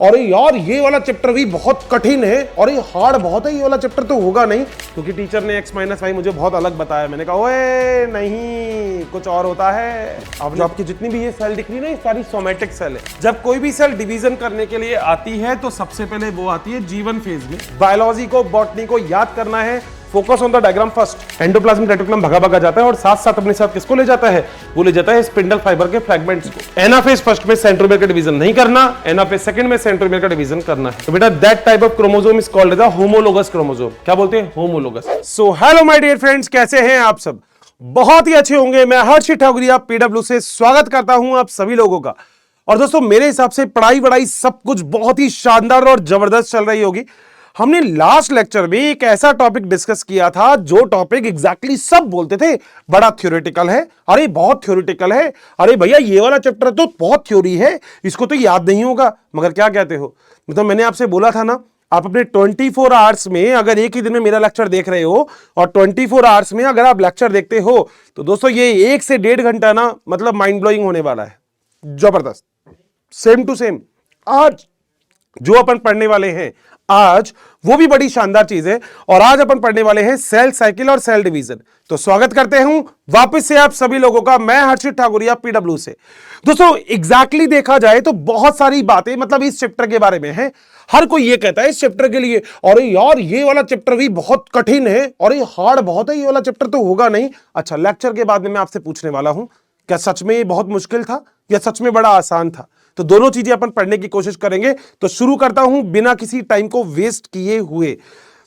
और यार ये वाला चैप्टर भी बहुत कठिन है और ये हार्ड बहुत है, ये वाला चैप्टर तो होगा नहीं, क्योंकि टीचर ने x माइनस वाई मुझे बहुत अलग बताया। मैंने कहा ओए नहीं, कुछ और होता है। अब जो आपकी जितनी भी ये सेल दिख रही है ना, ये सारी सोमेटिक सेल है। जब कोई भी सेल डिवीजन करने के लिए आती है तो सबसे पहले वो आती है जीवन फेज में। बायोलॉजी को, बॉटनी को याद करना है, focus on the diagram first. Endoplasmic reticulum भगा जाता है और साथ साथ अपने साथ किसको ले जाता है? वो ले जाता है स्पिंडल फाइबर के फ्रैगमेंट्स को। एनाफेज फर्स्ट में सेंट्रोमियर का डिवीजन नहीं करना, एनाफेज सेकंड में सेंट्रोमियर का डिवीजन करना है। तो बेटा that type of chromosome is called as a homologous chromosome. क्या बोलते हैं? Homologous. So hello my dear friends, कैसे हैं आप सब? बहुत ही अच्छे होंगे। मैं हर्षित ठाकुरिया पीडब्ल्यू से स्वागत करता हूं आप सभी लोगों का। और दोस्तों मेरे हिसाब से पढ़ाई वढ़ाई सब कुछ बहुत ही शानदार और जबरदस्त चल रही होगी। हमने लास्ट लेक्चर में एक ऐसा टॉपिक डिस्कस किया था जो टॉपिक एग्जैक्टली सब बोलते थे बड़ा थ्योरेटिकल है, अरे बहुत थ्योरेटिकल है, अरे भैया ये वाला चैप्टर तो बहुत थ्योरी है, इसको तो याद नहीं होगा। मगर क्या कहते हो, मतलब मैंने आपसे बोला था ना, आप अपने 24 आवर्स में अगर एक ही दिन में मेरा लेक्चर देख रहे हो और 24 आवर्स में अगर आप लेक्चर देखते हो तो दोस्तों ये 1 से 1.5 घंटा ना मतलब माइंड ब्लोइंग होने वाला है, जबरदस्त। सेम टू सेम आज जो अपन पढ़ने वाले हैं आज वो भी बड़ी शानदार चीज है। और आज अपन पढ़ने वाले हैं सेल साइकिल और सेल डिवीजन। तो स्वागत करते हूं वापस से आप सभी लोगों का, मैं हर्षित ठाकुरिया पीडब्ल्यू से। दोस्तों एग्जैक्टली देखा जाए तो बहुत सारी बातें मतलब इस चैप्टर के बारे में है। हर कोई ये कहता है इस चैप्टर के लिए, अरे यार ये वाला चैप्टर भी बहुत कठिन है और ये हार्ड बहुत है, ये वाला चैप्टर तो होगा नहीं। अच्छा, लेक्चर के बाद में मैं आपसे पूछने वाला हूं, क्या सच में ये बहुत मुश्किल था या सच में बड़ा आसान था? तो दोनों चीजें अपन पढ़ने की कोशिश करेंगे। तो शुरू करता हूं बिना किसी टाइम को वेस्ट किए हुए।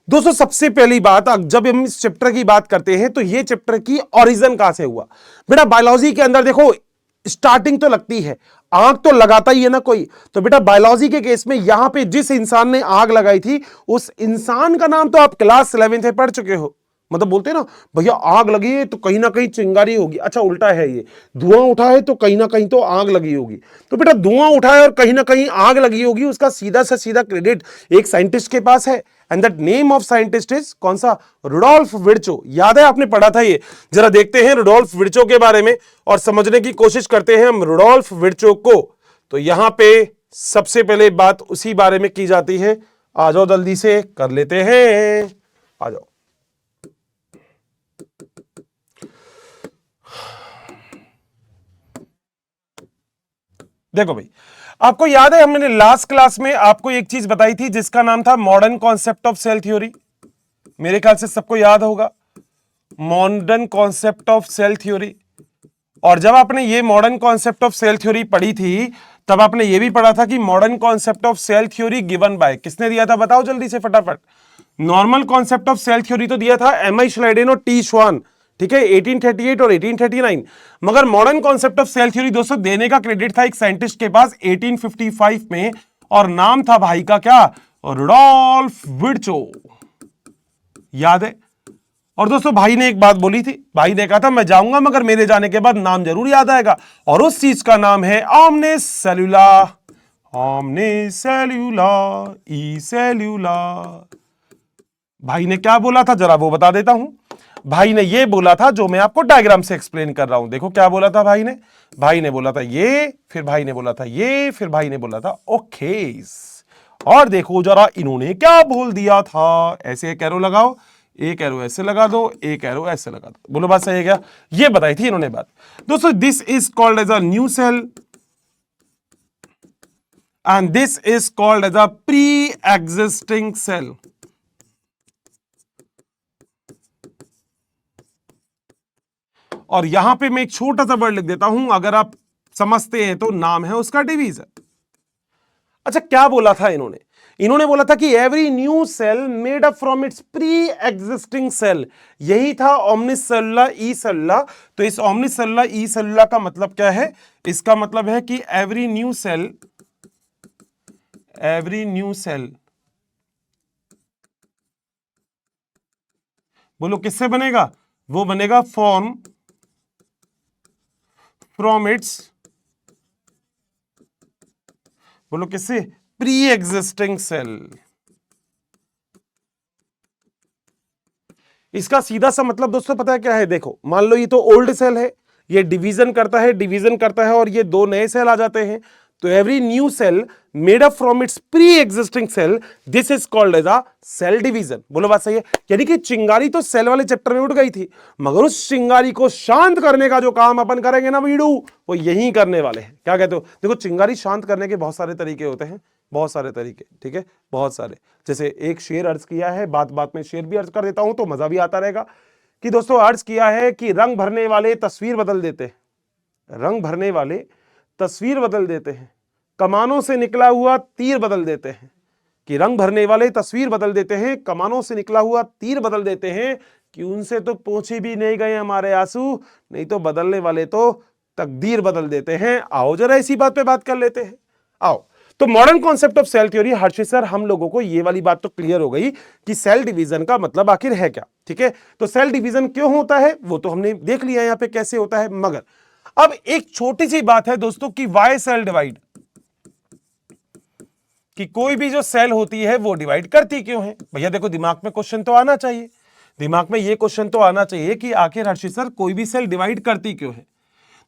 दोस्तों सबसे पहली बात, जब हम इस चैप्टर की बात करते हैं तो ये चैप्टर की ओरिजिन कहां से हुआ? बेटा बायोलॉजी के अंदर देखो स्टार्टिंग तो लगती है, आग तो लगाता ही है ना कोई। तो बेटा बायोलॉजी के केस में यहां पे जिस इंसान ने आग लगाई थी उस इंसान का नाम तो आप क्लास 11th में पढ़ चुके हो। मतलब बोलते हैं ना भैया आग लगी है तो कहीं ना कहीं चिंगारी होगी। अच्छा उल्टा है, ये धुआं उठा है तो कहीं ना कहीं तो आग लगी होगी। तो बेटा धुआं उठा है और कहीं ना कहीं आग लगी होगी, उसका सीधा से सीधा क्रेडिट एक साइंटिस्ट के पास है। And that name of scientist is कौन सा? Rudolf Virchow. याद है, आपने पढ़ा था ये। जरा देखते हैं रुडोल्फ विर्चो के बारे में और समझने की कोशिश करते हैं हम रुडोल्फ विर्चो को। तो यहां पे सबसे पहले बात उसी बारे में की जाती है। आ जाओ जल्दी से कर लेते हैं, आ जाओ। देखो भाई, आपको याद है हमने लास्ट क्लास में आपको एक चीज बताई थी जिसका नाम था modern concept of cell theory. मेरे ख्याल से सबको याद होगा modern concept of cell theory. और जब आपने ये modern concept of cell theory पढ़ी थी तब आपने ये भी पढ़ा था कि modern concept of cell theory given by, किसने दिया था बताओ जल्दी से फटाफट। Normal concept of cell theory तो दिया था एम.आई. श्लाइडेन और टी. श्वान, ठीक है, 1838 और 1839। मगर modern concept of cell theory दोस्तों देने का क्रेडिट था एक साइंटिस्ट के पास 1855 में, और नाम था भाई का क्या? Rudolf Virchow. याद है? और दोस्तों भाई ने एक बात बोली थी, भाई ने कहा था मैं जाऊंगा मगर मेरे जाने के बाद नाम जरूर याद आएगा, और उस चीज का नाम है ओमनिस सेल्यूला। ओमनिस सेल्यूला, ई सेल्यूला। भाई ने क्या बोला था जरा वो बता देता हूं। भाई ने ये बोला था जो मैं आपको डायग्राम से एक्सप्लेन कर रहा हूं। देखो क्या बोला था भाई ने। भाई ने बोला था ये, फिर भाई ने बोला था ये, फिर भाई ने बोला था ओकेस। और देखो जरा इन्होंने क्या बोल दिया था। ऐसे एक एरो लगाओ, एक एरो ऐसे लगा दो, एक एरो ऐसे लगा दो। बोलो बात सही है क्या? ये बताई थी इन्होंने बात। दोस्तों this is called as a new cell and this is called as a pre existing cell. और यहां पे मैं एक छोटा सा वर्ड लिख देता हूं, अगर आप समझते हैं तो नाम है उसका डिवीजन। अच्छा क्या बोला था इन्होंने? इन्होंने बोला था कि every new cell made up from its pre existing cell. यही था ओमनिस सेल्यूला ई सेल्यूला। तो इस ओमनिस सेल्यूला ई सेल्यूला का मतलब क्या है? इसका मतलब है कि एवरी न्यू सेल बोलो किससे बनेगा? वो बनेगा फ्रॉम इट्स, बोलो किससे? Pre existing cell. इसका सीधा सा मतलब दोस्तों पता है क्या है? देखो मान लो ये तो ओल्ड सेल है, ये डिवीजन करता है और ये दो नए सेल आ जाते हैं। तो every new cell made up from its pre existing cell, this is called as a cell division. बोलो बात सही है? यानी कि चिंगारी तो सेल वाले चैप्टर में उठ गई थी, मगर उस चिंगारी को शांत करने का जो काम अपन करेंगे ना वीडू, वो यही करने वाले हैं। क्या कहते हो? देखो, चिंगारी शांत करने के बहुत सारे तरीके होते हैं, बहुत सारे तरीके, ठीक है, बहुत सारे। जैसे एक शेर अर्ज किया है, बात बात में शेर भी अर्ज कर देता हूं तो मजा भी आता रहेगा, कि दोस्तों अर्ज किया है कि रंग भरने वाले तस्वीर बदल देते हैं, रंग भरने वाले तस्वीर बदल देते हैं, कमानों से निकला हुआ तीर बदल देते हैं। कि रंग भरने वाले तस्वीर बदल देते हैं, कमानों से निकला हुआ तीर बदल देते हैं, कि उनसे तो पहुंचे भी नहीं गए हमारे आंसू, नहीं तो बदलने वाले तो तकदीर बदल देते हैं। आओ जरा इसी बात पे बात कर लेते हैं, आओ। तो modern concept of cell theory, Harshit sir, हम लोगों को ये वाली बात तो क्लियर हो गई कि सेल डिवीजन का मतलब आखिर है क्या, ठीक है। तो सेल डिवीजन क्यों होता है वो तो हमने देख लिया यहां पे कैसे होता है, मगर अब एक छोटी सी बात है दोस्तों कि वाई सेल डिवाइड, कि कोई भी जो सेल होती है वो डिवाइड करती क्यों है। भैया देखो, दिमाग में क्वेश्चन तो आना चाहिए, दिमाग में ये क्वेश्चन तो आना चाहिए कि आखिर हर्षित सर कोई भी सेल डिवाइड करती क्यों है।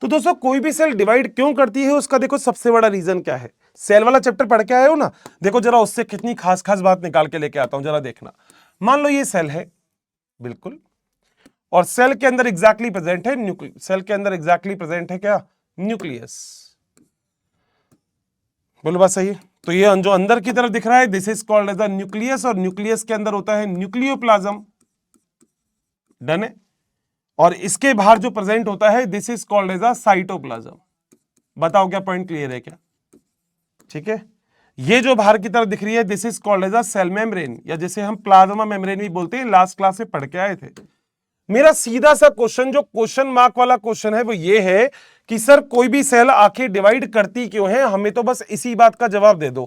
तो दोस्तों कोई भी सेल डिवाइड क्यों करती है उसका देखो सबसे बड़ा रीजन क्या है। सेल वाला चैप्टर पढ़ के आए हो ना, देखो जरा उससे कितनी खास खास बात निकाल के लेके आता हूं, जरा देखना। मान लो ये सेल है, बिल्कुल, और सेल के अंदर एग्जैक्टली प्रेजेंट है न्यूक्लियस, सेल के अंदर एग्जैक्टली प्रेजेंट है क्या, न्यूक्लियस। बोलो बात सही है? तो ये जो अंदर की तरफ दिख रहा है, this is called as the nucleus, और न्यूक्लियस के अंदर होता है न्यूक्लियोप्लाज्म, डन है। और इसके बाहर जो प्रेजेंट होता है, this is called as a cytoplasm. बताओ क्या पॉइंट क्लियर है क्या? ठीक है। ये जो बाहर की तरफ दिख रही है, this is called as a cell membrane, या जिसे हम प्लाज्मा मेम्ब्रेन भी बोलते हैं, लास्ट क्लास में पढ़ के आए थे। मेरा सीधा सा क्वेश्चन, जो क्वेश्चन मार्क वाला क्वेश्चन है, वो ये है कि सर कोई भी सेल आखिर डिवाइड करती क्यों है। हमें तो बस इसी बात का जवाब दे दो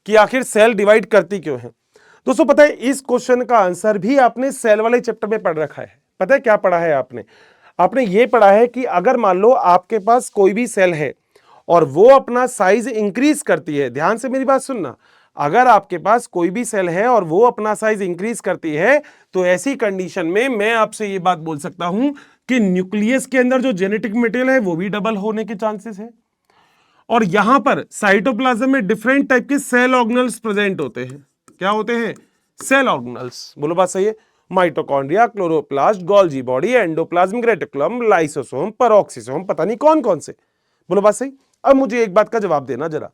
कि आखिर सेल डिवाइड करती क्यों है। दोस्तों पता है इस क्वेश्चन का आंसर भी आपने सेल वाले चैप्टर में पढ़ रखा है। पता है क्या पढ़ा है आपने? आपने ये पढ़ा है कि अगर मान लो आपके पास कोई भी सेल है और वो अपना साइज इंक्रीज करती है, ध्यान से मेरी बात सुनना, अगर आपके पास कोई भी सेल है और वो अपना साइज इंक्रीज करती है, तो ऐसी कंडीशन में मैं आपसे ये बात बोल सकता हूं कि न्यूक्लियस के अंदर जो जेनेटिक मटेरियल है वो भी डबल होने के चांसेस है। और यहां पर साइटोप्लाज्म में डिफरेंट टाइप के सेल ऑर्गेनल्स प्रेजेंट होते हैं। क्या होते हैं? Cell organelles. बोलो बात सही है? Mitochondria, chloroplast, Golgi body, endoplasmic reticulum, lysosome, peroxisome, पता नहीं कौन कौन से। बोलो बात सही? अब मुझे एक बात का जवाब देना जरा,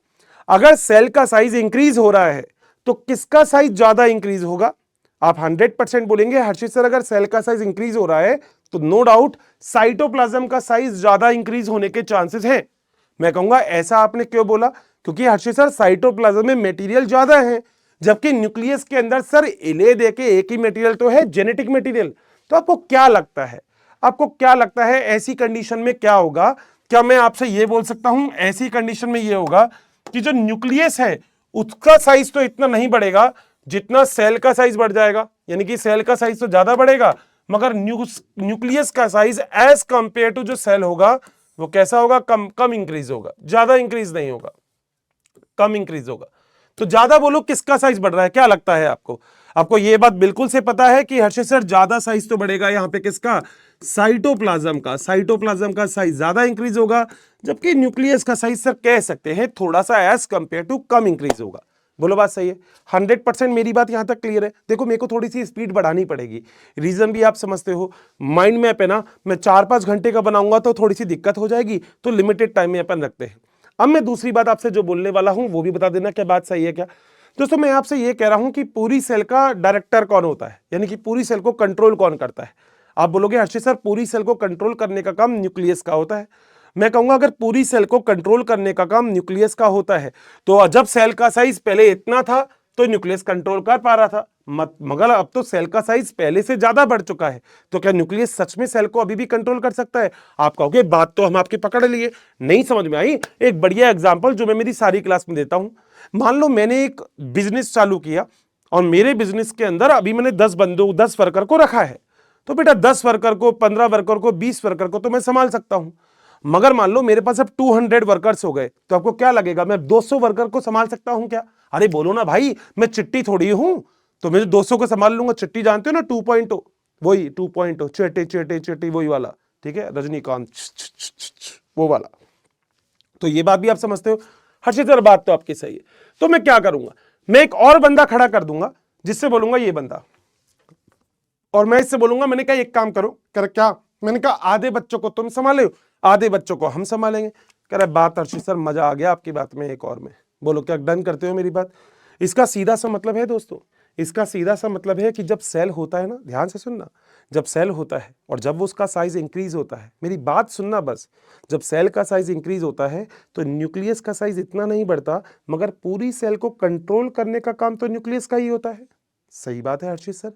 अगर सेल का साइज इंक्रीज हो रहा है तो किसका साइज ज्यादा इंक्रीज होगा? आप 100% बोलेंगे हर्षित सर अगर सेल का साइज इंक्रीज हो रहा है तो नो डाउट साइटोप्लाज्म का साइज ज्यादा इंक्रीज होने के चांसेस हैं। मैं कहूंगा ऐसा आपने क्यों बोला? क्योंकि हर्षित सर साइटोप्लाज्म में मटेरियल ज्यादा है, जबकि न्यूक्लियस के अंदर सर इले दे के एक ही मटेरियल तो है, जेनेटिक मटेरियल। तो आपको क्या लगता है, आपको क्या लगता है ऐसी कंडीशन में क्या होगा? क्या मैं आपसे यह बोल सकता हूं ऐसी कंडीशन में यह होगा कि जो न्यूक्लियस है उसका साइज तो इतना नहीं बढ़ेगा जितना सेल का साइज बढ़ जाएगा, यानी कि सेल का साइज तो ज्यादा बढ़ेगा मगर न्यूक्लियस का साइज एज कंपेयर टू जो सेल होगा वो कैसा होगा? कम इंक्रीज होगा, ज्यादा इंक्रीज नहीं होगा, कम इंक्रीज होगा। तो ज्यादा बोलो किसका साइज बढ़ रहा है? क्या लगता है आपको? आपको यह बात बिल्कुल से पता है कि हर्षित सर ज्यादा साइज तो बढ़ेगा यहां पे किसका? साइटोप्लाज्म का। साइटोप्लाज्म का साइज ज्यादा इंक्रीज होगा, जबकि न्यूक्लियस का साइज सर कह सकते हैं थोड़ा सा एज कंपेयर टू कम इंक्रीज होगा। बोलो बात सही है? 100% मेरी बात यहां तक क्लियर है? देखो मेरे को थोड़ी सी स्पीड बढ़ानी पड़ेगी, रीजन भी आप समझते हो। माइंड मैप है ना, मैं 4-5 घंटे का बनाऊंगा तो थोड़ी सी दिक्कत हो जाएगी, तो लिमिटेड टाइम में अपन रखते हैं। अब मैं दूसरी बात आपसे जो बोलने वाला हूं वो भी बता देना क्या बात सही है क्या। दोस्तों मैं आपसे ये कह रहा हूं कि पूरी सेल का डायरेक्टर कौन होता है, यानी कि पूरी सेल को कंट्रोल कौन करता है। आप बोलोगे हर्षित सर पूरी सेल को कंट्रोल करने का काम न्यूक्लियस का होता है। मैं कहूंगा अगर पूरी सेल को कंट्रोल करने का काम न्यूक्लियस का होता है तो जब सेल का साइज पहले इतना था तो न्यूक्लियस कंट्रोल कर पा रहा था, मगर अब तो सेल का साइज पहले से ज्यादा बढ़ चुका है, तो क्या न्यूक्लियस सच में सेल को अभी भी कंट्रोल कर सकता है? आप कहोगे बात तो हम आपकी पकड़ लिए, नहीं समझ में आई? एक बढ़िया एग्जांपल जो मैं मेरी सारी क्लास में देता हूं। मान लो मैंने एक बिजनेस चालू किया और मेरे बिजनेस के अंदर अभी मैंने 10 वर्कर को रखा है, तो बेटा 10 वर्कर को, 15 वर्कर को, 20 वर्कर को तो मैं संभाल सकता हूं। मगर मान लो मेरे पास अब 200 वर्कर्स हो गए, तो आपको क्या लगेगा मैं 200 वर्कर को संभाल सकता हूं क्या? अरे बोलो ना भाई, मैं चिट्टी थोड़ी हूं तो मैं 200 को संभाल लूंगा। चिट्टी जानते हो ना 2.0, वही 2.0, चेटे चेटे चेटी वही वाला, ठीक है, रजनीकांत वो वाला। तो ये बात भी आप समझते हो? हर्षित सर बात तो आपकी सही है। तो मैं क्या करूंगा, मैं एक और बंदा खड़ा कर दूंगा जिससे बोलूंगा ये बंदा, और मैं इससे बोलूंगा, मैंने कहा एक काम करो, कह रहा क्या, मैंने कहा आधे बच्चों को तुम संभाले, आधे बच्चों को हम संभालेंगे। कह रहा बात अर्शी सर मजा आ गया आपकी बात में, एक और में बोलो क्या डन करते हो मेरी बात। इसका सीधा सा मतलब है दोस्तों, इसका सीधा सा मतलब है कि जब सेल होता है ना, ध्यान से सुनना, जब सेल होता है और जब उसका साइज इंक्रीज होता है, मेरी बात सुनना बस, जब सेल का साइज इंक्रीज होता है तो न्यूक्लियस का साइज इतना नहीं बढ़ता, मगर पूरी सेल को कंट्रोल करने का काम तो न्यूक्लियस का ही होता है। सही बात है हर्षित सर।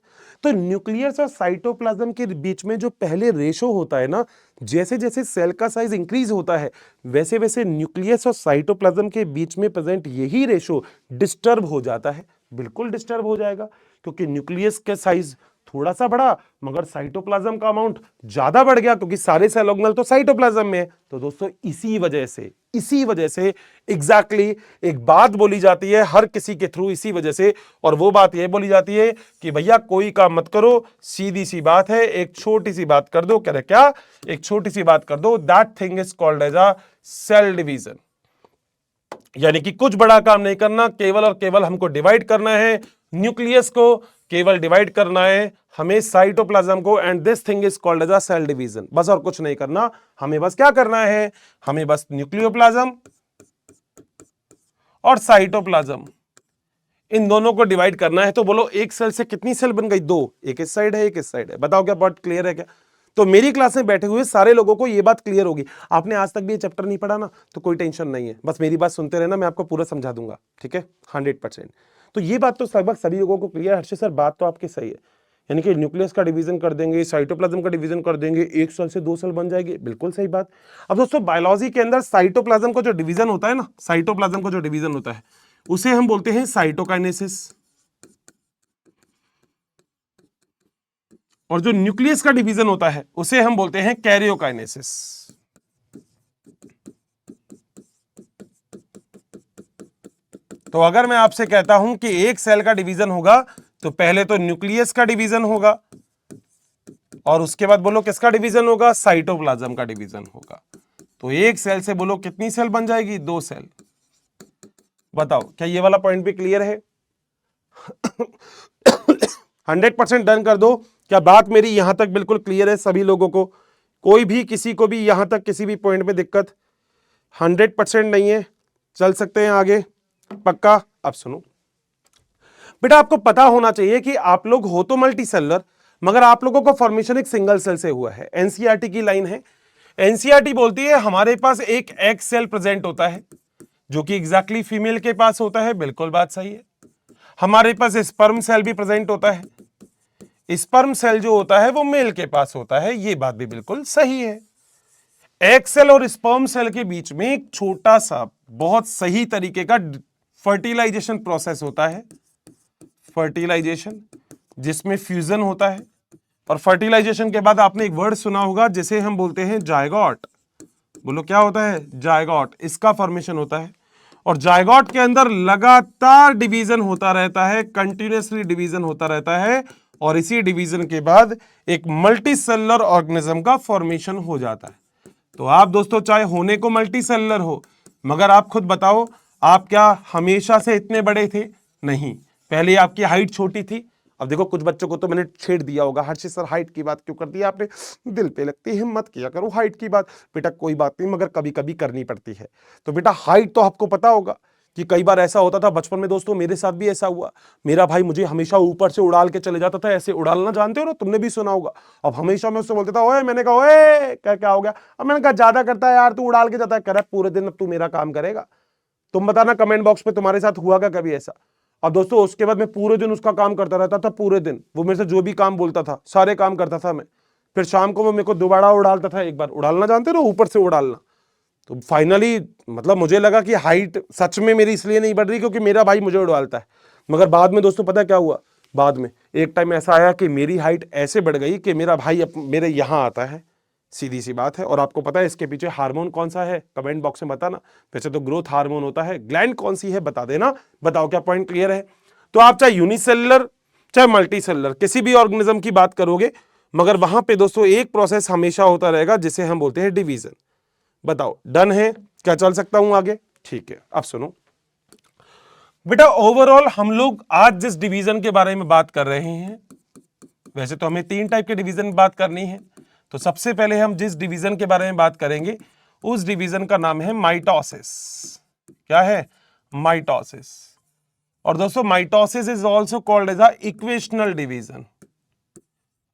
तो न्यूक्लियस और साइटोप्लाज्म के बीच में जो पहले रेशो होता है ना, जैसे जैसे सेल का साइज इंक्रीज होता है वैसे वैसे न्यूक्लियस और साइटोप्लाज्म के बीच में प्रेजेंट यही रेशो डिस्टर्ब हो जाता है। बिल्कुल डिस्टर्ब हो जाएगा, क्योंकि न्यूक्लियस के साइज थोड़ा सा बढ़ा मगर साइटोप्लाज्म का अमाउंट ज्यादा बढ़ गया, क्योंकि सारे सेल ऑर्गेनल तो साइटोप्लाज्म में है। तो दोस्तों इसी वजह से एग्जैक्टली एक बात बोली जाती है हर किसी के थ्रू, इसी वजह से, और वो बात यह बोली जाती है कि भैया कोई काम मत करो, सीधी सी बात है, एक छोटी सी बात कर दो। कह रहे क्या, एक छोटी सी बात कर दो, that thing is called as a cell division. यानी कि कुछ बड़ा काम नहीं करना, केवल और केवल हमको डिवाइड करना है, न्यूक्लियस को केवल डिवाइड करना है हमें साइटोप्लाज्म को, and this thing is called as a cell division. बस और कुछ नहीं करना, हमें बस क्या करना है, हमें बस न्यूक्लियोप्लाज्म और साइटोप्लाज्म इन दोनों को डिवाइड करना है। तो बोलो एक सेल से कितनी सेल बन गई, दो, एक इस साइड है एक इस साइड है। बताओ क्या बात क्लियर है क्या। तो मेरी क्लास में बैठे हुए सारे लोगों को ये बात क्लियर होगी। आपने आज तक भी ये चैप्टर नहीं पढ़ा ना, तो कोई टेंशन नहीं है, बस मेरी बात सुनते रहना, मैं आपको पूरा समझा दूंगा, ठीक है, 100%। तो ये बात तो लगभग सभी लोगों को क्लियर है। हर्षित सर बात तो आपकी सही है, यानी कि न्यूक्लियस का डिवीजन कर देंगे, साइटोप्लाज्म का डिवीजन कर देंगे, एक सेल से दो सेल बन जाएगी, बिल्कुल सही बात। अब दोस्तों बायोलॉजी के अंदर साइटोप्लाज्म का जो डिवीजन होता है ना, साइटोप्लाज्म का जो डिवीजन होता है उसे हम बोलते हैं साइटोकाइनेसिस, और जो न्यूक्लियस का डिवीजन होता है उसे हम बोलते हैं कैरियोकाइनेसिस। तो अगर मैं आपसे कहता हूं कि एक सेल का डिवीजन होगा तो पहले तो न्यूक्लियस का डिवीजन होगा और उसके बाद बोलो किसका डिवीजन होगा, साइटोप्लाज्म का डिवीजन होगा। तो एक सेल से बोलो कितनी सेल बन जाएगी, दो सेल। बताओ क्या ये वाला पॉइंट भी क्लियर है। 100% डन कर दो। क्या बात मेरी यहां तक बिल्कुल क्लियर है सभी लोगों को, कोई भी किसी को भी यहां तक किसी भी पॉइंट में दिक्कत 100% नहीं है, चल सकते हैं आगे, पक्का। अब सुनो बेटा, आपको पता होना चाहिए कि आप लोग हो तो मल्टी सेलुलर, मगर आप लोगों को फॉर्मेशन एक सिंगल सेल से हुआ है। एनसीईआरटी की लाइन है, एनसीईआरटी बोलती है हमारे पास एक एग सेल प्रेजेंट होता है जो कि एग्जैक्टली फीमेल के पास होता है, बिल्कुल बात सही है। हमारे पास स्पर्म सेल भी प्रेजेंट होता है, स्पर्म सेल जो होता है वो मेल के पास होता है, ये बात भी बिल्कुल सही है। एग सेल और स्पर्म सेल के बीच में एक छोटा सा बहुत सही तरीके का फर्टिलाइजेशन प्रोसेस होता है, फर्टिलाइजेशन, जिसमें फ्यूजन होता है। और फर्टिलाइजेशन के बाद आपने एक वर्ड सुना होगा जिसे हम बोलते हैं जायगोट। बोलो क्या होता है, जायगोट, इसका फॉर्मेशन होता है। और जायगोट के अंदर लगातार डिवीजन होता रहता है, कंटिन्यूअसली डिवीजन होता रहता है, और इसी डिवीजन के बाद एक मल्टी सेलुलर ऑर्गेनिज्म का फॉर्मेशन हो जाता है। तो आप दोस्तों चाहे होने को मल्टी सेलुलर हो, मगर आप खुद बताओ आप क्या हमेशा से इतने बड़े थे, नहीं, पहले आपकी हाइट छोटी थी। अब देखो कुछ बच्चों को तो मैंने छेड़ दिया होगा, हर्षित सर हाइट की बात क्यों कर दी आपने, दिल पे लगती है, हिम्मत किया करो हाइट की बात। बेटा कोई बात नहीं, मगर कभी कभी करनी पड़ती है। तो बेटा हाइट तो आपको पता होगा कि कई बार ऐसा होता था बचपन में, दोस्तों मेरे साथ भी ऐसा हुआ, मेरा भाई मुझे हमेशा ऊपर से उड़ाल के चले जाता था, ऐसे उड़ालना जानते हो ना, तुमने भी सुना होगा। अब हमेशा मैं उससे बोलता था ओए, मैंने कहा ओए क्या हो गया, अब मैंने कहा ज्यादा करता है यार तू, उड़ाल के जाता है, कह पूरे दिन अब तू मेरा काम करेगा। तुम बताना कमेंट बॉक्स में तुम्हारे साथ हुआ क्या कभी ऐसा। अब दोस्तों उसके बाद मैं पूरे दिन उसका काम करता रहता था, पूरे दिन वो मेरे से जो भी काम बोलता था सारे काम करता था मैं। फिर शाम को वो मेरे को दोबारा उड़ालता था, एक बार उड़ालना जानते हो, ऊपर से उड़ालना। तो फाइनली मतलब मुझे लगा कि हाइट सच में मेरी इसलिए नहीं बढ़ रही क्योंकि मेरा भाई मुझे उड़ालता है। मगर बाद में दोस्तों पता क्या हुआ, बाद में एक टाइम ऐसा आया कि मेरी हाइट ऐसे बढ़ गई कि मेरा भाई मेरे यहाँ आता है, सीधी सी बात है। और आपको पता है इसके पीछे हार्मोन कौन सा है, कमेंट बॉक्स में बताना। वैसे तो ग्रोथ हार्मोन होता है, ग्लैंड कौन सी है बता देना। बताओ क्या पॉइंट क्लियर है। तो आप चाहे यूनिसेलुलर चाहे मल्टी सेलुलर किसी भी ऑर्गेनिज्म की बात करोगे, मगर वहां पे दोस्तों एक प्रोसेस हमेशा होता रहेगा जिसे हम बोलते हैं डिवीजन। बताओ डन है क्या, चल सकता हूं आगे, ठीक है। अब सुनो, बेटा ओवरऑल हम लोग आज जिस डिवीजन के बारे में बात कर रहे हैं, वैसे तो हमें 3 टाइप के डिवीजन की बात करनी है, तो सबसे पहले हम जिस डिवीजन के बारे में बात करेंगे उस डिवीजन का नाम है माइटोसिस। क्या है? माइटोसिस। और दोस्तों mitosis is also called as a equational division.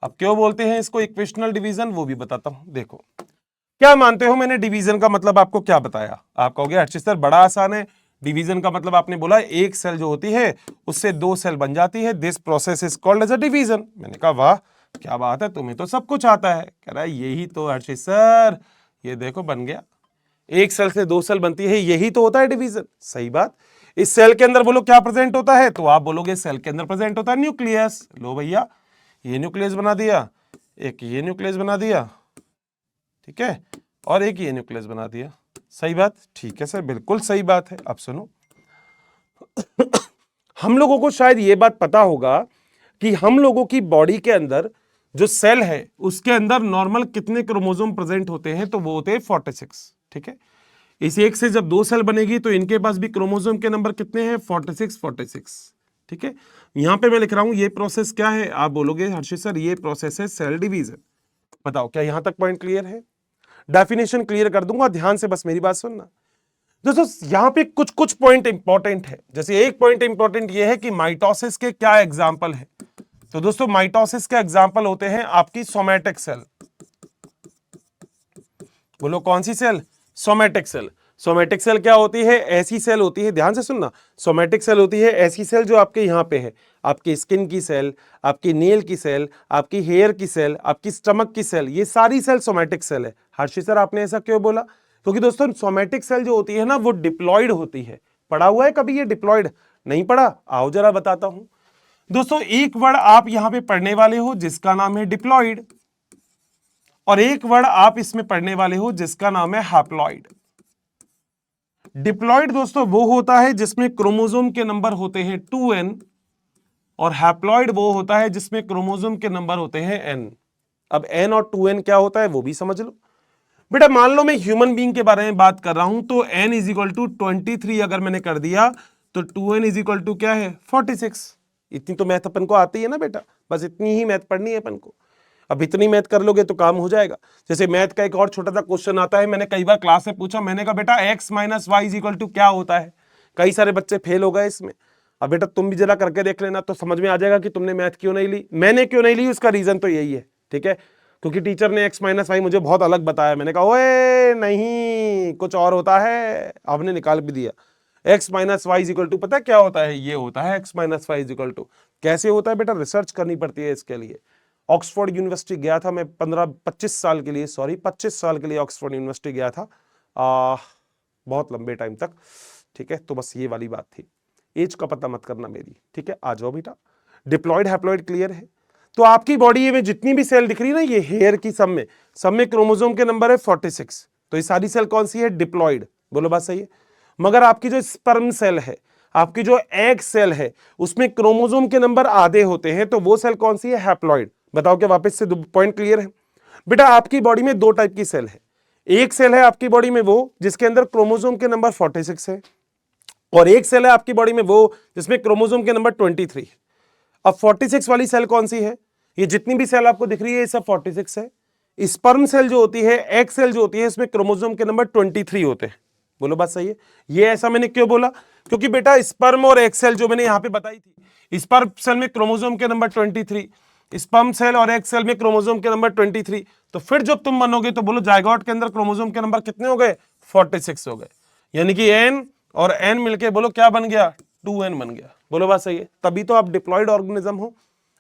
अब क्यों बोलते हैं इसको इक्वेशनल डिवीजन वो भी बताता हूं। देखो क्या मानते हो, मैंने डिवीजन का मतलब आपको क्या बताया? आप कहोगे हर्षित सर बड़ा आसान है, डिवीजन का मतलब आपने बोला एक सेल जो होती है उससे 2 सेल बन जाती है, this process is called as a division. मैंने कहा वाह क्या बात है, तुम्हें तो सब कुछ आता है। कह रहा है यही तो हर्षित सर, ये देखो बन गया, एक सेल से 2 सेल बनती है, यही तो होता है डिवीजन। सही बात। इस सेल के अंदर बोलो क्या प्रेजेंट होता है, तो आप बोलोगे सेल के अंदर प्रेजेंट होता है न्यूक्लियस। लो भैया ये न्यूक्लियस बना दिया, एक ये न्यूक्लियस बना दिया, ठीक है, और एक ये न्यूक्लियस बना दिया। सही बात? ठीक है सर, बिल्कुल सही बात है। अब सुनो हम लोगों को शायद ये बात पता होगा कि हम लोगों की बॉडी के अंदर जो सेल है उसके अंदर नॉर्मल कितने क्रोमोसोम प्रेजेंट होते हैं, तो वो होते हैं 46। ठीक है, इस एक से जब 2 सेल बनेगी तो इनके पास भी क्रोमोसोम के नंबर कितने हैं? 46। ठीक है, यहां पे मैं लिख रहा हूं ये प्रोसेस क्या है, आप बोलोगे हर्षित सर ये प्रोसेस है सेल डिवीजन। बताओ क्या यहां तक पॉइंट क्लियर है? डेफिनेशन क्लियर कर दूंगा, ध्यान से बस मेरी बात सुनना। दोस्तों यहां पे कुछ कुछ पॉइंट इंपॉर्टेंट है, जैसे एक पॉइंट इंपॉर्टेंट ये है कि माइटोसिस के क्या एग्जांपल है। तो दोस्तों माइटोसिस के एग्जांपल होते हैं आपकी सोमैटिक सेल। बोलो कौन सी cell? Somatic cell. Somatic cell क्या होती है? ऐसी सेल होती है, ध्यान से सुनना, सोमैटिक सेल होती है ऐसी सेल जो आपके यहां पे है, आपकी स्किन की सेल, आपकी नेल की सेल, आपकी हेयर की सेल, आपकी स्टमक की सेल, ये सारी सेल सोमैटिक सेल है। हर्षित सर आपने ऐसा क्यों बोला? क्योंकि दोस्तों सोमैटिक सेल जो होती है ना वो डिप्लॉयड होती है। पढ़ा हुआ है कभी ये डिप्लॉयड? नहीं पढ़ा? आओ जरा बताता हूं। दोस्तों एक वर्ड आप यहां पे पढ़ने वाले हो जिसका नाम है डिप्लॉयड, और एक वर्ड आप इसमें पढ़ने वाले हो जिसका नाम है हैप्लॉयड। डिप्लॉयड दोस्तों वो होता है जिसमें क्रोमोसोम के नंबर होते हैं 2n, और हैप्लॉयड वो होता है जिसमें क्रोमोसोम के नंबर होते हैं n। अब n और 2n क्या होता है वो भी समझ लो। बेटा मान लो मैं ह्यूमन बीइंग के बारे में बात कर रहा हूं, तो n इज इक्वल टू 23 अगर मैंने कर दिया तो 2n इज इक्वल टू क्या है? 46। इतनी तो मैथ अपन को आती है ना बेटा, बस इतनी ही मैथ पढ़नी है अपन को। अब इतनी मैथ कर लोगे तो काम हो जाएगा। जैसे मैथ का एक और छोटा सा क्वेश्चन आता है, मैंने कई बार क्लास में पूछा, मैंने कहा बेटा x minus Y is equal to क्या होता है? कई सारे बच्चे फेल हो गए इसमें। अब बेटा तुम भी जरा करके देख लेना तो समझ में आ जाएगा कि तुमने मैथ क्यों नहीं ली। मैंने क्यों नहीं ली उसका रीजन तो यही है, ठीक है, क्योंकि टीचर ने x माइनस वाई मुझे बहुत अलग बताया। मैंने कहा ओए नहीं कुछ और होता है, आपने निकाल भी दिया। x minus Y is equal to पता है क्या होता है? ये होता है x minus Y is equal to. कैसे होता है बेटा? रिसर्च करनी पड़ती है इसके लिए। ऑक्सफोर्ड यूनिवर्सिटी गया था मैं 25 साल के लिए, सॉरी 25 साल के लिए ऑक्सफोर्ड यूनिवर्सिटी गया था, बहुत लंबे टाइम तक। ठीक है, तो बस ये वाली बात थी, एज का पता मत करना मेरी। ठीक है, आ जाओ बेटा। डिप्लॉयड हैप्लॉयड क्लियर है? तो आपकी बॉडी में जितनी भी सेल दिख रही है ना, ये हेयर की सब में क्रोमोसोम के नंबर है 46। तो ये सारी सेल कौन सी है? डिप्लॉयड। बोलो बात सही है। मगर आपकी जो स्पर्म सेल है, आपकी जो एग सेल है, उसमें क्रोमोसोम के नंबर आधे होते हैं, तो वो सेल कौन सी है? हैप्लॉयड। बताओ क्या वापस से पॉइंट क्लियर है? बेटा आपकी बॉडी में 2 टाइप की सेल है। एक सेल है आपकी बॉडी में वो जिसके अंदर क्रोमोसोम के नंबर 46 है, और एक सेल है आपकी बॉडी में वो जिसमें क्रोमोसोम के नंबर 23 है। अब 46 वाली सेल कौन सी है? ये जितनी भी सेल आपको दिख रही है ये सब 46 है। स्पर्म सेल जो होती है, एग सेल जो होती है, इसमें क्रोमोसोम के नंबर 23 होते हैं। बोलो बात सही है? ये ऐसा मैंने क्यों बोला? क्योंकि बेटा स्पर्म और एग सेल जो मैंने यहां पे बताई थी, स्पर्म सेल में क्रोमोसोम के नंबर 23, स्पर्म सेल और एग सेल में क्रोमोसोम के नंबर 23। तो फिर जब तुम बनोगे तो बोलो जायगोट के अंदर क्रोमोसोम के नंबर कितने हो गए? 46 हो गए। यानी कि n और n मिलके बोलो क्या बन गया? 2n बन गया। बोलो बात सही है? तभी तो आप डिप्लॉयड ऑर्गेनिज्म हो।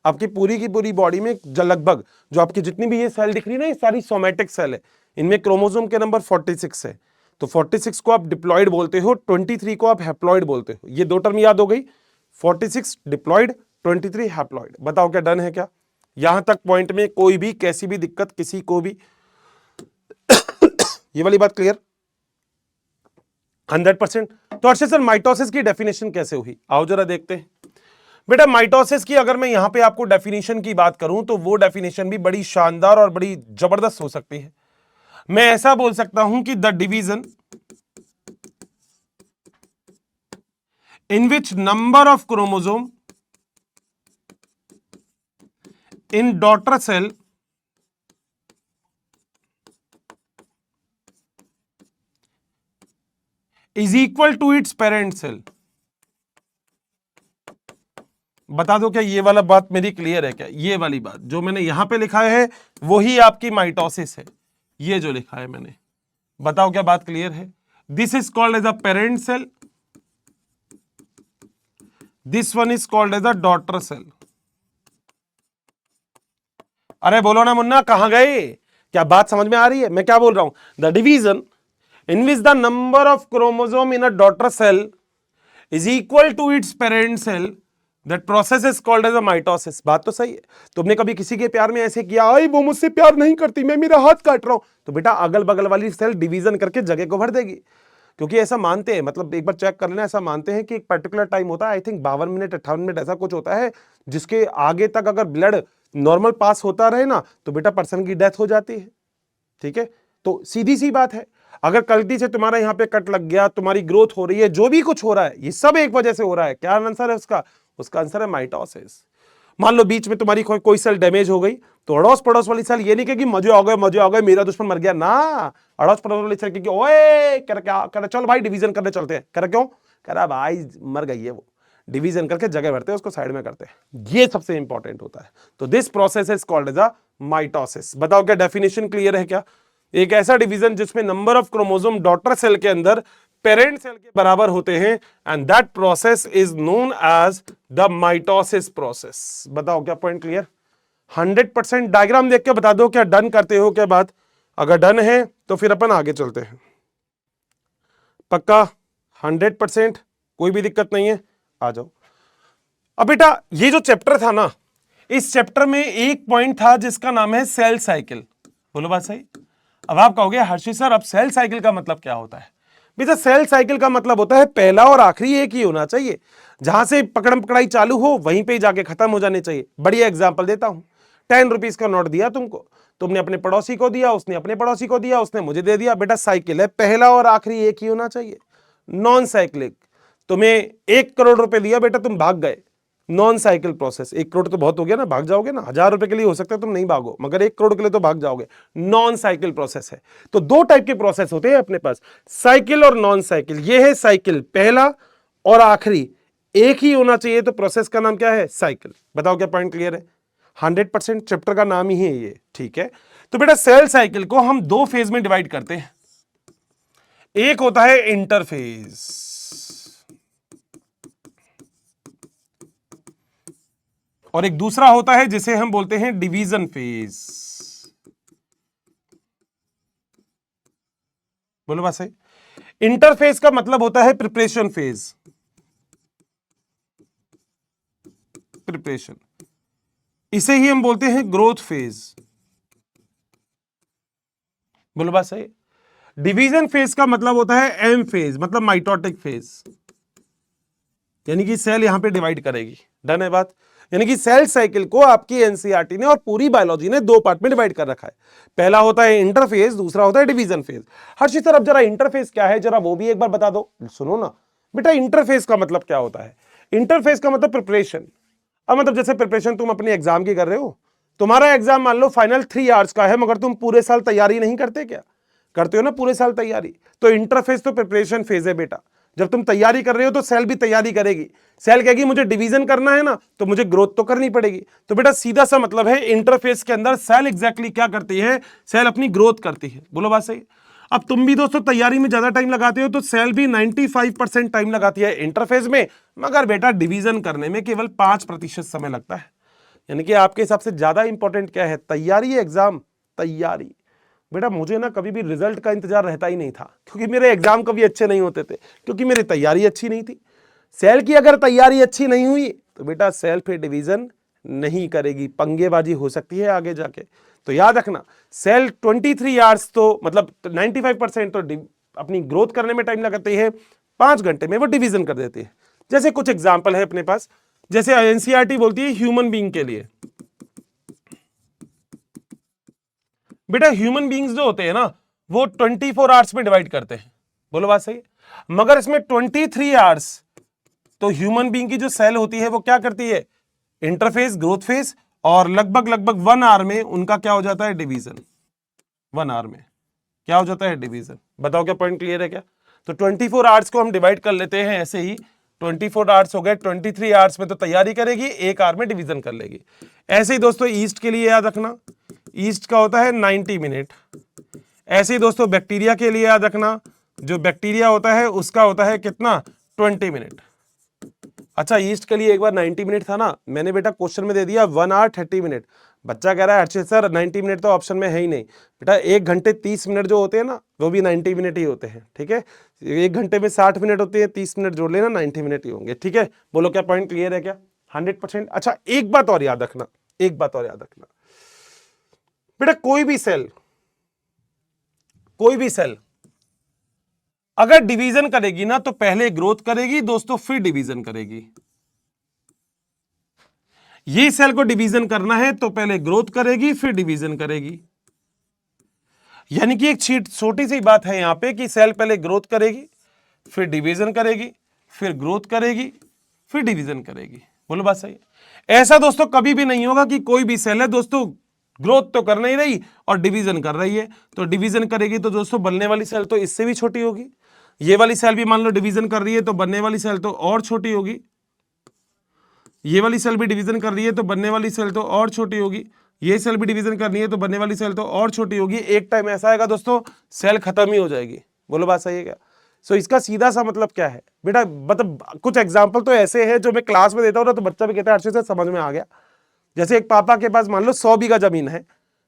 आपकी पूरी की पूरी बॉडी में लगभग जो आपकी जितनी भी ये सेल दिख रही है ना, ये सारी सोमैटिक सेल है, इनमें क्रोमोसोम के नंबर 46 है। तो 46 को आप डिप्लॉयड बोलते हो, 23 को आप हैप्लॉयड बोलते हो। ये 2 टर्म याद हो गई, 46 डिप्लॉयड, 23 हैप्लॉयड। बताओ क्या डन है क्या? यहां तक पॉइंट में कोई भी कैसी भी दिक्कत किसी को भी? ये वाली बात क्लियर? 100%। तो अर्षद सर माइटोसिस की डेफिनेशन कैसे हुई? आओ जरा देखते हैं। बेटा माइटोसिस की अगर मैं यहां पे आपको डेफिनेशन की बात करूं तो वो डेफिनेशन भी बड़ी शानदार और बड़ी जबरदस्त हो सकती है। मैं ऐसा बोल सकता हूं कि the division in which number of chromosome in daughter cell is equal to its parent cell। बता दो क्या ये वाला बात मेरी क्लियर है क्या? ये वाली बात जो मैंने यहां पे लिखा है वही आपकी माइटोसिस है, ये जो लिखा है मैंने, बताओ क्या बात क्लियर है? This is called as a parent cell, this one is called as a daughter cell. अरे बोलो ना मुन्ना, कहां गए? क्या बात समझ में आ रही है मैं क्या बोल रहा हूं? The division in which the number of chromosome in a daughter cell is equal to its parent cell, that process is called as a mitosis. बात तो सही है। तुमने कभी किसी के प्यार में ऐसे किया, आई वो मुझसे प्यार नहीं करती, मैं मेरा हाथ काट रहा हूं, तो बेटा अगल बगल वाली सेल डिवीजन करके जगह को भर देगी। क्योंकि ऐसा मानते हैं, मतलब एक बार चेक कर लेना, ऐसा मानते हैं कि एक पर्टिकुलर टाइम होता है, आई थिंक 52 मिनट 58 मिनट ऐसा कुछ होता है, जिसके आगे तक अगर ब्लड नॉर्मल पास होता रहे ना तो बेटा पर्सन की डेथ हो जाती है। ठीक है, तो सीधी सी बात है, अगर गलती से तुम्हारा यहां पे कट लग गया, तुम्हारी ग्रोथ हो रही है, जो भी कुछ हो रहा है, ये सब एक वजह से हो रहा है। क्या आंसर है उसका? उसका आंसर है माइटोसिस। मान लो बीच में तुम्हारी कोई सेल डैमेज हो गई, तो अड़ोस पड़ोस वाली सेल ये नहीं कहेगी मजे आ गए मजे आ गए, मेरा दुश्मन मर गया ना। अड़ोस पड़ोस वाली सेल कहेगी ओए कर क्या कर, चल भाई डिवीजन करने चलते हैं। कर क्यों? कह रहा भाई मर गई है वो, डिवीजन करके जगह भरते हैं, उसको साइड में करते हैं। ये सबसे इंपॉर्टेंट होता है। तो this process is called as a mitosis. बताओ क्या डेफिनेशन क्लियर है क्या? एक ऐसा डिवीजन जिसमें number of chromosome daughter cell के अंदर पेरेंट सेल के बराबर होते हैं, and that process is known as the mitosis process. बताओ क्या पॉइंट क्लियर? 100% डायग्राम देख के बता दो क्या डन करते हो क्या बात? अगर डन है तो फिर अपन आगे चलते हैं। पक्का 100%? कोई भी दिक्कत नहीं है, आ जाओ। अब बेटा ये जो चैप्टर था ना, इस चैप्टर में एक पॉइंट था जिसका नाम है सेल साइकिल। बोलो बात सही? अब आप कहोगे हर्षित सर अब सेल साइकिल का मतलब क्या होता है? बेटा सेल साइकिल का मतलब होता है पहला और आखिरी एक ही होना चाहिए, जहां से पकड़म पकड़ाई चालू हो वहीं पे जाके खत्म हो जाने चाहिए। बढ़िया एग्जांपल देता हूं। 10 रुपीज का नोट दिया तुमको, तुमने अपने पड़ोसी को दिया, उसने अपने पड़ोसी को दिया, उसने मुझे दे दिया। बेटा साइकिल है, पहला और आखिरी एक ही होना चाहिए, नॉन साइक्लिक। तुम्हें 1 करोड़ रुपए दिया बेटा, तुम भाग गए, नॉन साइकिल प्रोसेस। 1 करोड़ तो बहुत हो गया ना, भाग जाओगे ना। 1000 रुपए के लिए हो सकता है तुम नहीं भागो, मगर 1 करोड़ के लिए तो भाग जाओगे। नॉन साइकिल प्रोसेस है। तो दो टाइप के प्रोसेस होते हैं अपने पास, साइकिल और नॉन साइकिल। ये है साइकिल, पहला और आखिरी एक ही होना चाहिए, तो प्रोसेस का नाम क्या है? साइकिल। बताओ क्या पॉइंट क्लियर है? 100% चैप्टर का नाम ही है ये। ठीक है, तो बेटा सेल साइकिल को हम दो फेज में डिवाइड करते हैं। एक होता है इंटरफेज, और एक दूसरा होता है जिसे हम बोलते हैं डिवीजन फेज। बोलो बात सही? इंटरफेज का मतलब होता है प्रिपरेशन फेज, प्रिपरेशन, इसे ही हम बोलते हैं ग्रोथ फेज। बोलो बात सही? डिवीजन फेज का मतलब होता है एम फेज, मतलब माइटोटिक फेज, यानी कि सेल यहां पे डिवाइड करेगी। डन है बात? यानी कि सेल साइकिल को आपकी एनसीईआरटी ने और पूरी बायोलॉजी ने दो पार्ट में डिवाइड कर रखा है। पहला होता है इंटरफेज, दूसरा होता है डिवीजन फेज। हर्षित सर अब जरा इंटरफेज क्या है, जरा वो भी एक बार बता दो। सुनो ना बेटा, इंटरफेज का मतलब क्या होता है? इंटरफेज का मतलब प्रिपरेशन। अब मतलब जैसे प्रिपरेशन तुम अपने एग्जाम की कर रहे हो, तुम्हारा एग्जाम मान लो फाइनल 3 आवर्स का है, मगर तुम पूरे साल तैयारी नहीं करते क्या? करते हो ना पूरे साल तैयारी। तो इंटरफेज तो प्रिपरेशन फेज है बेटा। जब तुम तैयारी कर रहे हो तो सेल भी तैयारी करेगी। सेल कहेगी मुझे डिवीजन करना है ना, तो मुझे ग्रोथ तो करनी पड़ेगी। तो बेटा सीधा सा मतलब है इंटरफेस के अंदर सेल एग्जैक्टली क्या करती है? सेल अपनी ग्रोथ करती है। बोलो बात सही? अब तुम भी दोस्तों तैयारी में ज्यादा टाइम लगाते हो, तो सेल भी 95% टाइम लगाती है इंटरफेस में, मगर बेटा डिवीजन करने में केवल 5% समय लगता है। यानी कि आपके हिसाब से ज्यादा इंपॉर्टेंट क्या है? तैयारी, एग्जाम तैयारी। बेटा मुझे ना कभी भी रिजल्ट का इंतजार रहता ही नहीं था, क्योंकि मेरे एग्जाम कभी अच्छे नहीं होते थे, क्योंकि मेरी तैयारी अच्छी नहीं थी। सेल की अगर तैयारी अच्छी नहीं हुई तो बेटा सेल फिर डिवीजन नहीं करेगी, पंगेबाजी हो सकती है आगे जाके। तो याद रखना, सेल 23 आवर्स तो मतलब 95% तो अपनी ग्रोथ करने में टाइम लगाती है, 5 घंटे में वो डिवीजन कर देती है। जैसे कुछ एग्जाम्पल है अपने पास, जैसे एनसीईआरटी बोलती है ह्यूमन बीइंग के लिए। बेटा ह्यूमन बीइंग्स जो होते हैं ना, वो 24 आवर्स में डिवाइड करते हैं। बोलो बात सही? मगर इसमें 23 आवर्स तो ह्यूमन बीइंग की जो सेल होती है वो क्या करती है, इंटरफेस, ग्रोथ फेज, और लगभग लगभग 1 आवर में उनका क्या हो जाता है, डिवीजन। 1 आवर में क्या हो जाता है, डिवीजन। बताओ क्या पॉइंट क्लियर है क्या? तो 24 आवर्स को हम डिवाइड कर लेते हैं ऐसे ही, 24 आवर्स हो गए, 23 आवर्स में तो तैयारी करेगी, 1 आवर में डिवीजन कर लेगी। ऐसे ही दोस्तों ईस्ट के लिए याद रखना, ईस्ट का होता है 90 मिनट। ऐसे ही दोस्तों बैक्टीरिया के लिए याद रखना, जो बैक्टीरिया होता है उसका होता है कितना, 20 मिनट। अच्छा, ईस्ट के लिए एक बार 90 मिनट था ना, मैंने बेटा क्वेश्चन में दे दिया 1 आवर 30 मिनट। बच्चा कह रहा है अर्षित सर 90 मिनट तो ऑप्शन में है ही नहीं। बेटा 1 घंटे 30 मिनट जो होते हैं ना, वो भी 90 मिनट ही होते हैं, ठीक है। 1 घंटे में 60 मिनट होती है, 30 मिनट जोड़ लेना, 90 मिनट ही होंगे, ठीक है। बोलो क्या पॉइंट क्लियर है क्या? 100%। अच्छा, एक बात और याद रखना, एक बात और याद रखना बेटा, कोई भी सेल अगर डिवीजन करेगी ना तो पहले ग्रोथ करेगी दोस्तों, फिर डिवीजन करेगी। ये सेल को डिवीजन करना है तो पहले ग्रोथ करेगी फिर डिवीजन करेगी। यानी कि एक छोटी सी बात है यहां पे कि सेल पहले ग्रोथ करेगी, फिर डिवीजन करेगी, फिर ग्रोथ करेगी, फिर डिवीजन करेगी। बोलो बात सही है? ऐसा दोस्तों कभी भी नहीं होगा कि कोई भी सेल है दोस्तों ग्रोथ तो कर नहीं रही और डिवीजन कर रही है, तो डिवीजन करेगी तो दोस्तों बनने वाली सेल तो इससे भी छोटी होगी। ये वाली सेल भी मान लो डिवीजन कर रही है तो बनने वाली सेल तो और छोटी होगी। ये वाली सेल भी डिवीजन कर रही है तो बनने वाली सेल तो और छोटी होगी। ये सेल भी डिवीजन करनी है तो बनने वाली सेल तो और छोटी होगी। एक टाइम ऐसा आएगा दोस्तों सेल खत्म ही हो जाएगी। बोलो बात सही है क्या? सो इसका सीधा सा मतलब क्या है बेटा, मतलब कुछ एग्जांपल तो ऐसे हैं जो मैं क्लास में देता हूं ना तो बच्चा भी कहता है अच्छे से समझ में आ गया। जैसे एक पापा के पास मान लो 100 बीघा जमीन है,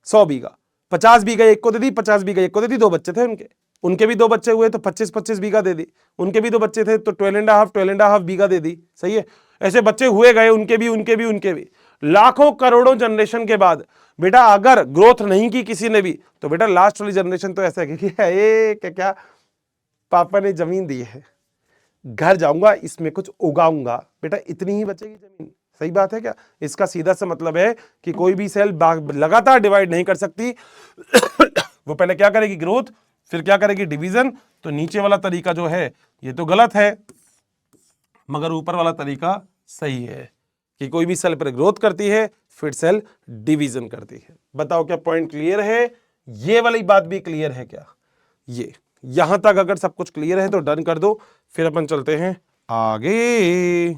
100 बीघा, 50 बीघा एक को दे दी, 50 बीघा एक को दे दी। 2 बच्चे थे उनके, उनके भी 2 बच्चे हुए तो 25-25 बीघा दे दी। उनके भी 2 बच्चे थे तो 12.5 बीघा दे दी। सही है, ऐसे बच्चे हुए गए, उनके भी लाखों करोड़ों जनरेशन के बाद बेटा अगर ग्रोथ नहीं की किसी ने भी तो बेटा लास्ट वाली जनरेशन तो ऐसा है कि क्या पापा ने जमीन दी है, घर जाऊंगा इसमें कुछ उगाऊंगा, बेटा इतनी ही बचेगी जमीन। सही बात है क्या? इसका सीधा सा मतलब है कि कोई भी सेल लगातार डिवाइड नहीं कर सकती वो पहले क्या करेगी, ग्रोथ, फिर क्या करेगी, डिवीजन। तो नीचे वाला तरीका जो है ये तो गलत है, मगर ऊपर वाला तरीका सही है कि कोई भी सेल पर ग्रोथ करती है फिर सेल डिवीजन करती है। बताओ क्या पॉइंट क्लियर है? ये वाली बात भी क्लियर है क्या? ये यहां तक अगर सब कुछ क्लियर है तो डन कर दो, फिर अपन चलते हैं आगे।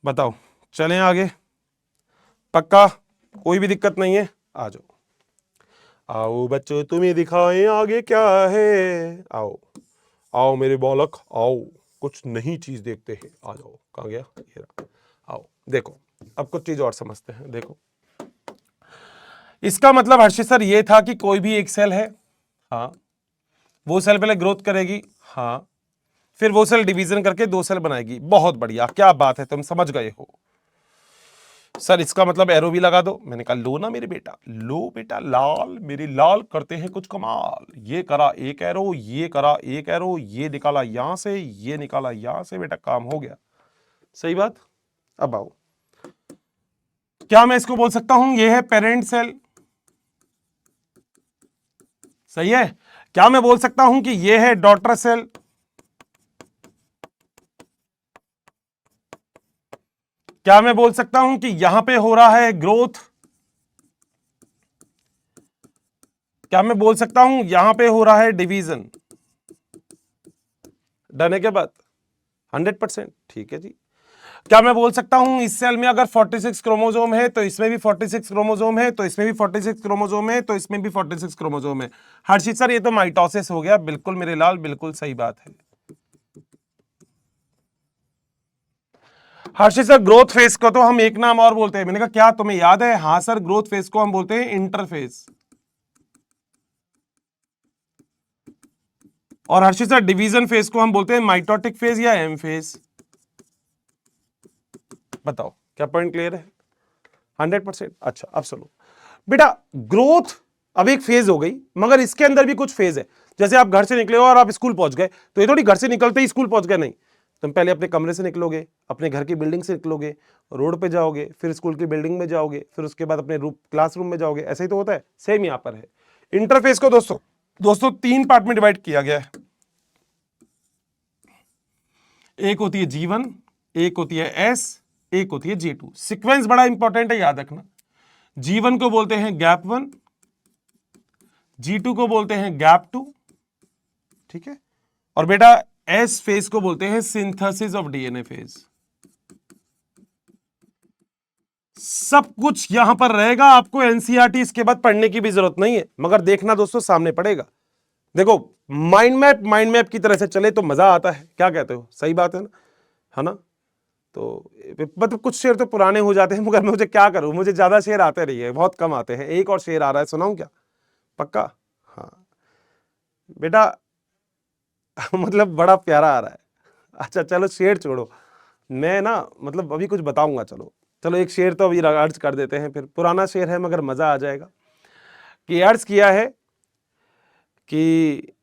बताओ चलें आगे? पक्का कोई भी दिक्कत नहीं है? आ जाओ, आओ बच्चों तुम्हें दिखाएं आगे क्या है। आओ आओ मेरे बालक आओ, कुछ नई चीज देखते हैं। आ जाओ, कहाँ गया ये रहा। आओ देखो, अब कुछ चीज और समझते हैं। देखो इसका मतलब हर्षित सर ये था कि कोई भी एक सेल है, हाँ, वो सेल पहले ग्रोथ करेगी, हाँ, फिर वो सेल डिवीजन करके 2 सेल बनाएगी। बहुत बढ़िया, क्या बात है, तुम समझ गए हो। सर इसका मतलब एरो भी लगा दो। मैंने कहा लो ना मेरे बेटा, लो बेटा, लाल मेरे लाल करते हैं कुछ कमाल। ये करा एक एरो, ये करा एक एरो, ये निकाला यहां से, ये निकाला यहां से, बेटा काम हो गया। सही बात। अब आओ, क्या मैं इसको बोल सकता हूं ये है पेरेंट सेल? सही है। क्या मैं बोल सकता हूं कि ये है डॉटर सेल? क्या मैं बोल सकता हूं कि यहां पे हो रहा है ग्रोथ? क्या मैं बोल सकता हूं यहां पे हो रहा है डिवीजन? डन है क्या बात? 100%। ठीक है जी। क्या मैं बोल सकता हूं इस सेल में अगर 46 क्रोमोसोम है तो इसमें भी 46 क्रोमोसोम है, तो इसमें भी 46 क्रोमोसोम है, तो इसमें भी 46 क्रोमोसोम है। हर्षित सर ये तो माइटोसिस हो गया। बिल्कुल मेरे लाल, बिल्कुल सही बात है। हर्षित सर ग्रोथ फेज को तो हम एक नाम और बोलते हैं। मैंने कहा क्या तुम्हें याद है? हाँ सर, ग्रोथ फेज को हम बोलते हैं इंटरफेज। और हर्षित सर डिवीजन फेज को हम बोलते हैं माइटोटिक फेज या एम फेज। बताओ क्या पॉइंट क्लियर है? 100%। अच्छा अब सुनो बेटा, ग्रोथ अब एक फेज हो गई, मगर इसके अंदर भी कुछ फेज है। जैसे आप घर से निकले हो और आप स्कूल पहुंच गए, तो ये थोड़ी घर से निकलते ही स्कूल पहुंच गए, नहीं। तुम पहले अपने कमरे से निकलोगे, अपने घर की बिल्डिंग से निकलोगे, रोड पे जाओगे, फिर स्कूल की बिल्डिंग में जाओगे, फिर उसके बाद अपने क्लासरूम में जाओगे। ऐसे ही तो होता है। सेम यहां पर है। इंटरफेस को दोस्तों 3 पार्ट में डिवाइड किया गया है। एक होती है G1, एक होती है एस, एक होती है G2। सीक्वेंस बड़ा इंपॉर्टेंट है, याद रखना। G1 को बोलते हैं गैप 1, G2 को बोलते हैं गैप 2, ठीक है। और बेटा एस फेज को बोलते हैं सिंथेसिस ऑफ डीएनए फेज। सब कुछ यहां पर रहेगा, आपको एनसीईआरटी इसके बाद पढ़ने की भी जरूरत नहीं है, मगर देखना दोस्तों सामने पड़ेगा। देखो माइंड मैप की तरह से चले तो मजा आता है, क्या कहते हो? सही बात है ना, है ना? तो मतलब कुछ शेर तो पुराने हो जाते हैं, मगर मुझे क्या करूं, मुझे ज्यादा शेर आते नहीं है, बहुत कम आते हैं। एक और शेर आ रहा है, सुनाऊं क्या? पक्का? हाँ बेटा मतलब बड़ा प्यारा आ रहा है। अच्छा चलो शेर छोड़ो, मैं ना मतलब अभी कुछ बताऊंगा। चलो चलो एक शेर तो अभी अर्ज कर देते हैं, फिर पुराना शेर है मगर मजा आ जाएगा। कि अर्ज किया है कि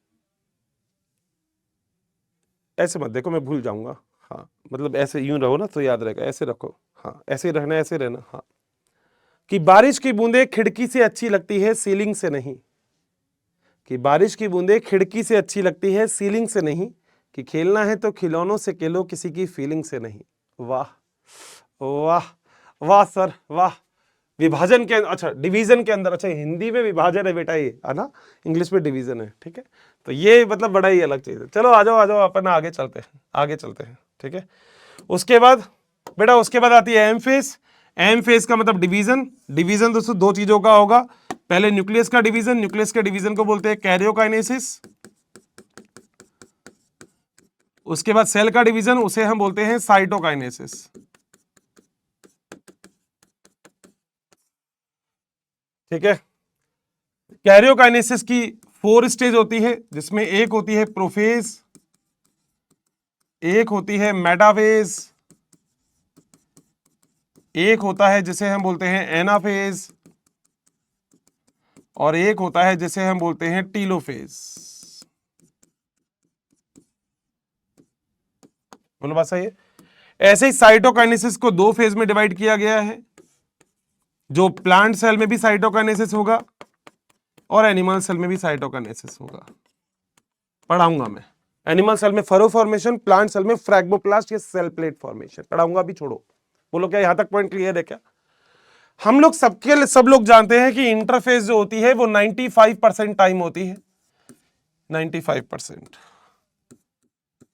ऐसे मत देखो, मैं भूल जाऊंगा। हाँ मतलब ऐसे यूं रहो ना तो याद रहेगा, ऐसे रखो। हाँ ऐसे ही रहना, ऐसे रहना। हाँ कि बारिश की बूंदें खिड़की से अच्छी लगती है, सीलिंग से नहीं। कि बारिश की बूंदें खिड़की से अच्छी लगती है, सीलिंग से नहीं। कि खेलना है तो खिलौनों से खेलो, किसी की फीलिंग से नहीं। वाह वाह वाह सर वाह। विभाजन के, अच्छा डिवीजन के अंदर, अच्छा हिंदी में विभाजन है बेटा, ये है ना, इंग्लिश में डिवीजन है, ठीक है। तो ये मतलब बड़ा ही अलग चीज है। चलो आ जाओ अपन आगे चलते हैं, आगे चलते हैं, ठीक है। उसके बाद बेटा, उसके बाद आती है एम फेज। एम फेज का मतलब डिवीजन। डिवीजन दोस्तों दो चीजों का होगा, पहले न्यूक्लियस का डिवीजन, न्यूक्लियस के डिवीजन को बोलते हैं कैरियोकाइनेसिस। उसके बाद सेल का डिवीजन, उसे हम बोलते हैं साइटोकाइनेसिस, ठीक है। कैरियोकाइनेसिस की 4 स्टेज होती है, जिसमें एक होती है प्रोफेज, एक होती है मेटाफेज, एक होता है जिसे हम बोलते हैं एनाफेज, और एक होता है जिसे हम बोलते हैं टीलोफेज। बोलो बात सही है। ऐसे ही साइटोकाइनेसिस को 2 फेज में डिवाइड किया गया है, जो प्लांट सेल में भी साइटोकाइनेसिस होगा और एनिमल सेल में भी साइटोकाइनेसिस होगा। पढ़ाऊंगा मैं। एनिमल सेल में फरो फॉर्मेशन, प्लांट सेल में फ्रैग्मोप्लास्ट या सेल प्लेट फॉर्मेशन पढ़ाऊंगा। अभी छोड़ो, बोलो क्या यहां तक पॉइंट क्लियर है क्या? हम लोग सब लोग जानते हैं कि इंटरफेस जो होती है वो 95% टाइम होती है, 95%।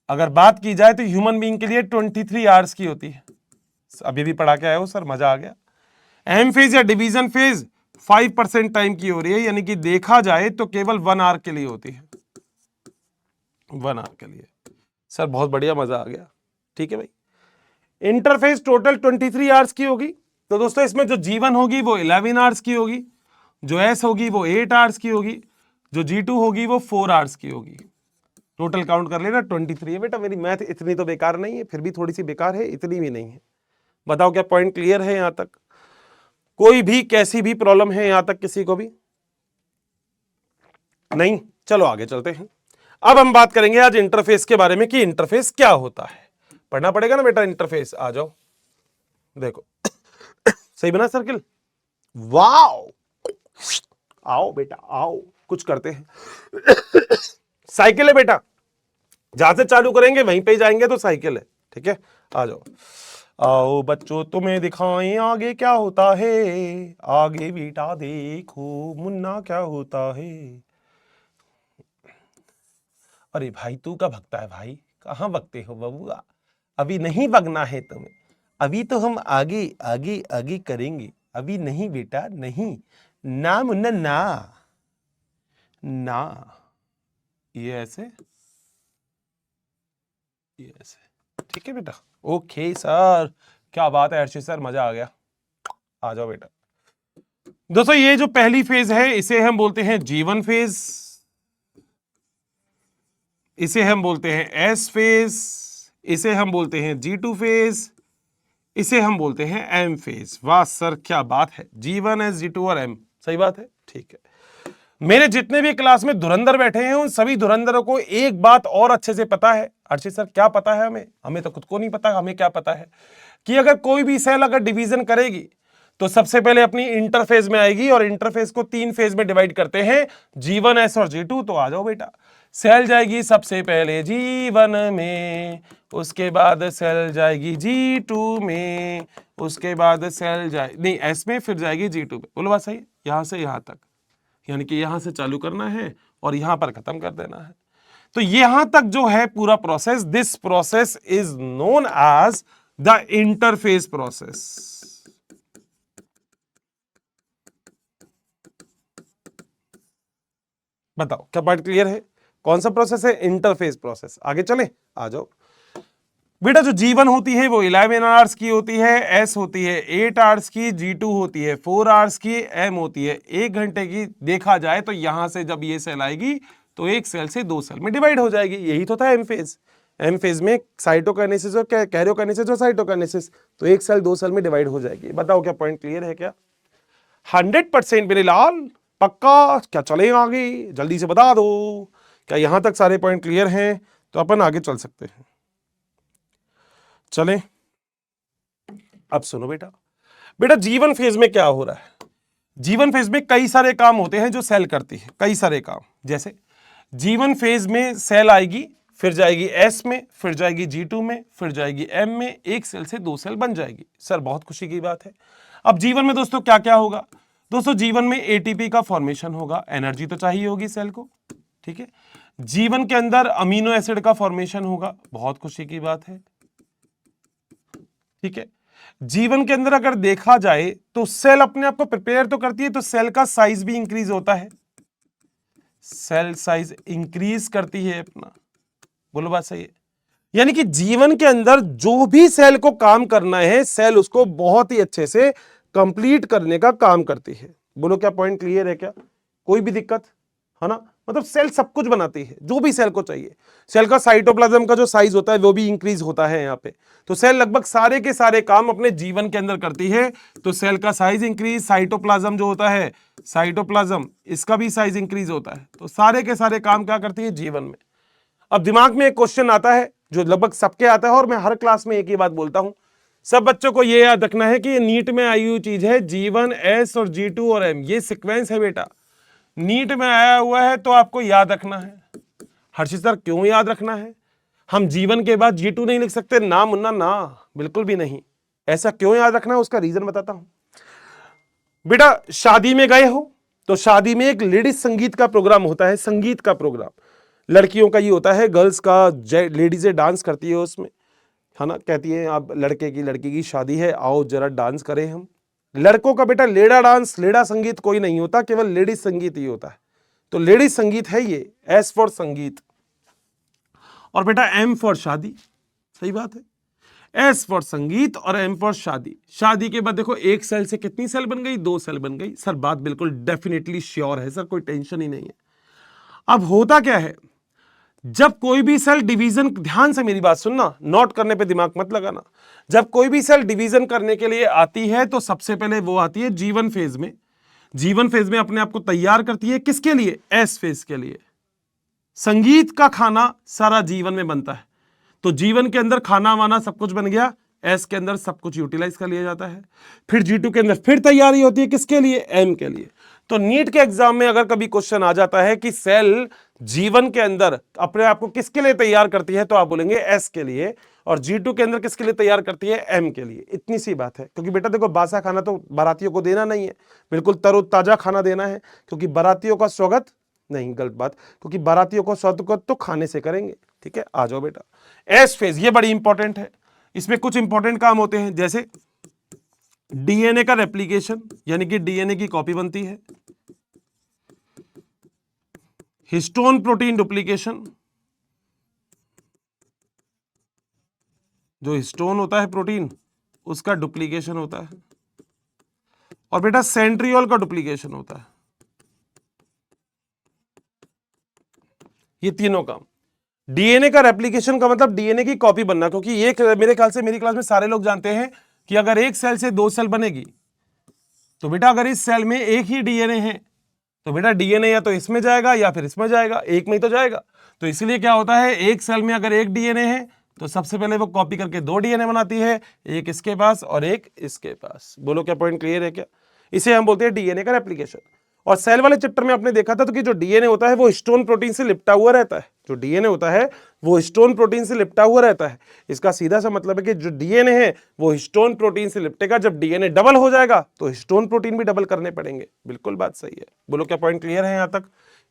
अगर बात की जाए तो ह्यूमन बीइंग के लिए 23 आवर्स की होती है। अभी भी पढ़ा के आए हो सर, मजा आ गया। एम फेज या डिवीजन फेज 5% टाइम की हो रही है, यानी कि देखा जाए तो केवल 1 आवर के लिए होती है, 1 आवर के लिए। सर बहुत बढ़िया, मजा आ गया, ठीक है भाई। इंटरफेस टोटल 23 आवर्स की होगी। तो दोस्तों इसमें जो G1 होगी वो 11 आवर्स की होगी, जो S होगी वो 8 आवर्स की होगी, जो G2 होगी वो 4 आवर्स की होगी। टोटल काउंट कर लेना 23 है। बेटा मेरी मैथ इतनी तो बेकार नहीं है, फिर भी थोड़ी सी बेकार है, इतनी भी नहीं है। बताओ क्या पॉइंट क्लियर है यहां तक? कोई भी कैसी भी प्रॉब्लम है यहां तक किसी को भी? नहीं? चलो आगे चलते हैं। अब हम बात करेंगे आज इंटरफेस के बारे में कि इंटरफेस क्या होता है। पढ़ना पड़ेगा ना बेटा इंटरफेस। आ जाओ, देखो सही बना सर्किल? वाओ, आओ बेटा आओ, कुछ करते हैं। साइकिल है बेटा, जहां से चालू करेंगे वहीं पे जाएंगे, तो साइकिल है, ठीक है। आ जाओ, आओ बच्चों तुम्हें दिखाएं आगे क्या होता है, आगे बेटा देखो मुन्ना क्या होता है। अरे भाई तू कब भगता है भाई, कहां भगते हो बबुआ? अभी नहीं भगना है तुम्हें, अभी तो हम आगे आगे आगे करेंगे, अभी नहीं बेटा नहीं, ना मुन्ना ना, ना। ये ऐसे, ये ऐसे, ठीक है बेटा। ओके सर, क्या बात है अर्षित सर, मजा आ गया। आ जाओ बेटा। दोस्तों ये जो पहली फेज है इसे हम बोलते हैं G1 फेज, इसे हम बोलते हैं S फेज, इसे हम बोलते हैं G2 फेज, इसे हम बोलते हैं M फेज। वाह सर क्या बात है, G1 S G2 और M, सही बात है, ठीक है। मेरे जितने भी क्लास में धुरंधर बैठे हैं उन सभी धुरंधरों को एक बात और अच्छे से पता है। अर्षित सर क्या पता है हमें? हमें तो खुद को नहीं पता। हमें क्या पता है कि अगर कोई भी सेल अगर डिवीजन करेगी तो सबसे पहले अपनी इंटरफेज में आएगी, और इंटरफेज को 3 फेज में डिवाइड करते हैं, G1 S और G2। तो आ जाओ बेटा, सेल जाएगी सबसे पहले G1 में, उसके बाद सेल जाएगी G2 में, उसके बाद सेल जाए नहीं S में, फिर जाएगी G2 में। बोलो बात सही है? यहां से यहां तक, यानी कि यहां से चालू करना है और यहां पर खत्म कर देना है। तो यहां तक जो है पूरा process, this process is known as the interphase process. बताओ क्या बात क्लियर है? कौन सा प्रोसेस है? Interphase process. आगे चले, आ जाओ बेटा। जो G1 होती है वो 11 आवर्स की होती है, S होती है 8 आवर्स की, G2 होती है 4 आवर्स की, M होती है 1 घंटे की। देखा जाए तो यहां से जब ये सेल आएगी तो एक सेल से 2 सेल में डिवाइड हो जाएगी। यही तो था एम फेज। एम फेज में साइटोकाइनेसिस और कैरियोकाइनेसिस और साइटोकाइनेसिस, तो एक सेल 2 सेल में डिवाइड हो जाएगी। बताओ क्या पॉइंट क्लियर है क्या? 100% मेरे लाल, पक्का? क्या चले आगे? जल्दी से बता दो। क्या यहां तक सारे पॉइंट क्लियर हैं? तो अपन आगे चल सकते हैं। चलें, अब सुनो बेटा। बेटा G1 फेज में क्या हो रहा है? G1 फेज में कई सारे काम होते हैं जो सेल करती है, कई सारे काम। जैसे G1 फेज में सेल आएगी, फिर जाएगी S में, फिर जाएगी G2 में, फिर जाएगी M में, एक सेल से 2 सेल बन जाएगी। सर बहुत खुशी की बात है। अब G1 में दोस्तों क्या क्या होगा? दोस्तों G1 में ATP का फॉर्मेशन होगा, एनर्जी तो चाहिए होगी सेल को, ठीक है। G1 के अंदर अमीनो एसिड का फॉर्मेशन होगा, बहुत खुशी की बात है, ठीक है। G1 के अंदर अगर देखा जाए तो सेल अपने आप को प्रिपेयर तो करती है, तो सेल का साइज भी इंक्रीज होता है, सेल साइज इंक्रीज करती है अपना। बोलो बात सही है? यानी कि G1 के अंदर जो भी सेल को काम करना है, सेल उसको बहुत ही अच्छे से कंप्लीट करने का काम करती है। बोलो क्या पॉइंट क्लियर है क्या? कोई भी दिक्कत है ना? मतलब सेल सब कुछ बनाती है जो भी सेल को चाहिए। सेल का साइटोप्लाज्म का जो साइज होता है वो भी इंक्रीज होता है यहाँ पे। तो सेल लगभग सारे के सारे काम अपने G1 के अंदर करती है। तो सेल का साइज इंक्रीज, साइटोप्लाज्म जो होता है, साइटोप्लाज्म इसका भी साइज इंक्रीज होता है। तो सारे के सारे काम क्या करती है? G1 में। अब दिमाग में एक क्वेश्चन आता है जो लगभग सबके आता है, और मैं हर क्लास में एक ही बात बोलता हूं, सब बच्चों को यह याद रखना है कि ये नीट में आई हुई चीज है। G1, S और G2 और M, ये सीक्वेंस है बेटा, नीट में आया हुआ है, तो आपको याद रखना है। हर्षित सर क्यों याद रखना है? हम G1 के बाद G2 नहीं लिख सकते? ना मुन्ना ना, बिल्कुल भी नहीं। ऐसा क्यों याद रखना है उसका रीजन बताता हूं। बेटा शादी में गए हो तो शादी में एक लेडीज संगीत का प्रोग्राम होता है, संगीत का प्रोग्राम। लड़कियों का ये होता है, गर्ल्स का, लेडीजें डांस करती है उसमें, है ना। कहती है आप लड़के की लड़की की शादी है, आओ जरा डांस करें हम। लड़कों का बेटा लेडा डांस, लेडा संगीत कोई नहीं होता, केवल लेडीज संगीत ही होता है। तो लेडीज संगीत है ये, एस फॉर संगीत। और बेटा एम फॉर शादी, सही बात है, एस फॉर संगीत और एम फॉर शादी। शादी के बाद देखो एक सेल से कितनी सेल बन गई? 2 सेल बन गई। सर बात बिल्कुल डेफिनेटली श्योर है सर, कोई टेंशन ही नहीं है। अब होता क्या है, जब कोई भी सेल डिवीजन, ध्यान से मेरी बात सुनना, नोट करने पे दिमाग मत लगाना। जब कोई भी सेल डिवीजन करने के लिए आती है तो सबसे पहले वो आती है G1 फेज में। G1 फेज में अपने आप को तैयार करती है, किसके लिए? S फेज के लिए। संगीत का खाना सारा G1 में बनता है, तो G1 के अंदर खाना वाना सब कुछ बन गया, S के अंदर सब कुछ यूटिलाइज कर लिया जाता है। फिर G2 के अंदर फिर तैयारी होती है, किसके लिए? M के लिए। तो नीट के एग्जाम में अगर कभी क्वेश्चन आ जाता है कि सेल G1 के अंदर अपने आप को किसके लिए तैयार करती है, तो आप बोलेंगे S के लिए, और G2 के अंदर किसके लिए तैयार करती है? M के लिए। इतनी सी बात है, क्योंकि बेटा देखो बासा खाना तो बारातियों को देना नहीं है, बिल्कुल तरोताजा खाना देना है, क्योंकि बारातियों का स्वागत नहीं, गलत बात, क्योंकि बारातियों को स्वागत तो खाने से करेंगे, ठीक है। आ जाओ बेटा, एस फेज ये बड़ी इंपॉर्टेंट है। इसमें कुछ इंपॉर्टेंट काम होते हैं, जैसे डीएनए का रेप्लिकेशन, यानी कि डीएनए की कॉपी बनती है, हिस्टोन प्रोटीन डुप्लीकेशन, जो हिस्टोन होता है प्रोटीन उसका डुप्लीकेशन होता है, और बेटा सेंट्रियोल का डुप्लीकेशन होता है। ये तीनों काम। डीएनए का रेप्लिकेशन का मतलब डीएनए की कॉपी बनना, क्योंकि ये मेरे ख्याल से मेरी क्लास में सारे लोग जानते हैं कि अगर एक सेल से 2 सेल बनेगी, तो बेटा अगर इस सेल में एक ही डीएनए है तो बेटा डीएनए या तो इसमें जाएगा या फिर इसमें जाएगा, एक में ही तो जाएगा। तो इसलिए क्या होता है, एक सेल में अगर एक डीएनए है तो सबसे पहले वो कॉपी करके 2 डीएनए बनाती है, एक इसके पास और एक इसके पास। बोलो क्या पॉइंट क्लियर है क्या? इसे हम बोलते हैं डीएनए का रेप्लिकेशन। और सेल वाले चैप्टर में आपने देखा था तो कि जो डीएनए होता है वो हिस्टोन प्रोटीन से लिपटा हुआ रहता है। जो डीएनए होता है वो हिस्टोन प्रोटीन से लिपटा हुआ रहता है। इसका सीधा सा मतलब है कि जो डीएनए है वो हिस्टोन प्रोटीन से लिपटेगा। जब डीएनए डबल हो जाएगा तो हिस्टोन प्रोटीन भी डबल करने पड़ेंगे। बिल्कुल बात सही है। बोलो क्या पॉइंट क्लियर है यहां तक?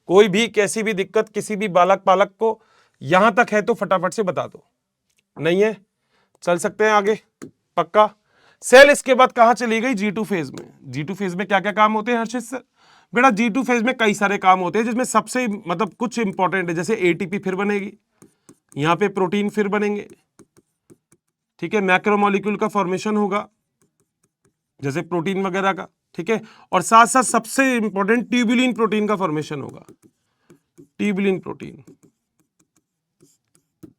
कोई भी कैसी भी दिक्कत किसी भी बालक पालक को यहां तक है तो फटाफट से बता दो। नहीं है, चल सकते हैं आगे। पक्का। सेल इसके बाद कहां चली गई? G2 फेज में। G2 फेज में क्या क्या काम होते हैं हर्षित सर? बेटा G2 फेज में कई सारे काम होते हैं जिसमें सबसे मतलब कुछ इंपॉर्टेंट है, जैसे एटीपी फिर बनेगी, यहां पे प्रोटीन फिर बनेंगे, ठीक है, मैक्रोमोलिक्यूल का फॉर्मेशन होगा जैसे प्रोटीन वगैरह का, ठीक है, और साथ साथ सबसे इंपॉर्टेंट ट्यूबुलिन प्रोटीन का फॉर्मेशन होगा, ट्यूबुलिन प्रोटीन।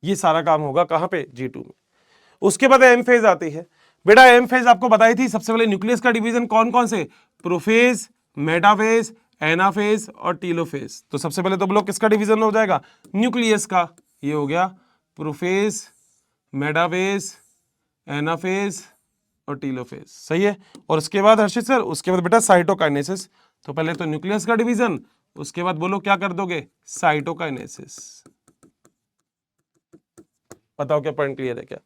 ये सारा काम होगा कहां पे? G2 में। उसके बाद एम फेज आती है। बेटा एम फेज आपको बताई थी, सबसे पहले न्यूक्लियस का डिवीजन कौन कौन से? प्रोफेज, मेटाफेज, एनाफेज और टीलोफेज। तो सबसे पहले तो बोलो किसका डिवीजन हो जाएगा? न्यूक्लियस का। ये हो गया प्रोफेज, मेटाफेज, एनाफेज और टीलोफेज। सही है। और उसके बाद हर्षित सर, उसके बाद बेटा साइटोकाइनेसिस। तो पहले तो न्यूक्लियस का डिवीजन, उसके बाद बोलो क्या कर दोगे? साइटोकाइनेसिस। बताओ क्या पॉइंट क्लियर है क्या?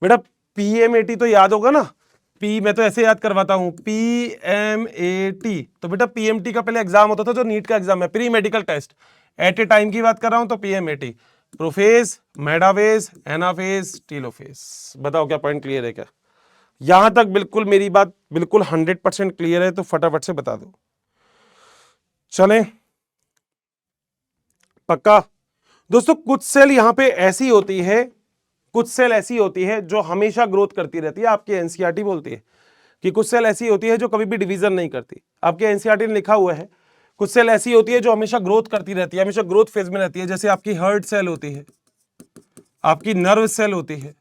बेटा पीएमएटी तो याद होगा ना? पी मैं तो ऐसे याद करवाता हूं, पीएमएटी। तो बेटा पीएमटी का पहले एग्जाम होता था जो नीट का एग्जाम है, pre medical test. At a time की बात कर रहा हूं तो PMAT, prophase, metaphase, anaphase, telophase. बताओ क्या पॉइंट क्लियर है क्या? यहां तक बिल्कुल मेरी बात बिल्कुल 100% क्लियर है तो फटाफट से बता दो। चलें पक्का? दोस्तों कुछ सेल यहां पे ऐसी होती है, कुछ सेल ऐसी होती है जो हमेशा ग्रोथ करती रहती है। आपकी एनसीईआरटी बोलती है कि कुछ सेल ऐसी होती है जो कभी भी डिवीजन नहीं करती। आपके एनसीईआरटी में लिखा हुआ है कुछ सेल ऐसी होती है जो हमेशा ग्रोथ करती रहती है, हमेशा ग्रोथ फेज में रहती है। जैसे आपकी हार्ट सेल होती है, आपकी नर्व सेल होती है,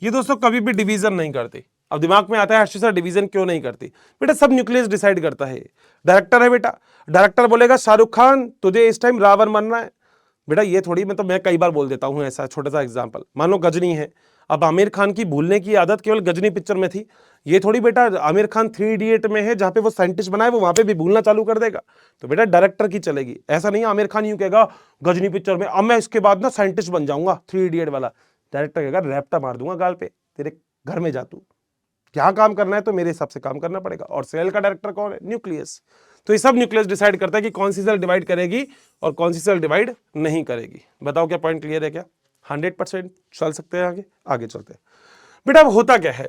ये दोस्तों कभी भी डिवीजन नहीं करती। अब दिमाग में आता है हर्षित सर डिवीजन क्यों नहीं करती? बेटा सब न्यूक्लियस डिसाइड करता है। डायरेक्टर है बेटा, डायरेक्टर बोलेगा शाहरुख खान तुझे इस टाइम रावण बनना है। बेटा ये थोड़ी, मतलब मैं कई बार बोल देता हूं ऐसा छोटा सा एग्जांपल, मान लो गजनी है। अब आमिर खान की भूलने की आदत केवल गजनी पिक्चर में थी। ये थोड़ी बेटा आमिर खान 3 इडियट में है जहां पे वो साइंटिस्ट बनाए वो वहां पे भी भूलना चालू कर देगा। तो बेटा डायरेक्टर की चलेगी। ऐसा नहीं आमिर खान यूं कहेगा गजनी पिक्चर में अब मैं इसके बाद ना साइंटिस्ट बन जाऊंगा 3 इडियट वाला। डायरेक्टर कहेगा रैप्टा मार दूंगा गाल पे, तेरे घर में जा तू, क्या काम करना है तो मेरे हिसाब से काम करना पड़ेगा। और सेल का डायरेक्टर कौन है? न्यूक्लियस। तो ये सब न्यूक्लियस डिसाइड करता है कि कौन सी सेल डिवाइड करेगी और कौन सी सेल डिवाइड नहीं करेगी। बताओ क्या पॉइंट क्लियर है क्या? 100% चल सकते हैं आगे? आगे चलते हैं बेटा। अब होता क्या है?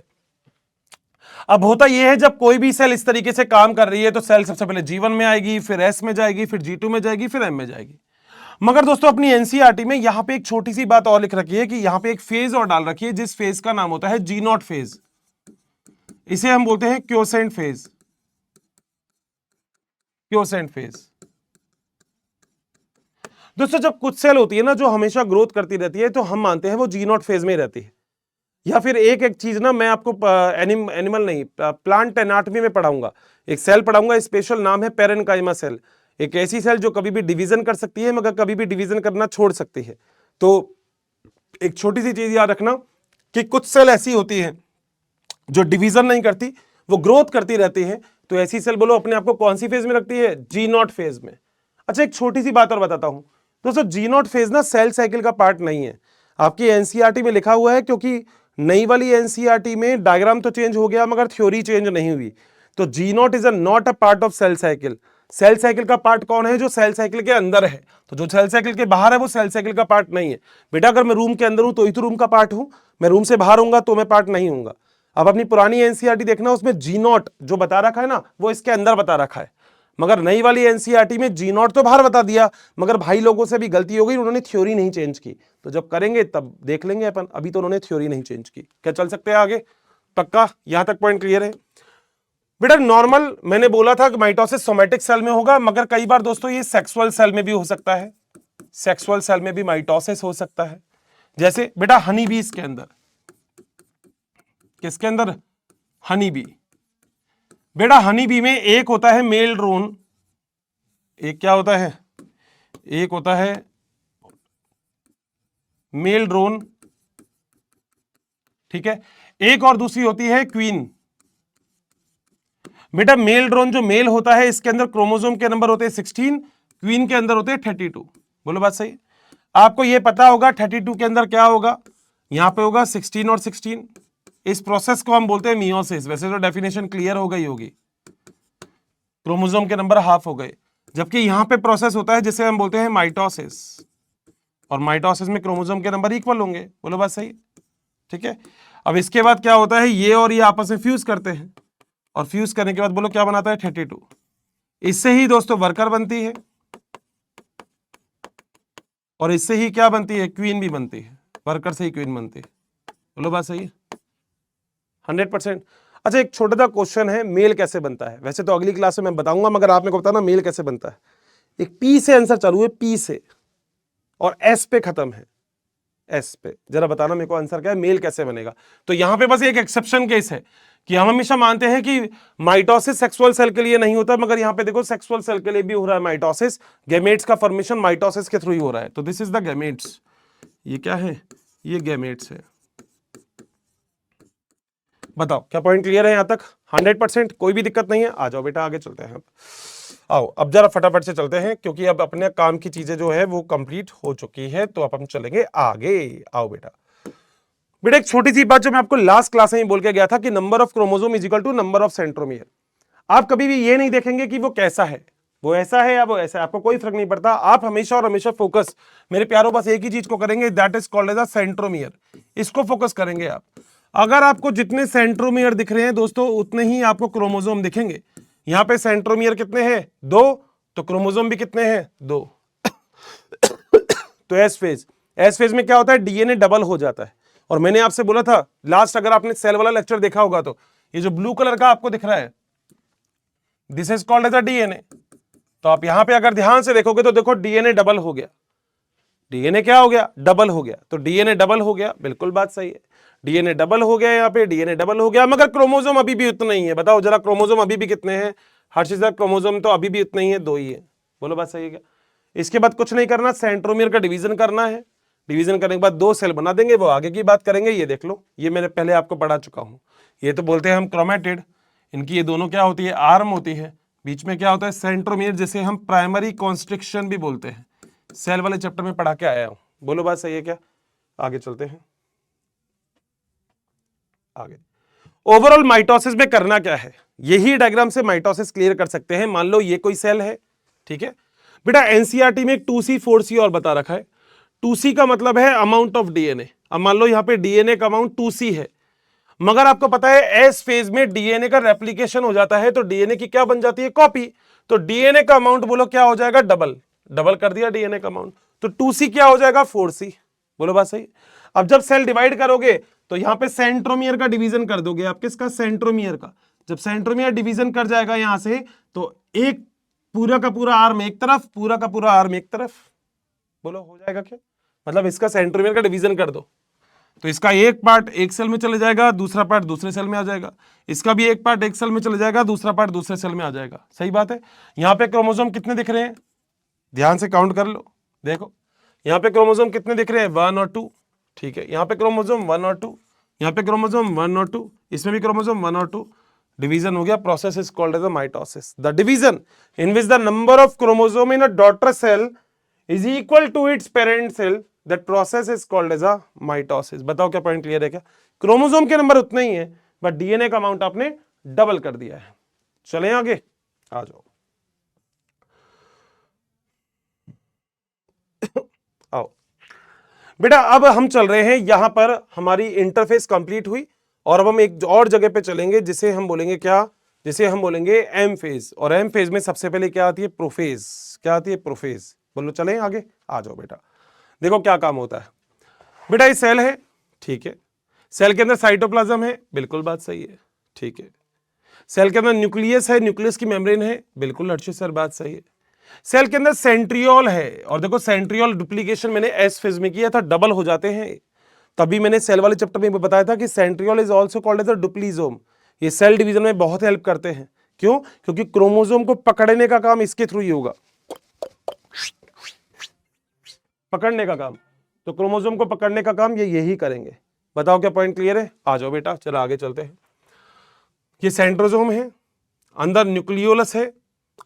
अब होता यह है जब कोई भी सेल इस तरीके से काम कर रही है तो सेल सबसे पहले G1 में आएगी, फिर S में जाएगी, फिर G2 में जाएगी, फिर M में जाएगी। मगर दोस्तों अपनी एनसीईआरटी में यहां पे एक छोटी सी बात और लिख रखी है कि यहां पे एक फेज और डाल रखी है जिस फेज का नाम होता है G0 फेज। इसे हम बोलते हैं क्योसेंट फेज। क्योसेंट फेज। दोस्तों जब कुछ सेल होती है ना जो हमेशा ग्रोथ करती रहती है तो हम मानते हैं वो G0 फेज में रहती है। या फिर एक चीज ना मैं आपको एनिमल नहीं प्लांट एनाटॉमी में पढ़ाऊंगा, एक सेल पढ़ाऊंगा, स्पेशल नाम है पेरेन्काइमा सेल। एक ऐसी सेल जो कभी भी डिवीजन कर सकती है मगर कभी भी डिवीजन करना छोड़ सकती है। तो एक छोटी सी चीज याद रखना कि कुछ सेल ऐसी होती है जो डिवीजन नहीं करती, वो ग्रोथ करती रहती है। तो ऐसी सेल बोलो अपने आप को कौन सी फेज में रखती है? G0 फेज में। अच्छा एक छोटी सी बात और बताता हूं दोस्तों, G0 फेज ना सेल साइकिल का पार्ट नहीं है। आपकी एनसीईआरटी में लिखा हुआ है, क्योंकि नई वाली एनसीईआरटी में डायग्राम तो चेंज हो गया मगर थ्योरी चेंज नहीं हुई। तो G0 is not a part of cell cycle. Cell cycle का पार्ट कौन है? जो सेल साइकिल के अंदर है। तो जो सेल साइकिल के बाहर है वो सेल साइकिल का पार्ट नहीं है। बेटा अगर मैं रूम के अंदर हूं तो ही तो रूम का पार्ट हूं, मैं रूम से बाहर हूंगा तो मैं पार्ट नहीं हूंगा। अब अपनी पुरानी एनसीईआरटी देखना, उसमें G0 जो बता रखा है ना वो इसके अंदर बता रखा है। मगर नई वाली एनसीईआरटी में G0 तो बाहर बता दिया, मगर भाई लोगों से भी गलती हो गई, उन्होंने थ्योरी नहीं चेंज की। तो जब करेंगे तब देख लेंगे अपन, अभी तो उन्होंने थ्योरी नहीं चेंज की। क्या चल सकते हैं आगे? पक्का यहां तक पॉइंट क्लियर है? बेटा नॉर्मल मैंने बोला था कि माइटोसिस सोमेटिक सेल में होगा, मगर कई बार दोस्तों ये सेक्सुअल सेल में भी हो सकता है। सेक्सुअल सेल में भी माइटोसिस हो सकता है। जैसे बेटा हनी बीज के अंदर, किसके अंदर? Honey bee. बेटा हनी बी में एक होता है मेल ड्रोन, एक क्या होता है? एक होता है मेल ड्रोन, ठीक है, एक और दूसरी होती है क्वीन। बेटा मेल ड्रोन जो मेल होता है इसके अंदर क्रोमोसोम के नंबर होते हैं 16, क्वीन के अंदर होते हैं 32। बोलो बात सही। आपको ये पता होगा 32 के अंदर क्या होगा, यहां पे होगा 16 और 16। इस प्रोसेस को हम बोलते हैं मियोसिस। वैसे तो डेफिनेशन क्लियर हो गई होगी, क्रोमोसोम के नंबर हाफ हो गए। जबकि यहां पे प्रोसेस होता है जिसे हम बोलते हैं माइटोसिस, और माइटोसिस में क्रोमोसोम के नंबर इक्वल होंगे। बोलो बात सही, ठीक है। अब इसके बाद क्या होता है, ये और ये आपस में फ्यूज करते हैं, और फ्यूज करने के बाद बोलो क्या बनाता है 32। इससे ही दोस्तों वर्कर बनती है, और इससे ही क्या बनती है, क्वीन भी बनती है। वर्कर से ही क्वीन बनती है। बोलो बात सही है 100%। अच्छा एक छोटा सा क्वेश्चन है, मेल कैसे बनता है। वैसे तो अगली क्लास में मैं बताऊंगा, मगर आप मेरे को बताना मेल कैसे बनता है। एक पी से आंसर चालू है, पी से, और एस पे खत्म है। एस पे जरा बताना मेरे को आंसर क्या है, मेल कैसे बनेगा। तो यहां पे बस एक एक्सेप्शन केस है कि हम हमेशा मानते हैं कि माइटोसिस सेक्सुअल सेल के लिए नहीं होता, मगर यहां पे देखो सेक्सुअल सेल के लिए भी हो रहा है माइटोसिस। गैमेट्स का फॉर्मेशन माइटोसिस के थ्रू ही हो रहा है। तो दिस इज द गैमेट्स। ये क्या है, ये गैमेट्स है। बताओ क्या पॉइंट क्लियर है यहां तक 100%, कोई भी दिक्कत नहीं है। आ जाओ बेटा आगे चलते हैं। आओ अब जरा फटाफट से चलते हैं, क्योंकि अब अपने काम की चीजें जो है वो कंप्लीट हो चुकी है, तो अब हम चलेंगे आगे। आओ बेटा। बेटा एक छोटी सी बात जो मैं आपको लास्ट क्लास में ही बोल के गया था कि number of chromosome is equal to number of centromere. आप कभी भी ये नहीं देखेंगे कि वो कैसा है, वो ऐसा है या वो ऐसा है, आपको कोई फर्क नहीं पड़ता। आप हमेशा और हमेशा फोकस मेरे प्यारों बस एक ही चीज को करेंगे, that is called as a centromere. इसको फोकस करेंगे आप। अगर आपको जितने सेंट्रोमियर दिख रहे हैं दोस्तों, उतने ही आपको क्रोमोसोम दिखेंगे। यहां पे सेंट्रोमियर कितने हैं, 2, तो क्रोमोसोम भी कितने हैं, 2। तो एस फेज में क्या होता है, डीएनए डबल हो जाता है। और मैंने आपसे बोला था लास्ट, अगर आपने सेल वाला लेक्चर देखा होगा, तो ये जो ब्लू कलर का आपको दिख रहा है, this is called as a DNA. तो आप यहां पे अगर ध्यान से देखोगे तो देखो डीएनए डबल हो गया। डीएनए क्या हो गया, डबल हो गया। तो डीएनए डबल हो गया, बिल्कुल बात सही है। डीएनए डबल हो गया, यहाँ पे डीएनए डबल हो गया, मगर क्रोमोसोम अभी भी उतना ही है। बताओ जरा क्रोमोसोम अभी भी कितने हैं, हर्षित सर क्रोमोसोम तो अभी भी उतना ही है, 2 ही है। बोलो बात सही है क्या। इसके बाद कुछ नहीं करना, सेंट्रोमियर का डिवीजन करना है। डिवीजन करने के बाद 2 सेल बना देंगे, वो आगे की बात करेंगे। ये देख लो, ये मैंने पहले आपको पढ़ा चुका हूं। ये तो बोलते हैं हम क्रोमेटिड, इनकी ये दोनों क्या होती है, आर्म होती है। बीच में क्या होता है, सेंट्रोमियर, जिसे हम प्राइमरी कॉन्स्ट्रिक्शन भी बोलते हैं। सेल वाले चैप्टर में पढ़ा के आया हूं। बोलो बात सही है क्या। आगे चलते हैं आगे। ओवरऑल माइटोसिस में करना क्या है, यही डायग्राम से माइटोसिस क्लियर कर सकते हैं। मान लो ये कोई सेल है, ठीक है बेटा। एनसीईआरटी में 2C 4C और बता रखा है। 2C का मतलब है अमाउंट ऑफ डीएनए। अब मान लो यहां पे डीएनए का अमाउंट 2C है, मगर आपको पता है एस फेज में डीएनए का रेप्लिकेशन हो जाता है, तो डीएनए की क्या बन जाती है, कॉपी। तो डीएनए का अमाउंट बोलो क्या हो जाएगा, डबल। डबल कर दिया डीएनए का अमाउंट, तो 2C क्या हो जाएगा, 4C। बोलो बात सही। अब जब सेल डिवाइड करोगे तो यहां पे सेंट्रोमियर का डिवीजन कर दोगे आप, किसका, सेंट्रोमियर का। जब सेंट्रोमियर डिवीजन कर जाएगा यहां से, तो एक पूरा का पूरा आर्म एक तरफ, पूरा का पूरा आर्म एक तरफ। बोलो हो जाएगा क्या, मतलब इसका सेंट्रोमियर का डिवीजन कर दो, तो इसका एक पार्ट एक सेल में चले जाएगा, दूसरा पार्ट दूसरे सेल में आ जाएगा। इसका भी एक पार्ट एक सेल में चले जाएगा, दूसरा पार्ट दूसरे सेल में आ जाएगा। सही बात है। यहां पे क्रोमोसोम कितने दिख रहे हैं, ध्यान से काउंट कर लो। देखो यहां पे क्रोमोसोम कितने दिख रहे हैं, 1 और 2, ठीक है। यहां पे क्रोमोसोम 1 और 2, यहां पे क्रोमोसोम 1 और 2, इसमें भी क्रोमोसोम 1 और 2। डिवीजन हो गया। Process is called as a mitosis. The division in which the number of chromosome in a daughter cell is equal to its parent cell, that process is called as a mitosis. बताओ क्या point clear है क्या। Chromosome के number उतने ही है, but DNA का amount आपने double कर दिया है। चलें आगे, आ जाओ। आओ बेटा, अब हम चल रहे हैं, यहां पर हमारी इंटरफेस कंप्लीट हुई, और अब हम एक और जगह पे चलेंगे जिसे हम बोलेंगे क्या, जिसे हम बोलेंगे एम फेज। और एम फेज में सबसे पहले क्या आती है, प्रोफेज। क्या आती है, प्रोफेज। बोलो चलें आगे, आ जाओ बेटा। देखो क्या काम होता है बेटा। ये सेल है, ठीक है। सेल के अंदर साइटोप्लाज्म है, बिल्कुल बात सही है, ठीक है। सेल के अंदर न्यूक्लियस है, न्यूक्लियस की मेम्ब्रेन है, बिल्कुल अर्षित सर बात सही है। सेल के अंदर सेंट्रियोल है, और देखो सेंट्रियोल डुप्लीकेशन मैंने एस फेज में किया था, डबल हो जाते हैं। तभी मैंने सेल वाले चैप्टर में बताया था कि centriole is also called as a diplosome. ये सेल डिवीजन में बहुत हेल्प करते हैं। क्यों, क्योंकि क्रोमोसोम को पकड़ने का काम इसके थ्रू ही होगा, पकड़ने का काम। तो क्रोमोसोम को पकड़ने का काम ये यही करेंगे। बताओ क्या पॉइंट क्लियर है। आ जाओ बेटा, चलो आगे चलते हैं। ये सेंट्रोसोम है, अंदर न्यूक्लियोलस है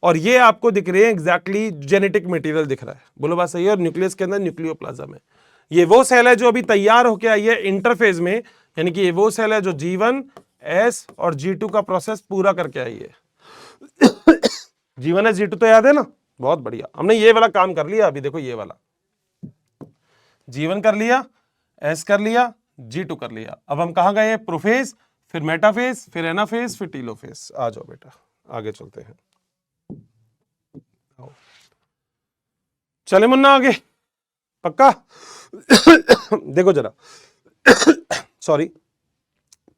और ये आपको दिख रहे हैं एग्जैक्टली जेनेटिक मटेरियल दिख रहा है, बोलो बात सही है। और न्यूक्लियस के अंदर न्यूक्लियोप्लाज्म है। ये वो सेल है जो अभी तैयार होकर आई है इंटरफेज में, यानी कि ये वो सेल है जो G1 S और G2 का प्रोसेस पूरा करके आई है। G1 S G2 तो याद है ना, बहुत बढ़िया, हमने ये वाला काम कर लिया। अभी देखो ये वाला G1 कर लिया, S कर लिया, G2 कर लिया। अब हम कहां गए, प्रोफेज, फिर मेटाफेज, फिर एनाफेज, फिर टीलोफेज। आ जाओ बेटा आगे चलते हैं। चले मुन्ना आगे, पक्का। देखो जरा, सॉरी,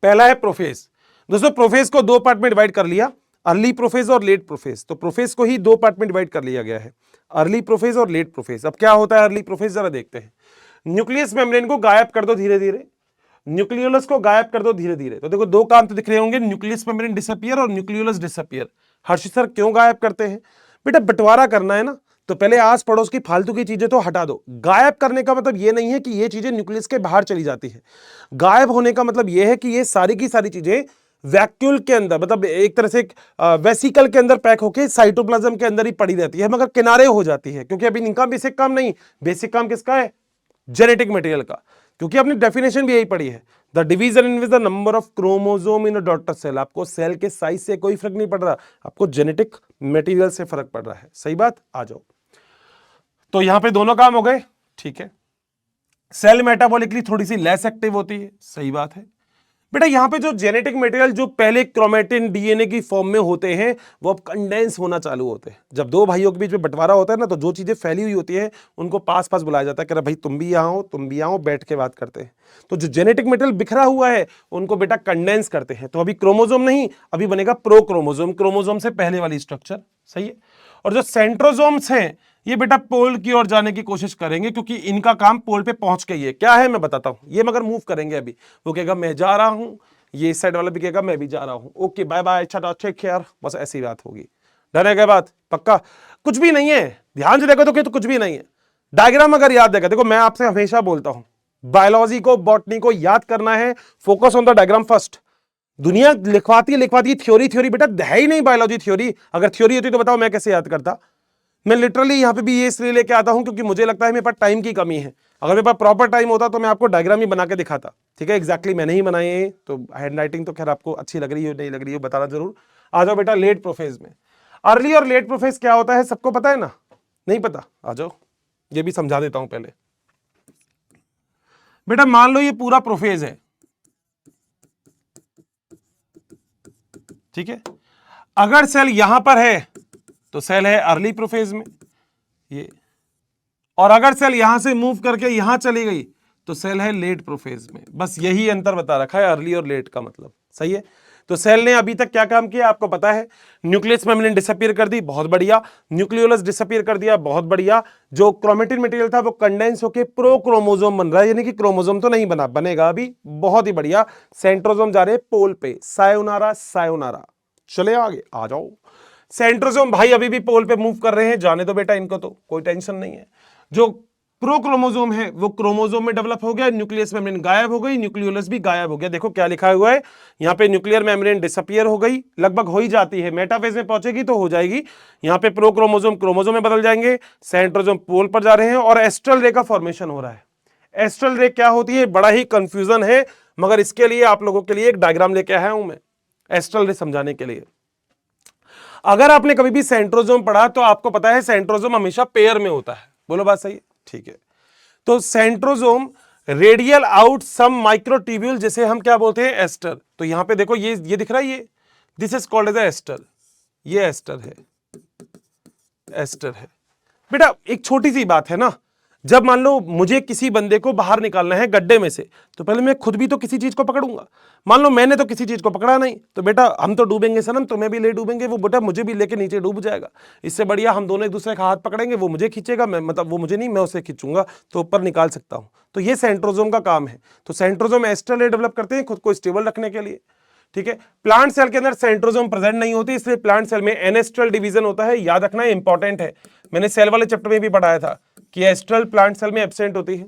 पहला है प्रोफेज। दोस्तों प्रोफेज को दो पार्ट में डिवाइड कर लिया, अर्ली प्रोफेज और लेट प्रोफेज। तो प्रोफेज को ही दो पार्ट में डिवाइड कर लिया गया है, अर्ली प्रोफेज और लेट प्रोफेज। अब क्या होता है अर्ली प्रोफेज, जरा देखते हैं। न्यूक्लियस मेम्ब्रेन को गायब कर दो धीरे धीरे, न्यूक्लियोलस को गायब कर दो धीरे धीरे। तो देखो दो काम तो दिख रहे होंगे, न्यूक्लियस मेम्ब्रेन डिसअपियर और न्यूक्लियोलस डिसअपियर। हर्षित सर क्यों गायब करते हैं? बेटा बंटवारा करना है ना, तो पहले आस पड़ोस की फालतू की चीजें तो हटा दो। गायब करने का मतलब ये नहीं है कि ये चीजें न्यूक्लियस के बाहर चली जाती है। गायब होने का मतलब ये है कि ये सारी की सारी चीजें वैक्यूल के अंदर, मतलब एक तरह से वेसिकल के अंदर पैक होके साइटोप्लाज्म के अंदर ही पड़ी रहती है, मगर किनारे हो जाती है। क्योंकि अभी इनका बेसिक काम नहीं, बेसिक काम किसका है, जेनेटिक मटेरियल का। क्योंकि अपनी डेफिनेशन भी यही पड़ी है, the division in which the number of chromosome in a daughter cell. आपको सेल के साइज से कोई फर्क नहीं पड़ रहा, आपको जेनेटिक मटेरियल से फर्क पड़ रहा है। सही बात, आ जाओ। तो यहां पे दोनों काम हो गए, ठीक है। सेल मेटाबॉलिकली थोड़ी सी लेस एक्टिव होती है, सही बात है। बेटा यहां पे जो जेनेटिक मटेरियल जो पहले क्रोमेटिन डीएनए की फॉर्म में होते हैं वो अब कंडेंस होना चालू होते हैं। जब दो भाइयों के बीच में बंटवारा होता है ना, तो जो चीजें फैली हुई होती है उनको पास पास बुलाया जाता है कि भाई तुम भी यहाँ हो, तुम भी यहाँ हो, बैठ के बात करते हैं। तो जो जेनेटिक मटेरियल बिखरा हुआ है उनको बेटा कंडेंस करते हैं। तो अभी क्रोमोजोम नहीं, अभी बनेगा प्रो क्रोमोजोम, क्रोमोजोम से पहले वाली स्ट्रक्चर, सही है। और जो सेंट्रोजोम्स हैं ये बेटा पोल की ओर जाने की कोशिश करेंगे, क्योंकि इनका काम पोल पे पहुंच के ही है। क्या है मैं बताता हूं, ये मगर मूव करेंगे अभी। वो कहेगा मैं जा रहा हूं, ये इस साइड वाला भी कहेगा मैं भी जा रहा हूं, ओके बाय बाय, अच्छा टेक केयर, बस ऐसी बात होगी। डर है क्या बात, पक्का? कुछ भी नहीं है, ध्यान से देखो तो कुछ भी नहीं है। डायग्राम अगर याद देगा, देखो मैं आपसे हमेशा बोलता हूं बायोलॉजी को, बॉटनी को याद करना है, focus on the diagram first. दुनिया लिखवाती है थ्योरी बेटा है ही नहीं बायोलॉजी थ्योरी। अगर थ्योरी होती तो बताओ मैं कैसे याद करता। मैं लिटरली यहां पे भी ये इसलिए लेके आता हूं क्योंकि मुझे लगता है मेरे पास टाइम की कमी है। अगर मेरे पास प्रॉपर टाइम होता तो मैं आपको डायग्राम ही बना के दिखाता, ठीक है। एग्जैक्टली मैंने ही बनाए हैं, तो हैंड राइटिंग तो खैर आपको अच्छी लग रही हो नहीं लग रही हो बताना जरूर। आ जाओ बेटा लेट प्रोफेज में। अर्ली और लेट प्रोफेज क्या होता है सबको पता है ना? नहीं पता? आ जाओ ये भी समझा देता हूं पहले। बेटा मान लो ये पूरा प्रोफेज है, ठीक है। अगर सेल यहां पर है तो सेल है अर्ली प्रोफेज में ये, और अगर सेल यहां से मूव करके यहां चली गई तो सेल है लेट प्रोफेज में। बस यही अंतर बता रखा है अर्ली और लेट का मतलब, सही है। तो सेल ने अभी तक क्या काम किया आपको पता है, न्यूक्लियस मेम्ब्रेन डिसअपीयर कर दी, बहुत बढ़िया। न्यूक्लियोलस डिसअपीयर कर दिया, बहुत बढ़िया। जो क्रोमेटिन मटेरियल था वो कंडेंस होकर प्रो क्रोमोसोम बन रहा है, यानी कि क्रोमोसोम तो नहीं बना, बनेगा अभी, बहुत ही बढ़िया। सेंट्रोसोम जा रहे हैं पोल पे, सायोनारा सायोनारा। चले आगे, आ जाओ। सेंट्रोसोम भाई अभी भी पोल पे मूव कर रहे हैं, जाने दो बेटा इनको, तो कोई टेंशन नहीं है। जो प्रो क्रोमोसोम है वो क्रोमोसोम में डेवलप हो गया, न्यूक्लियस मेम्ब्रेन गायब हो गई, न्यूक्लियोलस भी गायब हो गया। देखो क्या लिखा हुआ है यहाँ पे, न्यूक्लियर मेम्ब्रेन डिसअपीयर हो गई, लगभग हो ही जाती है, मेटाफेज में पहुंचेगी तो हो जाएगी। यहाँ पे प्रो क्रोमोसोम क्रोमोसोम में बदल जाएंगे, सेंट्रोसोम पोल पर जा रहे हैं और एस्ट्रल रे का फॉर्मेशन हो रहा है। एस्ट्रल रे क्या होती है, बड़ा ही कंफ्यूजन है, मगर इसके लिए आप लोगों के लिए एक डायग्राम लेके आया हूं मैं एस्ट्रल रे समझाने के लिए। अगर आपने कभी भी सेंट्रोसोम पढ़ा तो आपको पता है सेंट्रोसोम हमेशा पेयर में होता है, बोलो बात सही है, ठीक है। तो centrosome radial out some microtubule, जैसे हम क्या बोलते हैं एस्टर। तो यहां पे देखो ये दिख रहा है, ये this is called as aster, ये एस्टर है, एस्टर है। बेटा एक छोटी सी बात है ना, जब मान लो मुझे किसी बंदे को बाहर निकालना है गड्ढे में से, तो पहले मैं खुद भी तो किसी चीज को पकड़ूंगा। मान लो मैंने तो किसी चीज को पकड़ा नहीं, तो बेटा हम तो डूबेंगे सनम, तुम्हें भी ले डूबेंगे, वो बेटा मुझे भी लेके नीचे डूब जाएगा। इससे बढ़िया हम दोनों एक दूसरे का हाथ पकड़ेंगे, वो मुझे खींचेगा, मैं मतलब वो मुझे नहीं, मैं उसे खींचूंगा तो ऊपर निकाल सकता हूं। तो ये सेंट्रोसोम का काम है। तो सेंट्रोसोम एस्ट्रल रे डेवलप करते हैं खुद को स्टेबल रखने के लिए, ठीक है। प्लांट सेल के अंदर सेंट्रोसोम प्रेजेंट नहीं होती, इसलिए प्लांट सेल में एनेस्ट्रल डिवीजन होता है, याद रखना इंपॉर्टेंट है। मैंने सेल वाले चैप्टर में भी पढ़ाया था कि एस्ट्रल प्लांट सेल में एब्सेंट होती है,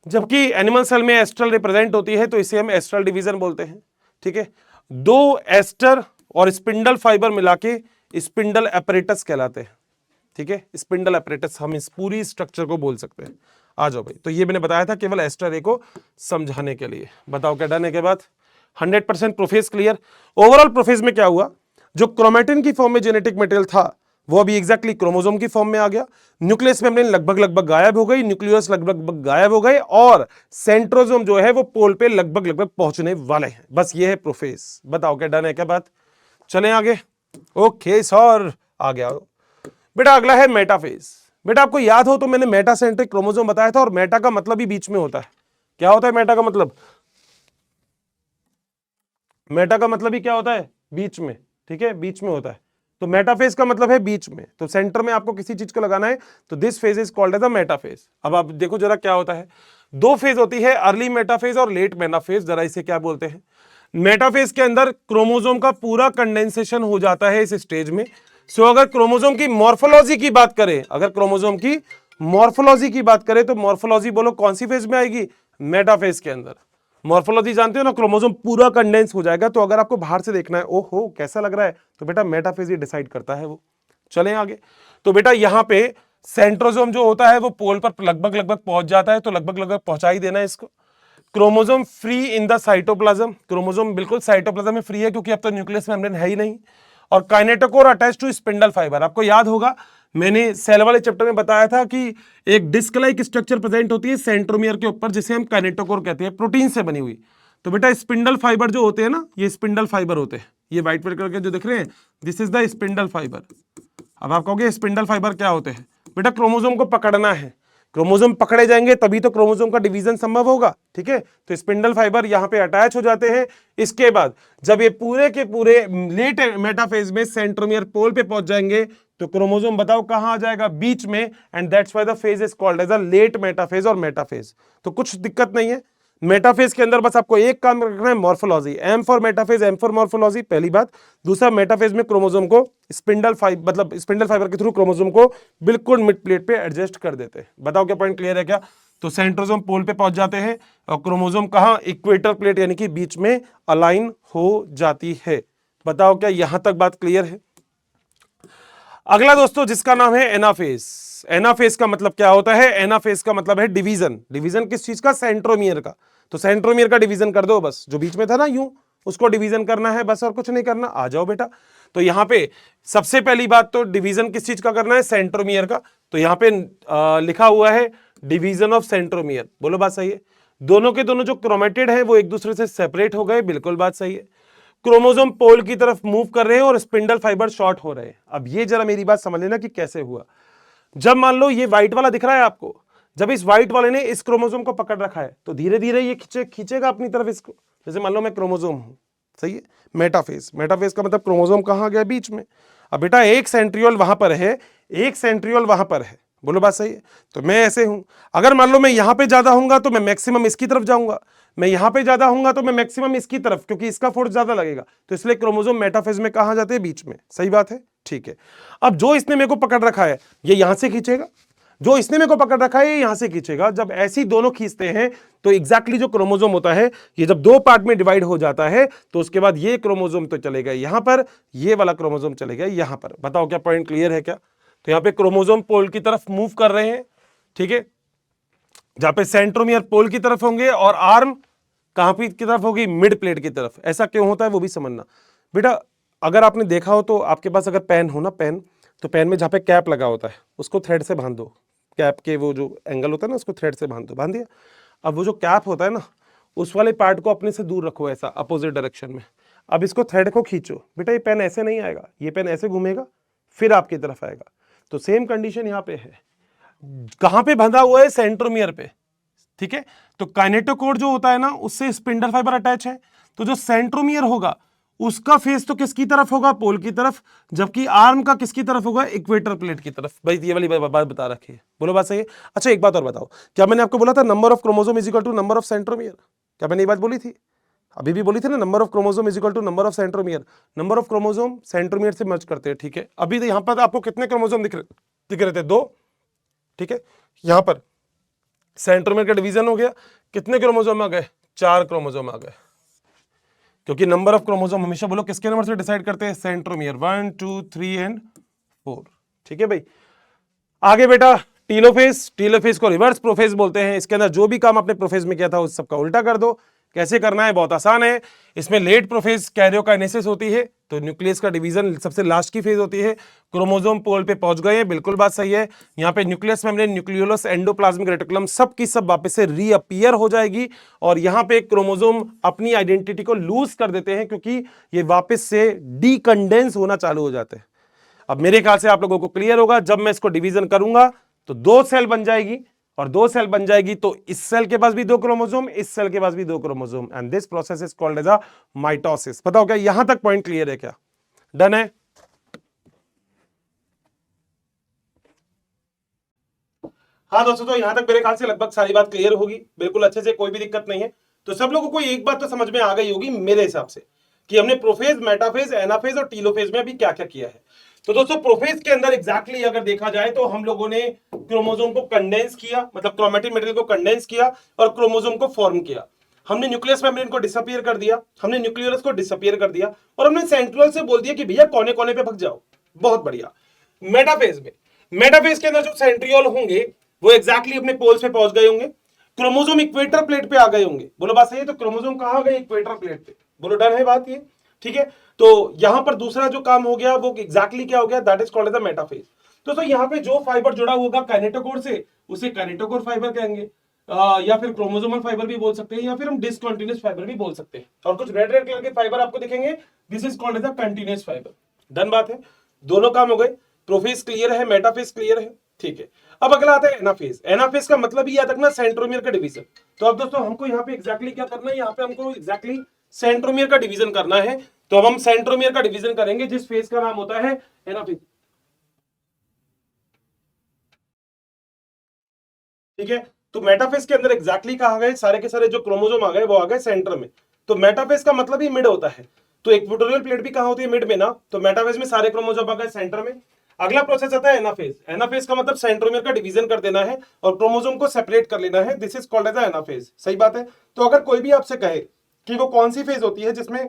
जबकि एनिमल सेल में एस्ट्रल रिप्रेजेंट होती है, तो इसे हम एस्ट्रल डिवीजन बोलते हैं, ठीक है। दो एस्टर और स्पिंडल फाइबर मिला के स्पिंडल एपरेटस कहलाते हैं। ठीक है, स्पिंडल एपरेटस हम इस पूरी स्ट्रक्चर को बोल सकते हैं। आ जाओ भाई, तो ये मैंने बताया था केवल एस्टर रे को समझाने के लिए। बताओ क्या डन है के बाद? 100% प्रोफेज क्लियर। ओवरऑल प्रोफेज में क्या हुआ, जो क्रोमेटिन की फॉर्म में जेनेटिक मटेरियल था वो अभी एग्जैक्टली क्रोमोसोम की फॉर्म में आ गया। न्यूक्लियस मेम्ब्रेन लगभग गायब हो गई, न्यूक्लियस लगभग गायब हो गए, और सेंट्रोसोम जो है वो पोल पे लगभग पहुंचने वाले हैं। बस ये है प्रोफेज। बताओ क्या डन है क्या बात? चलें आगे। ओके सर, आ गया बेटा। अगला है मेटाफेज। बेटा आपको याद हो तो मैंने मेटासेंट्रिक क्रोमोसोम बताया था, और मेटा का मतलब ही बीच में होता है। क्या होता है मेटा का मतलब? मेटा का मतलब ही क्या होता है? बीच में। ठीक है, बीच में होता है। तो मेटाफेज का मतलब है बीच में। तो सेंटर में आपको किसी चीज को लगाना है तो this phase is called as a metaphase. अब आप देखो जरा क्या होता है। दो फेज होती है, अर्ली मेटाफेज और लेट मेटाफेज। जरा इसे क्या बोलते हैं? मेटाफेज के अंदर क्रोमोसोम का पूरा कंडेंसेशन हो जाता है इस स्टेज में। सो अगर क्रोमोसोम की मॉर्फोलॉजी की बात करें, अगर क्रोमोसोम की मॉर्फोलॉजी की बात करें तो मॉर्फोलॉजी बोलो कौन सी फेज में आएगी? मेटाफेज के अंदर। मॉर्फोलॉजी जानते हो ना, क्रोमोसोम पूरा कंडेंस हो जाएगा। तो अगर आपको बाहर से देखना है ओहो कैसा लग रहा है, तो बेटा मेटाफेज ही डिसाइड करता है वो। चलें आगे। तो बेटा यहां पे सेंट्रोसोम जो होता है वो पोल पर लगभग पहुंच जाता है, तो लगभग पहुंचा ही देना है इसको। Chromosome free in the cytoplasm. Chromosome बिल्कुल साइटोप्लाज्म में फ्री है क्योंकि अब तो न्यूक्लियस मेम्ब्रेन है ही नहीं। और kinetochore attach to spindle fibre. आपको याद होगा मैंने सेल वाले चैप्टर में बताया था कि एक डिस्क लाइक स्ट्रक्चर प्रेजेंट होती है सेंट्रोमियर के ऊपर, जिसे हम काइनेटोकोर कहते हैं, प्रोटीन से बनी हुई। तो बेटा स्पिंडल फाइबर जो होते हैं ना, ये स्पिंडल फाइबर होते हैं। ये व्हाइट कलर के जो दिख रहे हैं, this is the spindle fibre. अब आप कहोगे स्पिंडल फाइबर क्या होते हैं? बेटा क्रोमोसोम को पकड़ना है, क्रोमोसोम पकड़े जाएंगे तभी तो क्रोमोसोम का डिवीजन संभव होगा। ठीक है, तो स्पिंडल फाइबर यहां पे अटैच हो जाते हैं। इसके बाद जब ये पूरे के पूरे लेट मेटाफेज में सेंट्रोमियर पोल पे पहुंच जाएंगे तो क्रोमोसोम बताओ कहां आ जाएगा? बीच में। And that's why the phase is called as a late metaphase और मेटाफेज। तो कुछ दिक्कत नहीं है। मेटाफेज के अंदर बस आपको एक काम रखना है, morphology. M for metaphase, M for morphology, पहली बात। दूसरा, मेटाफेज में क्रोमोसोम को स्पिंडल फाइबर मतलब स्पिंडल फाइबर के थ्रू क्रोमोसोम को बिल्कुल मिड प्लेट पे एडजस्ट कर देते हैं। बताओ क्या पॉइंट क्लियर है क्या? तो सेंट्रोसोम पोल पे पहुंच जाते हैं और क्रोमोसोम कहां? इक्वेटर प्लेट यानी कि बीच में अलाइन हो जाती है। बताओ क्या यहां तक बात क्लियर है? अगला दोस्तों जिसका नाम है एनाफेज। एनाफेज का मतलब क्या होता है? एनाफेज का मतलब है डिवीजन। डिवीजन किस चीज का? सेंट्रोमियर का। तो सेंट्रोमियर का डिवीजन कर दो बस, जो बीच में था ना यूं, उसको डिवीजन करना है बस, और कुछ नहीं करना। आ जाओ बेटा। तो यहां पे सबसे पहली बात तो डिवीजन किस चीज का करना है? सेंट्रोमियर का। तो यहां पे लिखा हुआ है डिवीजन ऑफ सेंट्रोमियर। बोलो बात सही है? दोनों के दोनों जो क्रोमेटिड है वो एक दूसरे से सेपरेट हो गए, बिल्कुल बात सही है। क्रोमोसोम पोल की तरफ मूव कर रहे हैं और स्पिंडल फाइबर शॉर्ट हो रहे हैं। अब ये जरा मेरी बात समझ लेना कि कैसे हुआ। जब मान लो ये व्हाइट वाला दिख रहा है आपको, जब इस व्हाइट वाले ने इस क्रोमोसोम को पकड़ रखा है तो धीरे धीरे ये खींचेगा अपनी तरफ इसको। जैसे मान लो मैं क्रोमोसोम हूं, सही है। मेटाफेज, मेटाफेज का मतलब क्रोमोसोम कहां गया? बीच में। अब बेटा एक सेंट्रियोल वहां पर है, एक सेंट्रियोल वहां पर है। बोलो बात सही है? तो मैं ऐसे हूं, अगर मान लो मैं यहां पे ज्यादा हूंगा तो मैं मैक्सिमम इसकी तरफ जाऊंगा, मैं यहां पे ज्यादा हूंगा तो मैं मैक्सिमम इसकी तरफ, क्योंकि इसका फोर्स ज्यादा लगेगा। तो इसलिए क्रोमोसोम मेटाफेज में कहां जाते हैं? बीच में। सही बात है? ठीक है। अब जो इसने मेरे को पकड़ रखा है ये यहां से खींचेगा, जो इसने मेरे को पकड़ रखा है ये यहां से खींचेगा। जब ऐसी दोनों खींचते हैं तो एग्जैक्टली जो क्रोमोसोम होता है ये जब दो पार्ट में डिवाइड हो जाता है तो उसके बाद ये क्रोमोसोम तो चलेगा यहां पर, ये वाला क्रोमोसोम चलेगा यहां पर। बताओ क्या पॉइंट क्लियर है क्या? तो यहां पे क्रोमोसोम पोल की तरफ मूव कर रहे हैं। ठीक है, जहां पे सेंट्रोमियर पोल की तरफ होंगे और आर्म कहां की तरफ होगी? मिड प्लेट की तरफ। ऐसा क्यों होता है वो भी समझना बेटा। अगर आपने देखा हो तो आपके पास अगर पेन हो ना, पेन, तो पेन में जहां पे कैप लगा होता है उसको थ्रेड से बांध दो। कैप के वो जो एंगल होता है ना उसको थ्रेड से बांध दो। बांध दिया? अब वो जो कैप होता है ना उस वाले पार्ट को अपने से दूर रखो, ऐसा अपोजिट डायरेक्शन में। अब इसको थ्रेड को खींचो। बेटा ये पेन ऐसे नहीं आएगा, ये पेन ऐसे घूमेगा फिर आपकी तरफ आएगा। तो सेम कंडीशन यहां पे है। कहां पे बंधा हुआ है? सेंट्रोमियर पे। ठीक है, तो काइनेटोकोर जो होता है ना उससे स्पिंडल फाइबर अटैच है। तो जो सेंट्रोमियर होगा उसका फेस तो किसकी तरफ होगा? पोल की तरफ। जबकि आर्म का किसकी तरफ होगा? इक्वेटर प्लेट की तरफ। भाई ये वाली बात बता रखी है। बोलो बात सही है? अच्छा एक बात और बताओ, क्या मैंने आपको बोला था number of chromosome is equal to number of centromere? क्या मैंने ये बात बोली थी? अभी भी बोली थी ना, number of chromosome is equal to number of centromere. Number of chromosome centromere से मर्ज करते हैं। ठीक है, अभी तो यहां पर आपको कितने क्रोमोसोम दिख रहे थे? 2। ठीक है, यहां पर सेंट्रोमियर का डिवीजन हो गया, कितने क्रोमोसोम आ गए? 4 क्रोमोसोम आ गए, क्योंकि नंबर ऑफ क्रोमोसोम हमेशा बोलो किसके नंबर से डिसाइड करते हैं, सेंट्रोमियर 1 2 3 एंड 4। ठीक है भाई, आगे बेटा टीलोफेज। टीलोफेज को रिवर्स प्रोफेज बोलते हैं। इसके अंदर जो भी काम आपने प्रोफेज में किया था उस सबका उल्टा कर दो। कैसे करना है, बहुत आसान है। इसमें लेट प्रोफेज कैरियोकाइनेसिस होती है, तो न्यूक्लियस का डिवीजन सबसे लास्ट की फेज होती है। क्रोमोसोम पोल पे पहुंच गए हैं, बिल्कुल बात सही है। यहाँ पे nucleus membrane, nucleolus, endoplasmic reticulum सब की सब वापस से रीअपीयर हो जाएगी और यहाँ पे क्रोमोसोम अपनी आइडेंटिटी को लूज कर देते हैं क्योंकि ये वापस से डीकंडेंस होना चालू हो जाते हैं। अब मेरे ख्याल से आप लोगों को क्लियर होगा, जब मैं इसको डिवीजन करूंगा तो 2 सेल बन जाएगी और 2 सेल बन जाएगी तो इस सेल के पास भी 2 क्रोमोसोम, इस सेल के पास भी 2 chromosome, and this process is called as a mitosis. बताओ क्या यहां तक पॉइंट क्लियर है? क्या डन है? हाँ दोस्तों, तो यहां तक मेरे ख्याल से लगभग सारी बात क्लियर होगी, बिल्कुल अच्छे से, कोई भी दिक्कत नहीं है। तो सब लोगों को एक बात तो समझ में आ गई होगी मेरे हिसाब से कि हमने प्रोफेज, मेटाफेज, एनाफेज और टीलोफेज में अभी क्या क्या किया है। तो दोस्तों प्रोफेज के अंदर एग्जैक्टली अगर देखा जाए तो हम लोगों ने क्रोमोसोम को कंडेंस किया, मतलब क्रोमैटिन मटेरियल को कंडेंस किया और क्रोमोसोम को फॉर्म किया। हमने न्यूक्लियस मेम्ब्रेन को डिसअपीयर कर दिया, हमने न्यूक्लियस को डिसअपीयर कर दिया और हमने सेंट्रियोल से बोल दिया कि भैया कोने कोने पे भग जाओ। बहुत बढ़िया। मेटाफेज में, मेटाफेज के अंदर जो सेंट्रियोल होंगे वो एग्जैक्टली अपने पोल्स पे पहुंच गए होंगे, क्रोमोसोम इक्वेटर प्लेट पे आ गए होंगे। बोलो बात सही है? तो क्रोमोसोम कहां गए? इक्वेटर प्लेट पे। बोलो डन है बात ये? ठीक है, तो यहां पर दूसरा जो काम हो गया वो एग्जैक्टली क्या हो गया? That is called as the metaphase. तो यहां पे जो फाइबर जुड़ा होगा काइनेटोकोर से उसे काइनेटोकोर फाइबर कहेंगे, या फिर क्रोमोसोमल फाइबर भी बोल सकते हैं, या फिर हम डिसकंटीन्यूअस फाइबर भी बोल सकते हैं। और कुछ रेड रेड कलर के फाइबर आपको दिखेंगे, this is called as the continuous fibre. Done बात है, दोनों काम हो गए। प्रोफेज क्लियर है, मेटाफेज क्लियर है, ठीक है। अब अगला आता है एनाफेज। एनाफेज का मतलब ही याद रखना सेंट्रोमियर का डिवीजन। तो अब दोस्तों हमको यहाँ पे एग्जैक्टली क्या करना है? यहाँ पे हमको एग्जैक्टली सेंट्रोमियर का डिवीजन करना है। तो अब हम सेंट्रोमियर का डिवीजन करेंगे जिस फेज का नाम होता है एनाफेज। ठीक है, तो मेटाफेज के अंदर एग्जैक्टली कहा गए सारे के सारे जो क्रोमोसोम आ गए वो आ गए सेंटर में। तो मेटाफेज का मतलब ही मिड होता है। तो इक्वेटोरियल प्लेट भी कहां होती है? मिड में ना। तो मेटाफेज में सारे क्रोमोसोम आ गए सेंटर में। अगला प्रोसेस आता है एनाफेज। एनाफेज का मतलब सेंट्रोमियर का डिवीजन कर देना है और क्रोमोसोम को सेपरेट कर लेना है। This is called as anaphase. सही बात है। तो अगर कोई भी आपसे कहे कि वो कौन सी फेज होती है जिसमें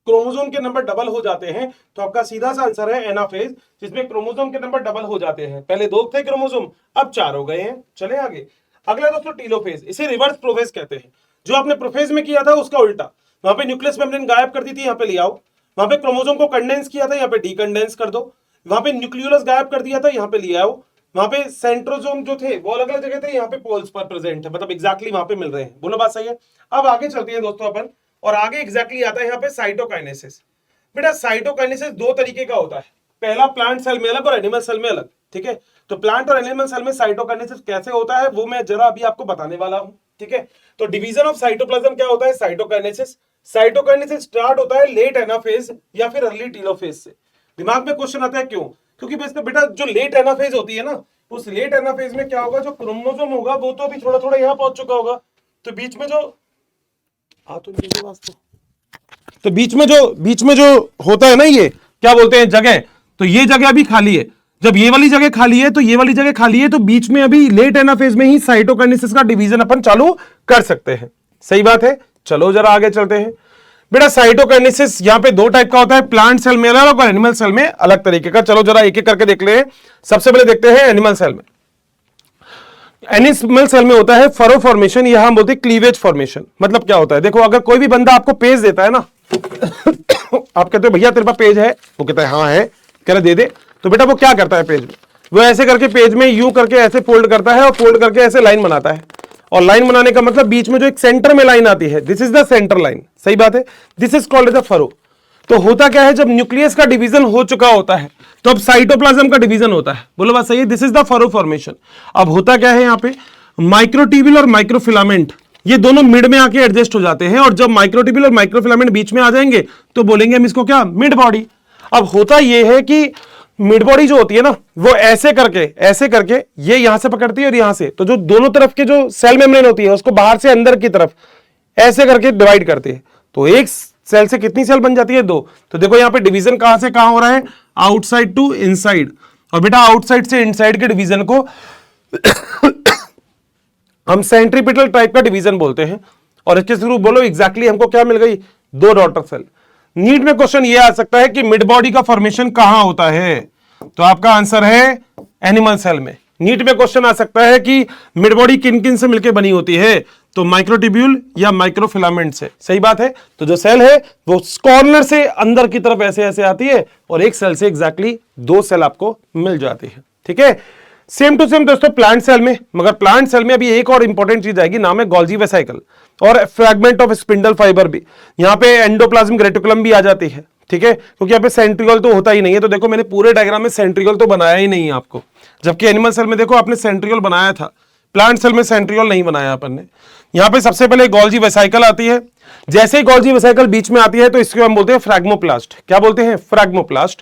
क्रोमोसोम के नंबर डबल हो जाते हैं, तो आपका सीधा सा आंसर है एनाफेज, जिसमें क्रोमोसोम के नंबर डबल हो जाते हैं। पहले 2 थे क्रोमोसोम, अब 4 हो गए हैं। चले आगे। अगला दोस्तों टीलोफेज, इसे रिवर्स प्रोफेज कहते हैं। जो आपने प्रोफेज में किया था उसका उल्टा। वहां पे न्यूक्लियस मेम्ब्रेन गायब कर दी थी, यहाँ पे ले आओ। वहां पे क्रोमोसोम को कंडेंस किया था, यहाँ पे डीकंडेंस कर दो। वहां पे न्यूक्लियोलस गायब कर दिया था, यहाँ पे ले आओ। वहां पे सेंट्रोसोम जो थे वो अलग अलग जगह थे, यहाँ पे पोल्स पर प्रेजेंट है, मतलब एग्जैक्टली वहां पे मिल रहे हैं। बोलो बात सही है? अब आगे चलते हैं दोस्तों अपन, और आगे एग्जैक्टली आता है यहाँ पे साइटोकाइनेसिस। बेटा साइटोकाइनेसिस 2 तरीके का होता है। पहला प्लांट सेल में अलग और एनिमल सेल में अलग। ठीक है, तो प्लांट और एनिमल सेल में साइटोकाइनेसिस कैसे होता है वो मैं जरा अभी आपको बताने वाला हूं। ठीक है, तो डिवीजन ऑफ साइटोप्लाज्म क्या होता है? साइटोकाइनेसिस। साइटोकाइनेसिस स्टार्ट होता है लेट एनाफेज या फिर अर्ली टीलोफेज से। दिमाग में क्वेश्चन आता है क्यों? क्योंकि बेटा जो लेट एनाफेज होती है ना, उस लेट एनाफेज में क्या होगा? जो क्रोमोसोम होगा वो तो अभी थोड़ा थोड़ा यहां पहुंच चुका होगा, तो बीच में जो होता है ना, ये क्या बोलते हैं जगह, तो ये जगह अभी खाली है। जब ये वाली जगह खाली है तो ये वाली जगह खाली है, तो बीच में अभी लेट एनाफेज में ही साइटोकाइनेसिस का डिवीजन अपन चालू कर सकते हैं। सही बात है। चलो जरा आगे चलते हैं। बेटा साइटोकाइनेसिस यहां पे 2 टाइप का होता है, प्लांट सेल में अलग और एनिमल सेल में अलग तरीके का। चलो जरा एक एक करके देख ले। सबसे पहले देखते हैं एनिमल सेल में। एनिमल सेल में होता है फरो फॉर्मेशन, यहां हम बोलते हैं क्लीवेज फॉर्मेशन। मतलब क्या होता है? देखो, अगर कोई भी बंदा आपको पेज देता है ना आप कहते हो भैया तेरे पास पेज है, वो कहता है हाँ है, कह रहे दे दे। तो बेटा वो क्या करता है पेज में? वो ऐसे करके पेज में यूं करके ऐसे फोल्ड करता है और फोल्ड करके ऐसे लाइन बनाता है। और लाइन बनाने का मतलब बीच में जो एक सेंटर में लाइन आती है, this is the centre line. सही बात है। This is called as the furrow. तो होता क्या है? जब न्यूक्लियस का डिवीजन हो चुका होता है तो अब साइटोप्लाज्म का डिवीजन होता है। बोलो बात सही है? This is the furrow formation. अब होता क्या है यहाँ पे? माइक्रोट्यूब्यूल और माइक्रोफिलामेंट ये दोनों मिड में आके एडजस्ट हो जाते हैं, और जब माइक्रोट्यूब्यूल और माइक्रोफिलामेंट बीच में आ जाएंगे तो बोलेंगे हम इसको क्या? Mid body. अब होता यह है कि मिड बॉडी जो होती है ना, वो ऐसे करके ये यहां से पकड़ती है और यहां से, तो जो दोनों तरफ के जो सेल मेम्ब्रेन होती है उसको बाहर से अंदर की तरफ ऐसे करके डिवाइड करती है। तो एक सेल से कितनी सेल बन जाती है? 2। तो देखो यहां पे डिवीजन कहां से कहां हो रहा है? Outside to inside. और बेटा आउटसाइड से इनसाइड के डिवीजन को हम सेंट्रीपिटल टाइप का डिवीजन बोलते हैं। और इसके थ्रू बोलो एग्जैक्टली हमको क्या मिल गई? 2 डॉटर सेल। नीट में क्वेश्चन ये आ सकता है कि मिड बॉडी का फॉर्मेशन कहां होता है, तो आपका आंसर है एनिमल सेल में। नीट में क्वेश्चन आ सकता है कि मिड बॉडी किन किन से मिलकर बनी होती है, तो माइक्रोट्यूब्यूल या माइक्रोफिलामेंट से। सही बात है। तो जो सेल है वो कॉर्नर से अंदर की तरफ ऐसे ऐसे आती है और एक सेल से एग्जैक्टली 2 सेल आपको मिल जाती है। ठीक है, सेम टू सेम दोस्तों प्लांट सेल में, मगर प्लांट सेल में अभी एक और इंपॉर्टेंट चीज आएगी, नाम है गोल्जी वेसिकल और फ्रैगमेंट ऑफ स्पिंडल फाइबर भी। यहां पे एंडोप्लाज्मिक रेटिकुलम भी आ जाती है। ठीक है, क्योंकि यहाँ पे सेंट्रियोल तो होता ही नहीं है, तो देखो मैंने पूरे डायग्राम में सेंट्रियोल तो बनाया ही नहीं है आपको, जबकि एनिमल सेल में देखो आपने सेंट्रियोल बनाया था, प्लांट सेल में सेंट्रियोल नहीं बनाया अपन ने। यहां पे सबसे पहले गोल्जी वेसिकल आती है। जैसे ही गोल्जी वेसिकल बीच में आती है तो इसको हम बोलते हैं फ्रैग्मोप्लास्ट। क्या बोलते हैं? फ्रैग्मोप्लास्ट।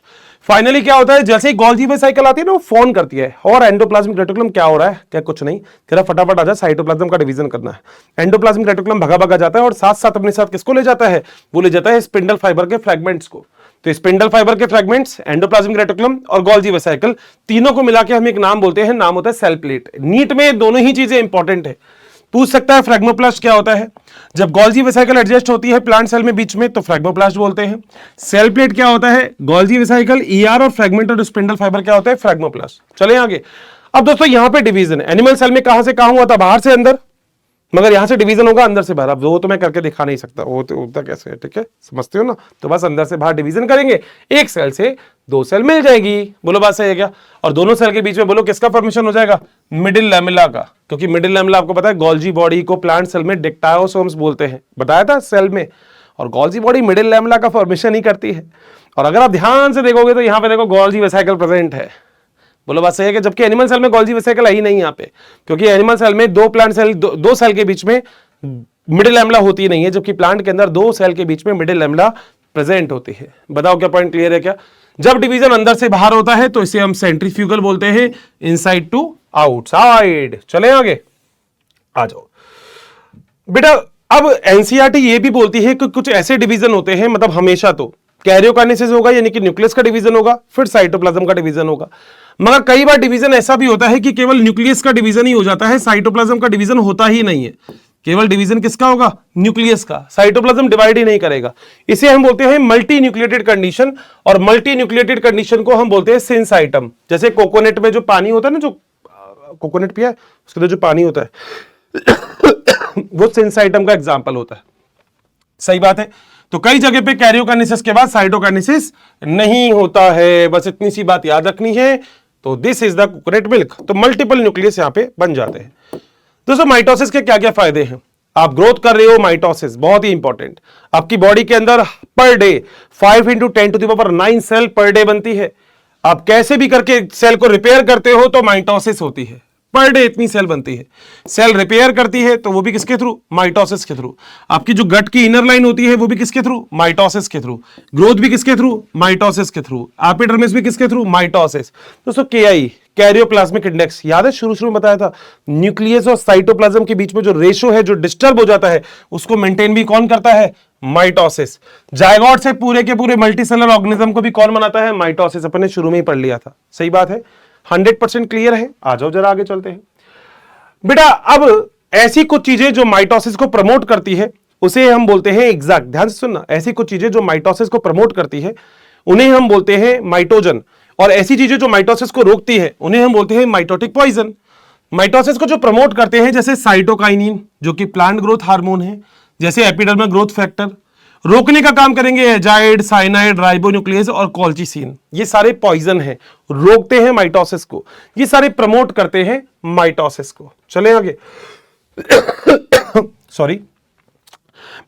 फाइनली क्या होता है, जैसे ही गोल्जी वेसिकल आती है ना, वो फोन करती है और एंडोप्लाज्मिक रेटिकुलम क्या हो रहा है, क्या कुछ नहीं, तेरा फटाफट आजा साइटोप्लाज्म का डिवीजन करना है। एंडोप्लाज्मिक रेटिकुलम भगा भगा जाता है और साथ साथ अपने साथ किसको ले जाता है, वो ले जाता है स्पिंडल फाइबर के फ्रैगमेंट्स को। तो स्पिंडल फाइबर के फ्रैगमेंट्स, एंडोप्लाज्मिक रेटिकुलम और गोल्जी वेसिकल, तीनों को मिलाकर हम एक नाम बोलते हैं, नाम होता है सेल प्लेट। नीट में दोनों ही चीजें इंपॉर्टेंट है। पूछ सकता है फ्रैग्मोप्लास्ट क्या होता है, जब गोल्जी वेसिकल एडजस्ट होती है प्लांट सेल में बीच में तो फ्रैग्मोप्लास्ट बोलते हैं। सेल प्लेट क्या होता है, गोल्जी वेसिकल, ईआर और फ्रैगमेंट और स्पिंडल फाइबर क्या होता है, फ्रैग्मोप्लास्ट। चले आगे। अब दोस्तों यहां पे डिवीजन, एनिमल सेल में कहां से कहां हुआ था, बाहर से अंदर, मगर यहां से डिवीजन होगा अंदर से बाहर। अब वो तो मैं करके दिखा नहीं सकता, वो तो होता कैसे है, ठीक है, समझते हो ना। तो बस अंदर से बाहर डिवीजन करेंगे, एक सेल से 2 सेल मिल जाएगी। बोलो बात सही है क्या? और दोनों सेल के बीच में बोलो किसका फॉर्मेशन हो जाएगा, मिडिल लैमेला का, क्योंकि मिडिल लैमेला आपको पता है गोल्जी बॉडी को प्लांट सेल में डिक्टायोसोम्स बोलते हैं, बताया था सेल में। और गोल्जी बॉडी मिडिल लैमेला का फॉर्मेशन ही करती है। और अगर आप ध्यान से देखोगे तो यहां पे देखो गोल्जी वेसिकल प्रेजेंट है। बोलो बात सही है कि, जबकि एनिमल सेल में गोल्जी वेसिकल है ही नहीं यहाँ पे, क्योंकि एनिमल सेल में 2 प्लांट सेल, 2 सेल के बीच में मिडिल लैमेला होती नहीं है, जबकि प्लांट के अंदर 2 सेल के बीच में मिडिल लैमेला प्रेजेंट होती है। बताओ क्या पॉइंट क्लियर है क्या? जब डिवीजन अंदर से बाहर होता है तो इसे हम सेंट्रीफ्यूगल बोलते हैं, इनसाइड टू आउटसाइड। चले आगे, आ जाओ बेटा। अब एनसीईआरटी ये भी बोलती है कि कुछ ऐसे डिवीजन होते हैं, मतलब हमेशा तो कैरियोकाइनेसिस होगा यानी कि न्यूक्लियस का डिवीजन होगा, फिर साइटोप्लाज्म का डिवीजन होगा, मगर कई बार डिवीजन ऐसा भी होता है कि केवल न्यूक्लियस का डिवीजन ही हो जाता है, साइटोप्लाज्म का डिवीजन होता ही नहीं है। केवल डिवीजन किसका होगा, न्यूक्लियस का, साइटोप्लाज्म डिवाइड ही नहीं करेगा। इसे हम बोलते हैं मल्टी न्यूक्लिएटेड कंडीशन, और मल्टी न्यूक्लिएटेड कंडीशन को हम बोलते हैं सिंसाइटम। जैसे कोकोनट में जो पानी होता है ना, जो कोकोनट पिया है उसके अंदर जो पानी होता है वो सिंसाइटम का एग्जाम्पल होता है। सही बात है। तो कई जगह पे कैरियोकाइनेसिस के बाद साइटोकाइनेसिस नहीं होता है, बस इतनी सी बात याद रखनी है। तो this is the coconut milk. तो मल्टीपल न्यूक्लियस यहां पे बन जाते हैं। दोस्तों माइटोसिस के क्या क्या फायदे हैं? आप ग्रोथ कर रहे हो, माइटोसिस बहुत ही इंपॉर्टेंट। आपकी बॉडी के अंदर per day 5 × 10⁹ cell per day बनती है। आप कैसे भी करके सेल को रिपेयर करते हो तो माइटोसिस होती है, पर डे इतनी सेल बनती है। सेल रिपेयर करती है तो वो भी किसके थ्रू, माइटोसिस के थ्रू। आपकी जो गट की इनर लाइन होती है वो भी किसके थ्रू, माइटोसिस के थ्रू। ग्रोथ भी किसके थ्रू, माइटोसिस के थ्रू। एपिडर्मिस भी किसके थ्रू, माइटोसिस। दोस्तों KI, कैरियोप्लाज्मिक इंडेक्स, याद है शुरू में बताया था, न्यूक्लियस और साइटोप्लाज्म के बीच में जो रेशो है जो डिस्टर्ब हो जाता है उसको मेंटेन भी कौन करता है, माइटोसिस। जायगोट से पूरे के पूरे मल्टीसेलर ऑर्गेनिज्म को भी कौन बनाता है, माइटोसिस। अपन ने शुरू में ही पढ़ लिया था। सही बात है, 100% क्लियर है। आ जाओ जरा आगे चलते हैं बेटा। अब ऐसी कुछ चीजें जो माइटोसिस को प्रमोट करती है उसे हम बोलते हैं एग्जैक्ट, ध्यान से सुनना, ऐसी कुछ चीजें जो माइटोसिस को प्रमोट करती है उन्हें हम बोलते हैं माइटोजन, और ऐसी चीजें जो माइटोसिस को रोकती है उन्हें हम बोलते हैं माइटोटिक पॉइजन। माइटोसिस को जो प्रमोट करते हैं जैसे साइटोकाइनिन जो कि प्लांट ग्रोथ हार्मोन है, जैसे एपिडर्मल ग्रोथ फैक्टर, रोकने का काम करेंगे एजाइड, साइनाइड, राइबोन्यूक्लियस और कॉल्चिसिन। ये सारे पॉइजन हैं, रोकते हैं माइटोसिस को, ये सारे प्रमोट करते हैं माइटोसिस को। चलें आगे सॉरी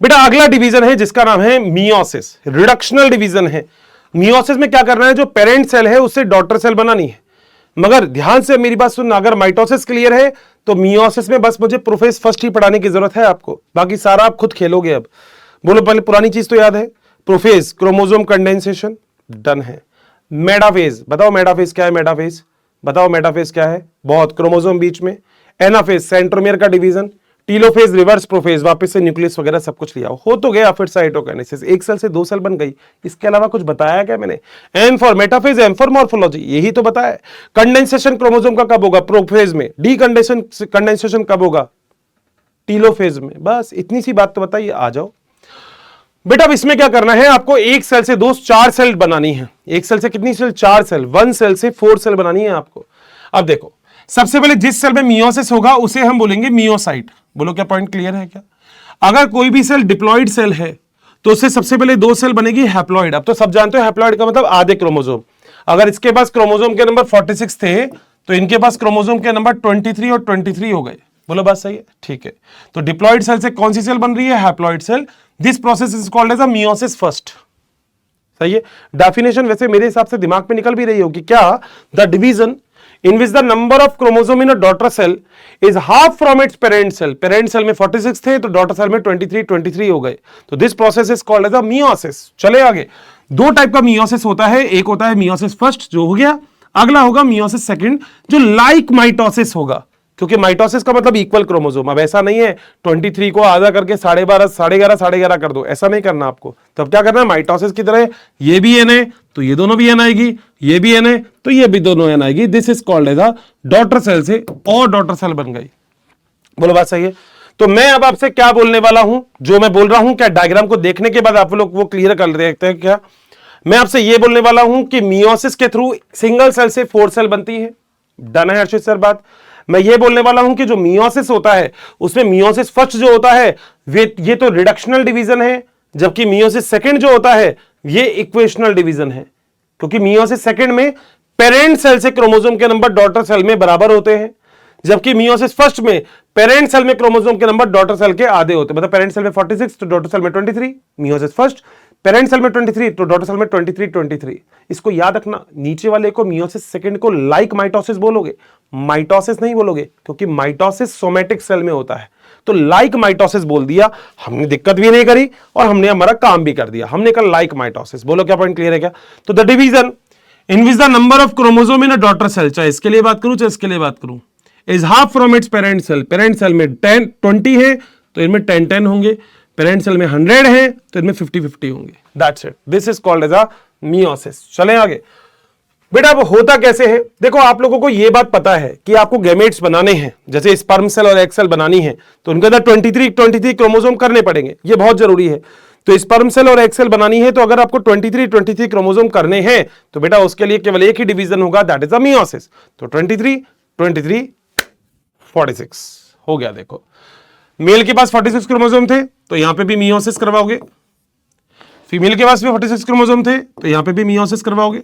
बेटा, अगला डिवीजन है जिसका नाम है मियोसिस, रिडक्शनल डिवीजन है। मियोसिस में क्या करना है, जो पेरेंट सेल है उससे डॉटर सेल बनानी है। मगर ध्यान से मेरी बात सुनना, अगर माइटोसिस क्लियर है तो मियोसिस में बस मुझे प्रोफेज फर्स्ट ही पढ़ाने की जरूरत है आपको, बाकी सारा आप खुद खेलोगे। अब बोलो, पहले पुरानी चीज तो याद है, प्रोफेज क्रोमोसोम कंडेंसेशन डन है। मेटाफेज बताओ, मेटाफेज क्या है, मेटाफेज बताओ, मेटाफेज क्या है, बहुत क्रोमोसोम बीच में। एनाफेज सेंट्रोमियर का डिवीजन। टीलोफेज रिवर्स प्रोफेज, वापस से न्यूक्लियस वगैरह सब कुछ लिया हो तो गया। फिर साइटोकाइनेसिस, एक सेल से 2 सेल बन गई। इसके अलावा कुछ बताया क्या मैंने? M for metaphase, M for morphology, यही तो बताया। कंडेंसेशन क्रोमोसोम का कब होगा, प्रोफेज में। कंडेंसेशन कब होगा, टीलोफेज में। बस इतनी सी बात तो बताइए। आ जाओ बेटा अब इसमें क्या करना है, आपको एक सेल से दोस्त 4 सेल बनानी है। एक सेल से कितनी सेल? 4 सेल। 1 सेल से 4 सेल बनानी है आपको। अब देखो, सबसे पहले जिस सेल में मियोसिस होगा उसे हम बोलेंगे मियोसाइट। बोलो क्या पॉइंट क्लियर है क्या? अगर कोई भी सेल डिप्लॉइड सेल है तो उससे सबसे पहले 2 सेल बनेगी हैप्लॉइड। अब तो सब जानते हो हैप्लॉइड का मतलब आधे क्रोमोसोम। अगर इसके पास क्रोमोसोम के नंबर 46 थे तो इनके पास क्रोमोसोम के नंबर 23 और 23 हो गए। बोलो बात सही है? ठीक है, तो डिप्लॉइड सेल से कौन सी सेल बन रही है? Haploid cell. This process is called as a meiosis first. सही है। डेफिनेशन वैसे मेरे हिसाब से दिमाग में निकल भी रही होगी क्या? The division in which the number of chromosome in a daughter cell is half from its parent cell. Parent cell में 46 थे तो daughter cell में 23 हो गए। तो this process is called as a meiosis। चले आगे, 2 टाइप का meiosis होता है। एक होता है meiosis first जो हो गया, अगला होगा meiosis second जो like mitosis होगा, क्योंकि माइटोसिस का मतलब इक्वल क्रोमोसोम। अब ऐसा नहीं है 23 को आधा करके 12.5 11.5 कर दो, ऐसा नहीं करना आपको। तब क्या करना है, माइटोसिस की तरह ये भी एन है तो ये दोनों भी एन आएगी, ये भी एन है तो ये भी दोनों एन आएगी। This is called as a daughter cell से और डॉटर सेल बन गई। बोलो बात सही है? तो मैं अब आपसे क्या बोलने वाला हूं, जो मैं बोल रहा हूं, क्या डायग्राम को देखने के बाद आप लोग वो क्लियर कर देखते हैं क्या? मैं आपसे ये बोलने वाला हूं कि मियोसिस के थ्रू सिंगल सेल से 4 सेल बनती है। डन है हर्षित सर बात? मैं ये बोलने वाला हूं कि जो मियोसिस होता है उसमें मियोसिस फर्स्ट जो होता है ये तो रिडक्शनल डिवीजन है, जबकि मियोसिस सेकंड जो होता है ये इक्वेशनल डिवीजन है। क्योंकि मियोसिस सेकंड में पेरेंट सेल से क्रोमोसोम के नंबर डॉटर सेल में बराबर होते हैं, जबकि मियोसिस फर्स्ट में पेरेंट सेल में क्रोमोसोम के नंबर डॉटर सेल के आधे होते हैं। मतलब पेरेंट सेल में 46 तो डॉटर सेल में 23। मियोसिस फर्स्ट, पेरेंट सेल में 23 तो डॉटर सेल में 23। इसको याद रखना। नीचे वाले को मियोसिस सेकंड को लाइक माइटोसिस बोलोगे, माइटोसिस नहीं बोलोगे, क्योंकि माइटोसिस सोमेटिक सेल में होता है। तो लाइक माइटोसिस बोल दिया, हमने दिक्कत भी नहीं करी और हमने हमारा काम भी कर दिया। हमने कहा लाइक माइटोसिस। बोलो क्या पॉइंट क्लियर है क्या? तो the division in which the number of chromosome in a daughter cell, चाहे इसके लिए बात करूं चाहे इसके लिए बात करूं, is half from its parent cell. Parent cell में 20 है तो इनमें 10 होंगे, पेरेंट सेल में 100 है तो इनमें 50 होंगे। That's it, this is called as a meiosis. चलें आगे। बेटा अब होता कैसे है, देखो आप लोगों को यह बात पता है कि आपको गैमेट्स बनाने हैं, जैसे स्पर्म सेल और एग सेल बनानी है तो उनके अंदर 23 क्रोमोसोम करने पड़ेंगे, ये बहुत जरूरी है। तो स्पर्म सेल और एग सेल बनानी है तो अगर आपको 23 क्रोमोसोम करने हैं तो बेटा उसके लिए केवल एक ही डिवीजन होगा, दैट इज अ मियोसिस। तो 23 46 हो गया। देखो मेल के पास 46 क्रोमोसोम थे तो यहां पे भी मियोसिस करवाओगे, फीमेल के पास भी 46 क्रोमोसोम थे तो यहां पे भी मियोसिस करवाओगे।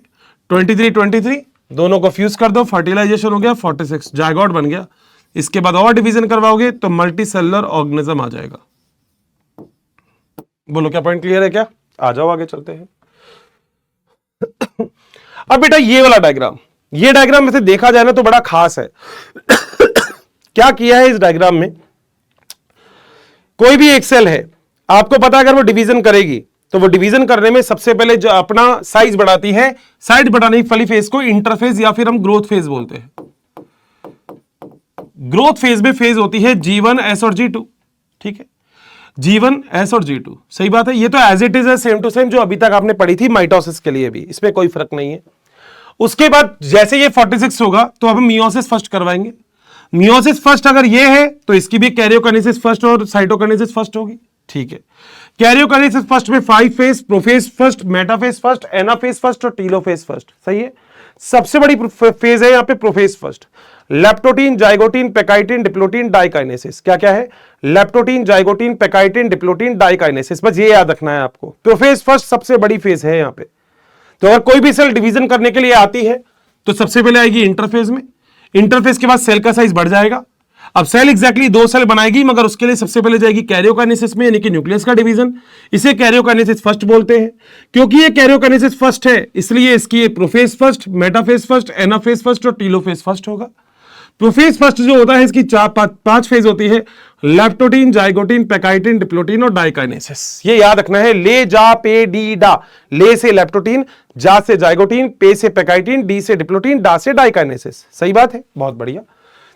23 दोनों को फ्यूज कर दो, फर्टिलाइजेशन हो गया, 46 जायगोट बन गया। इसके बाद और डिवीजन करवाओगे तो मल्टी सेलुलर ऑर्गेनिज्म आ जाएगा। बोलो क्या पॉइंट क्लियर है क्या? आ जाओ आगे चलते हैं। अब बेटा ये वाला डायग्राम, ये डायग्राम वैसे देखा जाए ना तो बड़ा खास है। क्या किया है इस डायग्राम में, कोई भी एक सेल है, आपको पता है अगर वो डिवीजन करेगी तो वो डिवीजन करने में सबसे पहले जो अपना साइज बढ़ाती है, साइज बढ़ाने की फली फेज को इंटरफेज या फिर हम ग्रोथ फेज बोलते हैं। ग्रोथ फेज में फेज होती है G1 S और G2, ठीक है, G1 S और G2, सही बात है। ये तो एज इट इज है, सेम टू सेम जो अभी तक आपने पढ़ी थी माइटोसिस के लिए भी, इसमें कोई फर्क नहीं है। उसके बाद जैसे ये 46 होगा तो अब हम मियोसिस फर्स्ट करवाएंगे। मियोसिस फर्स्ट अगर ये है तो इसकी भी कैरियोकाइनेसिस फर्स्ट और साइटोकाइनेसिस फर्स्ट होगी, ठीक है। कैरियोकाइनेसिस फर्स्ट में 5 phase, prophase first, metaphase first, anaphase first और टीलोफेज फर्स्ट, सही है। सबसे बड़ी फेज है यहां पे prophase first. Leptotene, zygotene, pachytene, diplotene, diakinesis. क्या क्या है? Leptotene, zygotene, pachytene, diplotene, diakinesis, बस ये याद रखना है आपको। प्रोफेज फर्स्ट सबसे बड़ी फेज है यहां पे। तो अगर कोई भी सेल डिवीजन करने के लिए आती है तो सबसे पहले आएगी इंटरफेज में, इंटरफेस के बाद सेल का साइज बढ़ जाएगा। अब सेल एग्जैक्टली 2 सेल बनाएगी, मगर उसके लिए सबसे पहले जाएगी कैरियोकाइनेसिस में, यानी कि न्यूक्लियस का डिवीजन। इसे कैरियोकाइनेसिस फर्स्ट बोलते हैं। क्योंकि ये कैरियोकाइनेसिस फर्स्ट है इसलिए इसकी prophase first, metaphase first, anaphase first और टीलोफेज फर्स्ट होगा। प्रोफेज फर्स्ट जो होता है इसकी 5 फेज होती है, लेप्टोटीन, जाइगोटीन, पेकाइटिन, डिप्लोटीन और डाइकाइनेसिस। ये याद रखना है, ले जा पे डी डा। ले से लेप्टोटीन, जा से जाइगोटीन, पे से पेकाइटिन, डी से डिप्लोटीन, डा से डाइकाइनेसिस। सही बात है, बहुत बढ़िया।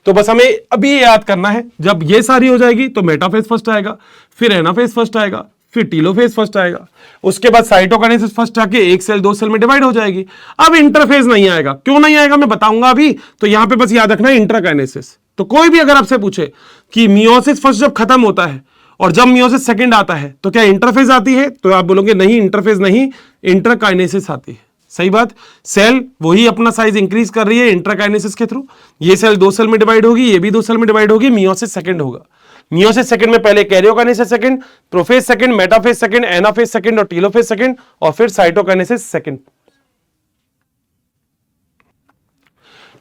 तो बस हमें अभी ये याद करना है, जब ये सारी हो जाएगी तो मेटाफेज फर्स्ट आएगा, फिर एनाफेज फर्स्ट आएगा, फिर टीलोफेज फर्स्ट आएगा, उसके बाद साइटोकाइनेसिस फर्स्ट आके 1 सेल 2 सेल में डिवाइड हो जाएगी। अब इंटरफेज नहीं आएगा, क्यों नहीं आएगा मैं बताऊंगा अभी। तो यहां पे बस याद रखना है इंट्राकाइनेसिस। तो कोई भी अगर आपसे पूछे कि मियोसिस फर्स्ट जब खत्म होता है और जब मियोसिस सेकंड आता है तो क्या इंटरफेज आती है? तो आप बोलोगे नहीं, इंटरफेज नहीं, इंटरकाइनेसिस आती है। सही बात। सेल वही अपना साइज इंक्रीज कर रही है इंटरकाइनेसिस के थ्रू। ये सेल 2 सेल में डिवाइड होगी, ये भी 2 सेल में डिवाइड होगी, मियोसिस सेकंड होगा। मियोसिस सेकंड में पहले karyokinesis second, prophase second, metaphase second, anaphase second और टीलोफेज सेकंड, और फिर साइटोकाइनेसिस सेकंड।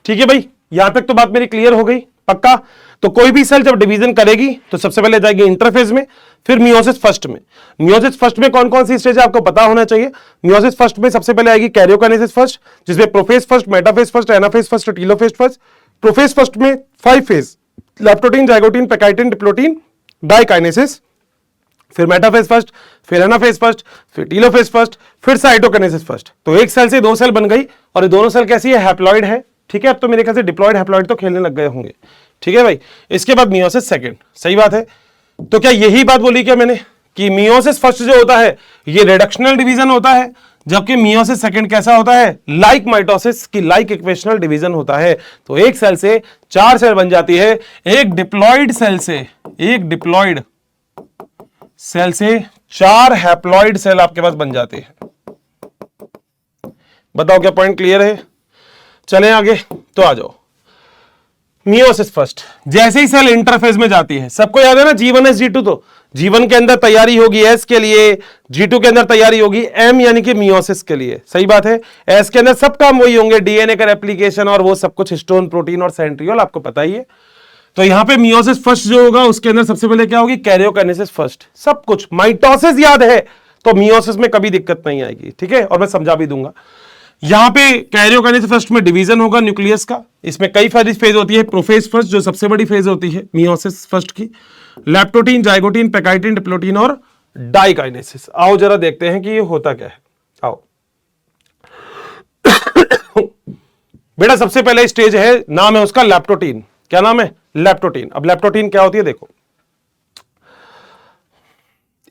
ठीक है भाई, यहां तक तो बात मेरी क्लियर हो गई, पक्का? तो कोई भी सेल जब डिवीजन करेगी तो सबसे पहले जाएगी इंटरफेज में, फिर मियोसिस फर्स्ट में। मियोसिस फर्स्ट में कौन कौन सी स्टेज है आपको पता होना चाहिए। मियोसिस फर्स्ट में सबसे पहले आएगी कैरियोकाइनेसिस फर्स्ट, जिसमें prophase first, metaphase first, anaphase first और टीलोफेज फर्स्ट। प्रोफेज फर्स्ट में 5 फेज, लैप्टोटीन, जाइगोटीन, पैकाइटिन, डिप्लोटीन, डाइकाइनेसिस, फिर मेटाफेज फर्स्ट, फिर एनाफेज फर्स्ट, फिर टीलोफेज फर्स्ट, फिर साइटोकाइनेसिस फर्स्ट। तो एक सेल से 2 सेल बन गई, और ये दोनों सेल कैसी है? हैप्लॉइड है। ठीक है, अब तो मेरे ख्याल से डिप्लॉइड हैप्लॉइड तो खेलने लग गए होंगे। ठीक है भाई, इसके बाद मियोसिस सेकंड। सही बात है। तो क्या यही बात बोली क्या मैंने कि मियोसिस फर्स्ट जो होता है ये रिडक्शनल डिवीजन होता है, जबकि मियोसिस सेकंड कैसा होता है? लाइक माइटोसिस की लाइक इक्वेशनल डिवीजन होता है। तो एक सेल से 4 सेल बन जाती है, एक डिप्लॉइड सेल से 4 हैप्लॉइड सेल आपके पास बन जाते हैं। बताओ क्या पॉइंट क्लियर है? चलें आगे, तो आ जाओ। मियोसिस फर्स्ट, जैसे ही सेल इंटरफेज में जाती है, सबको याद है ना G1 G2, तो G1 के अंदर तैयारी होगी S के लिए, G2 के अंदर तैयारी होगी M यानी कि मियोसिस के लिए। सही बात है। S के अंदर सब काम वही होंगे, डीएनए का रेप्लिकेशन और वो सब कुछ, हिस्टोन, प्रोटीन और सेंट्रियोल, आपको पता ही है। तो यहां पे मियोसिस फर्स्ट जो होगा उसके अंदर सबसे पहले क्या होगी? Karyokinesis first. सब कुछ माइटोसिस याद है तो मियोसिस में कभी दिक्कत नहीं आएगी। ठीक है, और मैं समझा भी दूंगा। यहां पे कैरियोकाइनेसिस फर्स्ट में डिवीजन होगा न्यूक्लियस का। इसमें कई सारी फेज होती है। प्रोफेज फर्स्ट जो सबसे बड़ी फेज होती है मियोसिस फर्स्ट की, लैप्टोटीन, जाइगोटीन, पैकाइटिन, डिप्लोटीन और डाइकाइनेसिस। आओ जरा देखते हैं कि ये होता क्या है। आओ बेटा, सबसे पहले स्टेज है, नाम है उसका लैप्टोटीन। क्या नाम है? लैप्टोटीन। अब लैप्टोटीन क्या होती है देखो।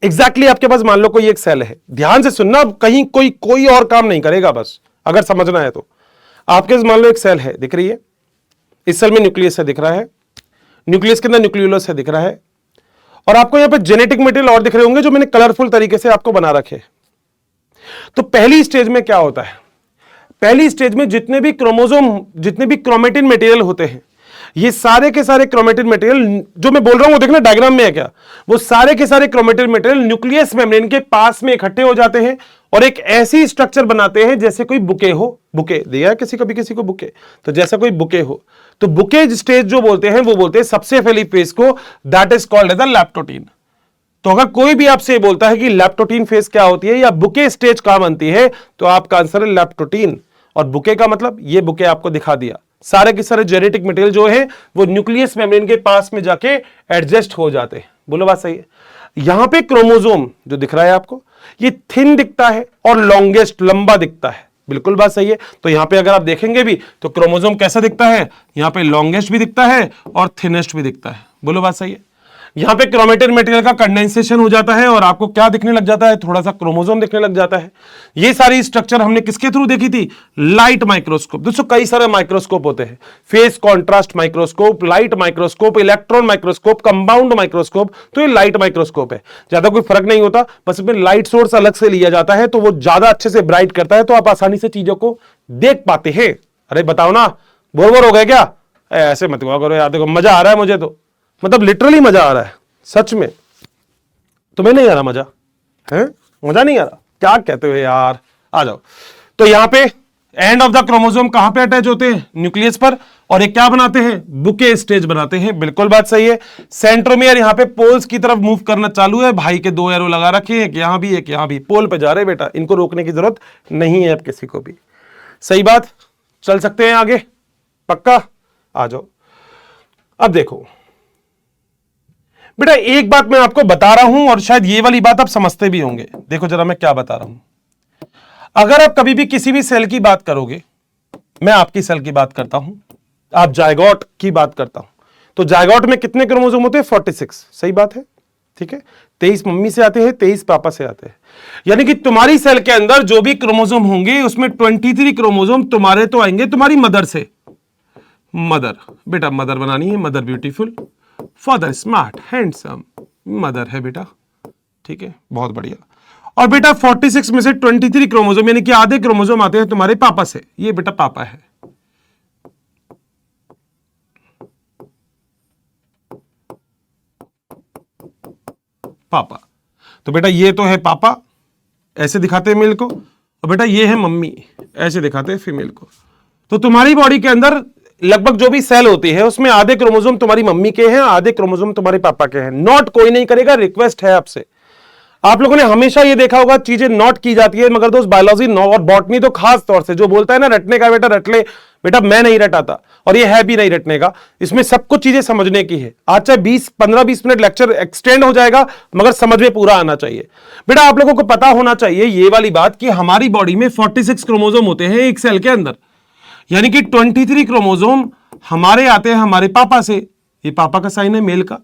एग्जैक्टली आपके पास मान लो कोई एक सेल है, ध्यान से सुनना, कहीं कोई और काम नहीं करेगा, बस अगर समझना है तो। आपके पास मान लो एक सेल है, दिख रही है, इस सेल में न्यूक्लियस है दिख रहा है, न्यूक्लियस के अंदर न्यूक्लियोलस है दिख रहा है, और आपको यहां पे जेनेटिक मटेरियल और दिख रहे होंगे जो मैंने कलरफुल तरीके से आपको बना रखे। तो पहली स्टेज में क्या होता है? पहली स्टेज में जितने भी क्रोमेटिन मटेरियल होते हैं, ये सारे के सारे क्रोमेटिन मटेरियल जो मैं बोल रहा हूं वो देखना डायग्राम में है क्या, वो सारे के सारे क्रोमेटिन मटेरियल न्यूक्लियस मेम्ब्रेन के पास में इकट्ठे हो जाते हैं और एक ऐसी स्ट्रक्चर बनाते हैं जैसे कोई बुके हो। बुके दिया किसी को बुके, तो जैसा कोई बुके हो। तो बुके स्टेज जो बोलते हैं वो बोलते हैं सबसे पहली फेज को, that is called as the leptotene. तो अगर कोई भी आपसे बोलता है कि लैप्टोटीन फेज क्या होती है या बुके स्टेज कहां बनती है, तो आपका आंसर है लैप्टोटीन। और बुके का मतलब ये बुके आपको दिखा दिया, सारे के सारे जेनेटिक मटेरियल जो है वो न्यूक्लियस मेम्ब्रेन के पास में जाके एडजस्ट हो जाते हैं। बोलो बात सही है। यहां पे क्रोमोसोम जो दिख रहा है आपको, ये थिन दिखता है और लॉन्गेस्ट लंबा दिखता है। बिल्कुल बात सही है। तो यहां पे अगर आप देखेंगे भी तो क्रोमोसोम कैसा दिखता है, यहां पे लॉन्गेस्ट भी दिखता है और थिनेस्ट भी दिखता है। बोलो बात सही है। यहां पे क्रोमेटिन मटेरियल का कंडेंसेशन हो जाता है और आपको क्या दिखने लग जाता है, थोड़ा सा क्रोमोसोम दिखने लग जाता है। ये सारी स्ट्रक्चर हमने किसके थ्रू देखी थी? Light microscope. दोस्तों कई सारे माइक्रोस्कोप होते हैं, face contrast microscope, light microscope, electron microscope, compound microscope. तो ये लाइट माइक्रोस्कोप है, ज्यादा कोई फर्क नहीं होता, बस इसमें लाइट सोर्स अलग से लिया जाता है तो वो ज्यादा अच्छे से ब्राइट करता है, तो आप आसानी से चीजों को देख पाते हैं। अरे बताओ ना, बोर हो गए क्या? ऐसे मत करो यार, देखो मजा आ रहा है मुझे तो, मतलब लिटरली मजा आ रहा है सच में। तुम्हें नहीं आ रहा मजा है? मजा नहीं आ रहा? क्या कहते हो यार, आ जाओ। तो यहां पे एंड ऑफ द क्रोमोसोम कहां पे अटैच होते हैं? न्यूक्लियस पर। और ये क्या बनाते हैं? बुके स्टेज बनाते हैं। बिल्कुल बात सही है। सेंट्रोमियर यहां पे पोल्स की तरफ मूव करना चालू है। भाई के 2 एरो लगा रखे हैं, यहां भी एक यहां भी, पोल पे जा रहे बेटा, इनको रोकने की जरूरत नहीं है अब किसी को भी। सही बात। चल सकते हैं आगे, पक्का? आ जाओ। अब देखो बेटा, एक बात मैं आपको बता रहा हूं और शायद ये वाली बात आप समझते भी होंगे। देखो जरा मैं क्या बता रहा हूं। अगर आप कभी भी किसी भी सेल की बात करोगे, मैं आपकी सेल की बात करता हूं, आप जायगोट की बात करता हूं, तो जायगोट में कितने क्रोमोसोम होते हैं? 46। सही बात है, ठीक है। 23 मम्मी से आते हैं, 23 पापा से आते हैं। यानी कि तुम्हारी सेल के अंदर जो भी क्रोमोसोम होंगे उसमें 23 क्रोमोसोम तुम्हारे तो आएंगे तुम्हारी मदर से। मदर बेटा, मदर बनानी है, mother beautiful, father smart handsome, mother है बेटा, ठीक है, बहुत बढ़िया। और बेटा 46 में से 23 क्रोमोसोम यानी कि आधे क्रोमोसोम आते हैं तुम्हारे पापा से, ये बेटा पापा है। पापा, तो बेटा ये तो है पापा, ऐसे दिखाते हैं मेल को, और बेटा ये है मम्मी, ऐसे दिखाते हैं फीमेल को। तो तुम्हारी बॉडी के अंदर लगभग जो भी सेल होती है उसमें आधे क्रोमोसोम तुम्हारी मम्मी के हैं, आधे क्रोमोसोम तुम्हारे पापा के हैं। नोट कोई नहीं करेगा, रिक्वेस्ट है आपसे। आप लोगों ने हमेशा ये देखा होगा चीजें नोट की जाती है, मगर दोस्त बायोलॉजी और बॉटनी तो खास तौर से जो बोलता है ना रटने का बेटा रट ले, बेटा मैं नहीं रटाता, और ये है भी नहीं रटने का। इसमें सब कुछ चीजें समझने की है। आज चाहे 15-20 मिनट लेक्चर एक्सटेंड हो जाएगा, मगर समझ में पूरा आना चाहिए। बेटा आप लोगों को पता होना चाहिए ये वाली बात कि हमारी बॉडी में 46 क्रोमोसोम होते हैं एक सेल के अंदर, यानी कि 23 क्रोमोसोम हमारे आते हैं हमारे पापा से, ये पापा का साइन है मेल का,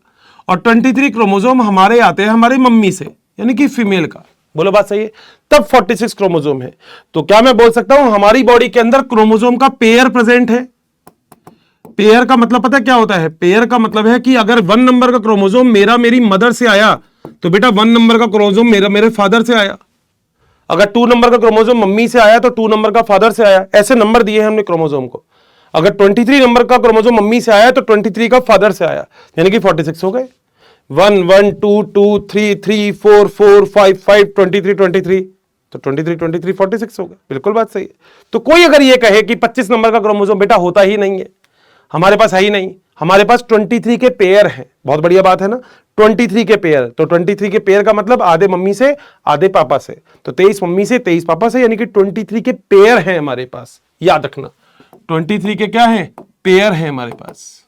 और 23 क्रोमोसोम हमारे आते हैं हमारी मम्मी से, यानी कि फीमेल का। बोलो बात सही है, तब 46 क्रोमोसोम है। तो क्या मैं बोल सकता हूं हमारी बॉडी के अंदर क्रोमोसोम का पेयर प्रेजेंट है? पेयर का मतलब पता है क्या होता है? पेयर का मतलब है कि अगर 1 नंबर का क्रोमोसोम मेरी मदर से आया, तो बेटा 1 नंबर का क्रोमोसोम मेरे फादर से आया। अगर 2 नंबर का क्रोमोसोम मम्मी से आया तो 2 नंबर का फादर से आया। ऐसे नंबर दिए हैं हमने क्रोमोसोम को। अगर 23 नंबर का क्रोमोसोम मम्मी से आया तो 23 का फादर से आया, यानी कि 46 हो गए। 1 1 2 2 3 3 4 4 5 5 23 23, तो 23 46 होगा। बिल्कुल बात सही है। तो कोई अगर ये कहे कि 25 नंबर का क्रोमोसोम बेटा होता ही नहीं है, हमारे पास है ही नहीं, हमारे पास 23 के पेयर हैं, बहुत बढ़िया बात है ना, 23 के पेयर। तो 23 के पेयर का मतलब आधे मम्मी से आधे पापा से, तो 23 मम्मी से 23 पापा से, यानी कि 23 के पेयर हैं हमारे पास। याद रखना 23 के क्या है? पेयर हैं हमारे पास।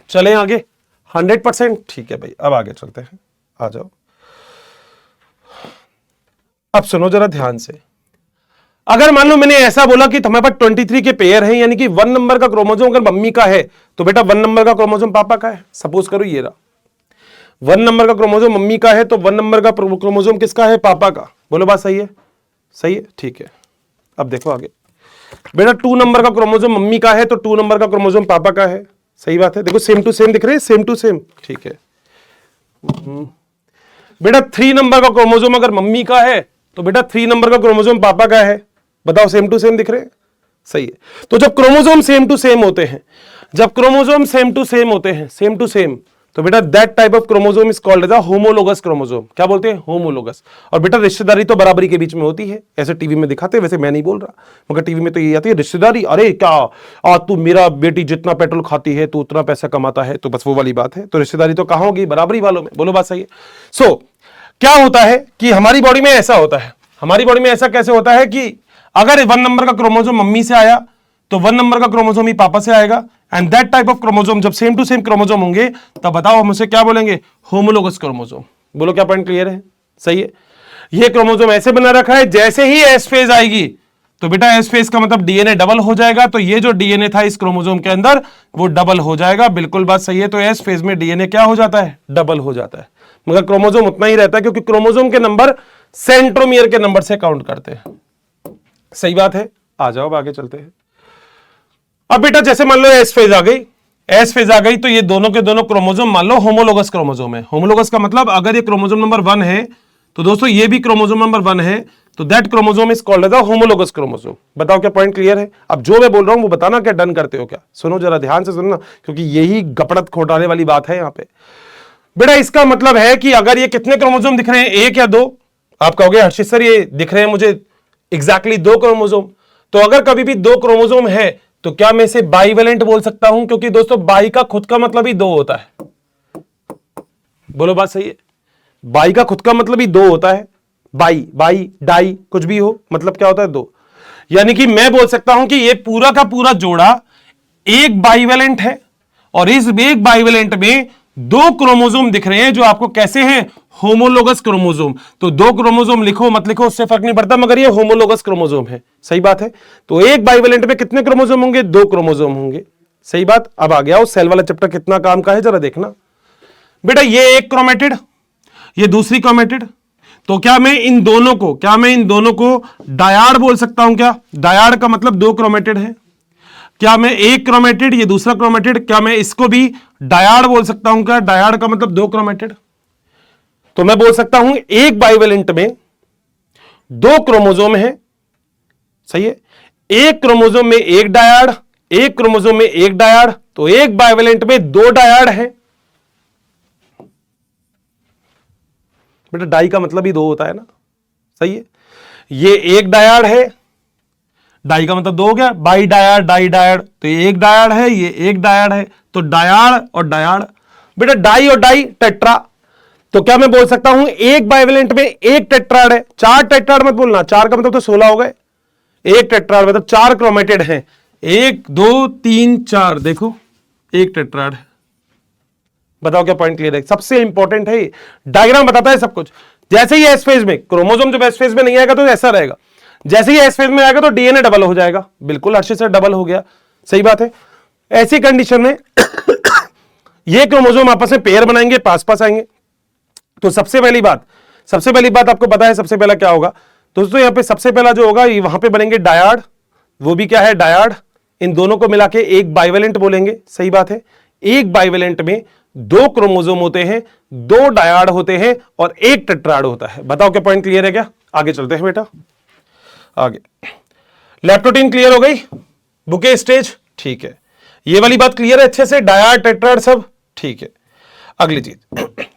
चलें आगे। 100% ठीक है भाई, अब आगे चलते हैं, आ जाओ। अब सुनो जरा ध्यान से। अगर मान लो मैंने ऐसा बोला कि तुम्हारे पास 23 के पेयर हैं, यानी कि 1 नंबर का क्रोमोसोम अगर मम्मी का है तो बेटा 1 नंबर का क्रोमोसोम पापा का है। सपोज करो ये रहा, 1 नंबर का क्रोमोसोम मम्मी का है तो 1 नंबर का क्रोमोसोम किसका है? पापा का। बोलो बात सही है? सही है, ठीक है। अब देखो आगे, बेटा 2 नंबर का क्रोमोसोम मम्मी का है तो 2 नंबर का क्रोमोसोम पापा का है। सही बात है, देखो सेम टू सेम दिख रहे हैं, सेम टू सेम, ठीक है। बेटा 3 नंबर का क्रोमोसोम अगर मम्मी का है तो बेटा 3 नंबर का क्रोमोसोम पापा का है। बताओ सेम टू सेम दिख रहे हैं? सही है। तो जब क्रोमोसोम सेम टू सेम होते हैं, जब क्रोमोसोम सेम टू सेम होते हैं, सेम टू सेम, तो बेटा that type of chromosome is called as a homologous chromosome. क्या बोलते हैं? होमोलोगस। और बेटा रिश्तेदारी तो बराबरी के बीच में होती है, ऐसे टीवी में दिखाते हैं, वैसे मैं नहीं बोल रहा, मगर टीवी में तो ये आती है रिश्तेदारी। अरे क्या तू मेरा बेटी जितना पेट्रोल खाती है तो उतना पैसा कमाता है, तो बस वो वाली बात है। तो रिश्तेदारी तो कहां होगी? बराबरी वालों में। बोलो बात सही है। सो क्या होता है कि हमारी बॉडी में ऐसा होता है, हमारी बॉडी में ऐसा कैसे होता है कि अगर 1 नंबर का क्रोमोसोम मम्मी से आया तो 1 नंबर का क्रोमोसोम ही पापा से आएगा। And that type of chromosome जब सेम टू सेम क्रोमोसोम होंगे तब बताओ हम उसे क्या बोलेंगे? Homologous chromosome. बोलो क्या पॉइंट क्लियर है? सही है। ये क्रोमोसोम ऐसे बना रखा है, जैसे ही एस फेज आएगी तो बेटा एस फेज का मतलब डीएनए डबल हो जाएगा। तो ये जो डीएनए था इस क्रोमोसोम के अंदर वो डबल हो जाएगा। बिल्कुल बात सही है। तो एस फेज में डीएनए क्या हो जाता है? डबल हो जाता है। मगर क्रोमोसोम उतना ही रहता है, क्योंकि क्रोमोसोम के नंबर सेंट्रोमियर के नंबर से काउंट करते हैं। सही बात है। आ जाओ अब आगे चलते हैं। अब बेटा जैसे मान लो एस फेज आ गई, एस फेज आ गई तो ये दोनों के दोनों क्रोमोसोम मान लो होमोलोगस क्रोमोसोम है। होमोलोगस का मतलब अगर ये क्रोमोसोम नंबर 1 है तो दोस्तों ये भी क्रोमोसोम नंबर 1 है, तो that chromosome is called as a homologous chromosome. बताओ क्या पॉइंट क्लियर है? अब जो मैं बोल रहा हूं वो बताना, क्या डन करते हो क्या? सुनो जरा ध्यान से सुनना, क्योंकि यही गपड़त खोटाने वाली बात है यहां पे। बेटा इसका मतलब है कि अगर ये कितने क्रोमोसोम दिख रहे हैं, 1 या 2? आप कहोगे हर्षित सर ये दिख रहे हैं मुझे एग्जैक्टली 2 क्रोमोसोम। तो अगर कभी भी 2 क्रोमोसोम है तो क्या मैं इसे बाइवेलेंट बोल सकता हूं? क्योंकि दोस्तों बाई का खुद का मतलब ही 2 होता है। बोलो बात सही है। बाई का खुद का मतलब ही 2 होता है। बाई बाई डाई कुछ भी हो, मतलब क्या होता है? 2। यानी कि मैं बोल सकता हूं कि ये पूरा का पूरा जोड़ा एक बाइवेलेंट है, और इस एक बाइवेलेंट में 2 क्रोमोसोम दिख रहे हैं जो आपको कैसे हैं? Homologous chromosome. तो 2 क्रोमोसोम लिखो मत लिखो उससे फर्क नहीं पड़ता, मगर ये होमोलोगस क्रोमोसोम है। सही बात है। तो एक बाइवेलेंट में कितने क्रोमोसोम होंगे? 2 क्रोमोसोम होंगे। सही बात। अब आ गया उस सेल वाला चैप्टर कितना काम का है, जरा देखना। बेटा ये एक क्रोमेटिड, ये दूसरी क्रोमेटिड, तो क्या मैं इन दोनों को डायाड बोल सकता हूं क्या? डायाड का मतलब 2 क्रोमेटिड है। क्या मैं एक क्रोमेटिड, ये दूसरा क्रोमेटिड, क्या मैं इसको भी डायाड बोल सकता हूं क्या? डायाड का मतलब 2 क्रोमेटिड। तो मैं बोल सकता हूं एक बाइवेलेंट में 2 क्रोमोसोम है, सही है। एक क्रोमोसोम में एक डायड, एक क्रोमोसोम में एक डायड, तो एक बाइवेलेंट में 2 डायड है। बेटा डाई का मतलब ही 2 होता है ना, सही है। ये एक डायड है, डाई का मतलब 2 हो गया। बाई डायड, डाई डायड, तो ये एक डायड है, ये एक डायड है, तो डायड और डायड। बेटा डाई और डाई टेट्रा, तो क्या मैं बोल सकता हूं एक बाइवेलेंट में एक टेट्राड है। 4 टेट्राड मत बोलना, 4 का मतलब तो 16 हो गए। एक टेट्राड मतलब 4 क्रोमेटिड हैं, 1 2 3 4, देखो एक टेट्राड है। बताओ क्या पॉइंट क्लियर है? सबसे इंपॉर्टेंट है, डायग्राम बताता है सब कुछ। जैसे ही एस फेज में क्रोमोसोम जब एस फेज में नहीं आएगा तो ऐसा रहेगा, जैसे ही एस फेज में आएगा तो डीएनए डबल हो जाएगा। बिल्कुल हर्षित सर, डबल हो गया, सही बात है। ऐसी कंडीशन में ये क्रोमोसोम आपस में पेयर बनाएंगे, पास पास आएंगे। तो सबसे पहली बात आपको पता है सबसे पहला क्या होगा दोस्तों? यहां पे सबसे पहला जो होगा वहां पे बनेंगे डायड, वो भी क्या है डायड। इन दोनों को मिला के एक बाइवेलेंट बोलेंगे, सही बात है। एक बाइवेलेंट में 2 क्रोमोसोम होते हैं, 2 डायड होते हैं और एक टेट्राड होता है। बताओ क्या पॉइंट क्लियर है क्या? आगे चलते हैं बेटा, आगे। लेप्टोटीन क्लियर हो गई, बुके स्टेज ठीक है, ये वाली बात क्लियर है अच्छे से, डायड टेट्राड सब ठीक है। अगली चीज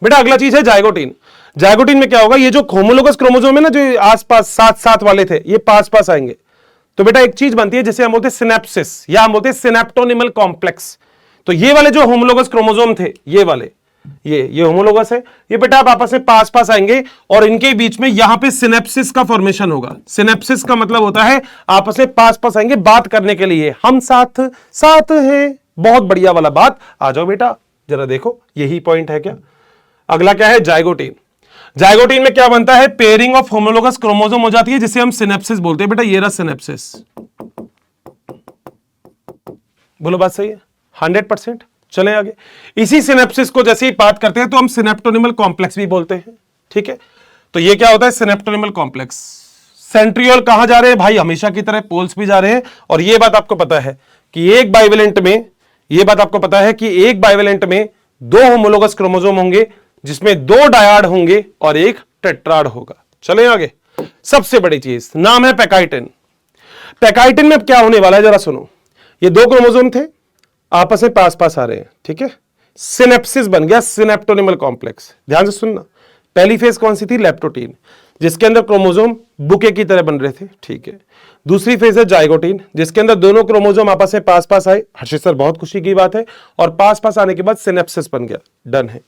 बेटा, अगला चीज है जाइगोटीन। जाइगोटीन में क्या होगा? ये जो होमोलोगस क्रोमोसोम है ना, जो आसपास साथ साथ वाले थे, ये पास पास आएंगे। तो बेटा एक चीज बनती है जिसे हम बोलते हैं सिनेप्सिस, या हम बोलते हैं सिनेप्टोनिमल कॉम्प्लेक्स। तो ये वाले जो होमोलोगस क्रोमोसोम थे, ये वाले, ये होमोलोगस है, ये बेटा आप आपस में पास पास आएंगे और इनके बीच में यहां पे सिनेप्सिस का फॉर्मेशन होगा। सिनेप्सिस का मतलब होता है आपस में पास पास आएंगे बात करने के लिए, हम साथ साथ हैं। बहुत बढ़िया वाला बात। आ जाओ बेटा जरा देखो, यही पॉइंट है क्या? अगला क्या है? जाइगोटीन। जाइगोटीन में क्या बनता है? पेयरिंग ऑफ होमोलोगस क्रोमोसोम हो जाती है, जिसे हम सिनेप्सिस बोलते हैं। बेटा ये रहा सिनेप्सिस। बोलो बात सही है? 100%। चले आगे। इसी सिनेप्सिस को जैसे ही बात करते हैं तो हम सिनेप्टोनिमल कॉम्प्लेक्स भी बोलते हैं, ठीक है। तो ये क्या होता है? Synaptonemal complex. सेंट्रियोल कहां जा रहे हैं भाई? हमेशा की तरह पोल्स भी जा रहे हैं। और ये बात आपको पता है कि एक बाइवेलेंट में, ये बात आपको पता है कि एक बाइवेलेंट में 2 होमोलोगस क्रोमोसोम होंगे, जिसमें 2 डायड होंगे और एक टेट्राड होगा। चलें आगे। सबसे बड़ी चीज नाम है पैकाइटिन। पैकाइटिन में क्या होने वाला है जरा सुनो। ये 2 क्रोमोसोम थे, आपस में पास पास आ रहे हैं, ठीक है। सिनेप्सिस बन गया, सिनेप्टोनिमल कॉम्प्लेक्स। ध्यान से सुनना, पहली फेज कौन सी थी? लेप्टोटीन, जिसके अंदर क्रोमोसोम बुके की तरह बन रहे थे, ठीक है। दूसरी फेज है जाइगोटीन, जिसके अंदर दोनों क्रोमोसोम आपस में पास पास आए। हर्षित सर बहुत खुशी की बात है। और पास पास आने के बाद सिनेप्सिस बन गया, डन है।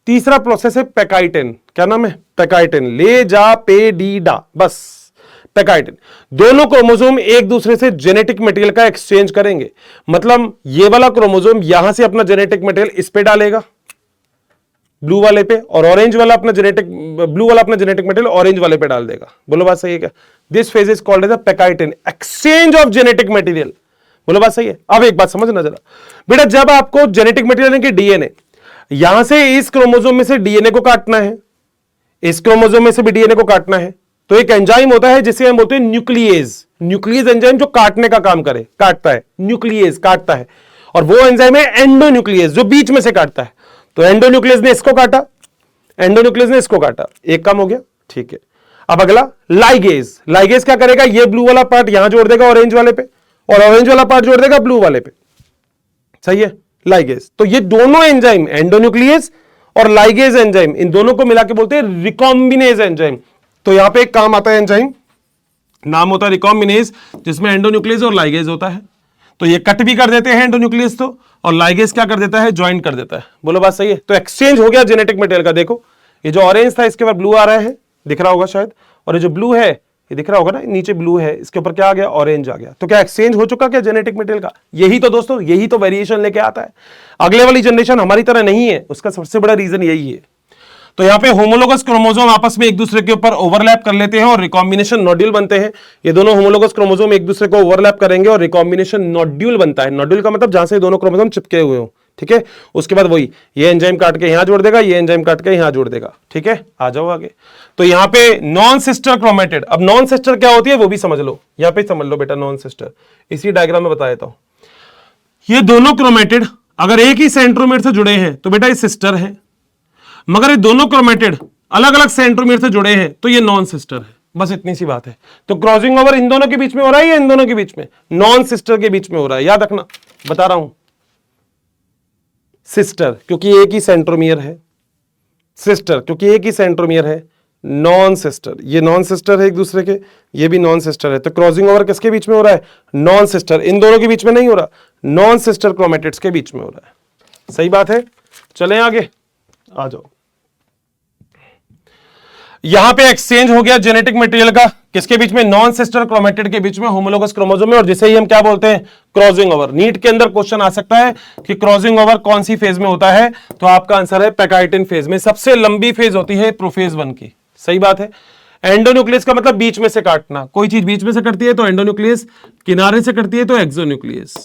तीसरा प्रोसेस है पैकाइटिन। क्या नाम है? पैकाइटिन। ले जा पे डी डा, बस पैकाइटिन। दोनों क्रोमोसोम एक दूसरे से जेनेटिक मटेरियल का एक्सचेंज करेंगे। मतलब ये वाला क्रोमोसोम यहां से अपना जेनेटिक मटेरियल इस पे डालेगा, ब्लू वाले पे, और ऑरेंज वाला अपना ब्लू वाला अपना जेनेटिक मटेरियल ऑरेंज वाले पे डाल देगा। बोलो बात सही है क्या? This phase is called as a pachytene, exchange of genetic material. बोलो बात सही है? अब एक बात समझना जरा बेटा, जब आपको जेनेटिक मटेरियल यानी कि डीएनए, यहां से इस क्रोमोसोम में से डीएनए को काटना है, इस क्रोमोसोम में से भी डीएनए को काटना है, तो एक एंजाइम होता है जिसे हम बोलते हैं न्यूक्लियेज। न्यूक्लियेज एंजाइम जो काटने का काम करे, काटता है, न्यूक्लियेज काटता है। और वो एंजाइम है एंडोन्यूक्लियेज, जो बीच में से काटता है। तो एंडोन्यूक्लियस ने इसको काटा, एंडोन्यूक्लियस ने इसको काटा, एक काम हो गया, ठीक है। अब अगला लाइगेज। लाइगेज क्या करेगा? ये ब्लू वाला पार्ट यहां जोड़ देगा ऑरेंज वाले पे, और ऑरेंज वाला पार्ट जोड़ देगा ब्लू वाले पे, सही है, लाइगेज। तो ये दोनों एंजाइम, एंडोन्यूक्लियस और लाइगेज एंजाइम, इन दोनों को मिला के बोलते हैं रिकॉम्बिनेज एंजाइम। तो यहां पे एक काम आता है एंजाइम, नाम होता है रिकॉम्बिनेज, जिसमें एंडोन्यूक्लियस और लाइगेज होता है। तो ये कट भी कर देते हैं एंडोन्यूक्लियस तो, और लाइगेज क्या कर देता है? ज्वाइन कर देता है। बोलो बात सही है? तो एक्सचेंज हो गया जेनेटिक मटेरियल का। देखो ये जो ऑरेंज था इसके ऊपर ब्लू आ रहा है, दिख रहा होगा शायद, और ये जो ब्लू है ये दिख रहा होगा ना, नीचे ब्लू है, इसके ऊपर क्या आ गया? ऑरेंज आ गया। तो क्या एक्सचेंज हो चुका क्या जेनेटिक मटेरियल का? यही तो दोस्तों, यही तो वेरिएशन लेके आता है। अगले वाली जनरेशन हमारी तरह नहीं है, उसका सबसे बड़ा रीजन यही है। तो यहां पे होमोलोगस क्रोमोसोम आपस में एक दूसरे के ऊपर ओवरलैप कर लेते हैं और रिकॉम्बिनेशन नोड्यूल बनते हैं। ये दोनों होमोलोगस क्रोमोसोम एक दूसरे को ओवरलैप करेंगे और रिकॉम्बिनेशन नोड्यूल बनता है। नोड्यूल का मतलब जहां से दोनों क्रोमोसोम चिपके हुए हो, ठीक है। उसके बाद वही ये एंजाइम काट के यहां जोड़ देगा, ये एंजाइम काट के यहां जोड़ देगा, ठीक है। आ जाओ आगे। तो यहां पे नॉन सिस्टर क्रोमेटिड। अब नॉन सिस्टर क्या होती है वो भी समझ लो, यहां पे समझ लो बेटा नॉन सिस्टर, इसी डायग्राम में बता देता हूं। ये दोनों क्रोमेटिड अगर एक ही सेंट्रोमेर से जुड़े हैं तो बेटा ये सिस्टर है, मगर ये दोनों क्रोमेटिड अलग अलग सेंट्रोमियर से जुड़े हैं तो ये नॉन सिस्टर है, बस इतनी सी बात है। तो क्रॉसिंग ओवर इन दोनों के बीच में हो रहा है या इन दोनों के बीच में? नॉन सिस्टर के बीच में हो रहा है, याद रखना, बता रहा हूं। सिस्टर क्योंकि एक ही सेंट्रोमियर है, सिस्टर क्योंकि एक ही सेंट्रोमियर है, नॉन सिस्टर, ये नॉन सिस्टर है एक दूसरे के, ये भी नॉन सिस्टर है। तो क्रॉसिंग ओवर किसके बीच में हो रहा है? नॉन सिस्टर, इन दोनों के बीच में नहीं हो रहा, नॉन सिस्टर क्रोमेटिड्स के बीच में हो रहा है। सही बात है, चलें आगे, आ जाओ। यहां पे एक्सचेंज हो गया जेनेटिक मटेरियल का, किसके बीच में? नॉन सिस्टर क्रोमेटिड के बीच में, होमोलोगस क्रोमोसोम में, और जिसे ही हम क्या बोलते हैं? Crossing over. नीट के अंदर क्वेश्चन आ सकता है कि क्रॉसिंग ओवर कौन सी फेज में होता है, तो आपका आंसर है पैकाइटिन फेज में। सबसे लंबी फेज होती है प्रोफेज 1 की। सही बात है। एंडोन्यूक्लियस का मतलब बीच में से काटना, कोई चीज बीच में से कटती है तो एंडोन्यूक्लियस, किनारे से कटती है तो एक्सोन्यूक्लियस।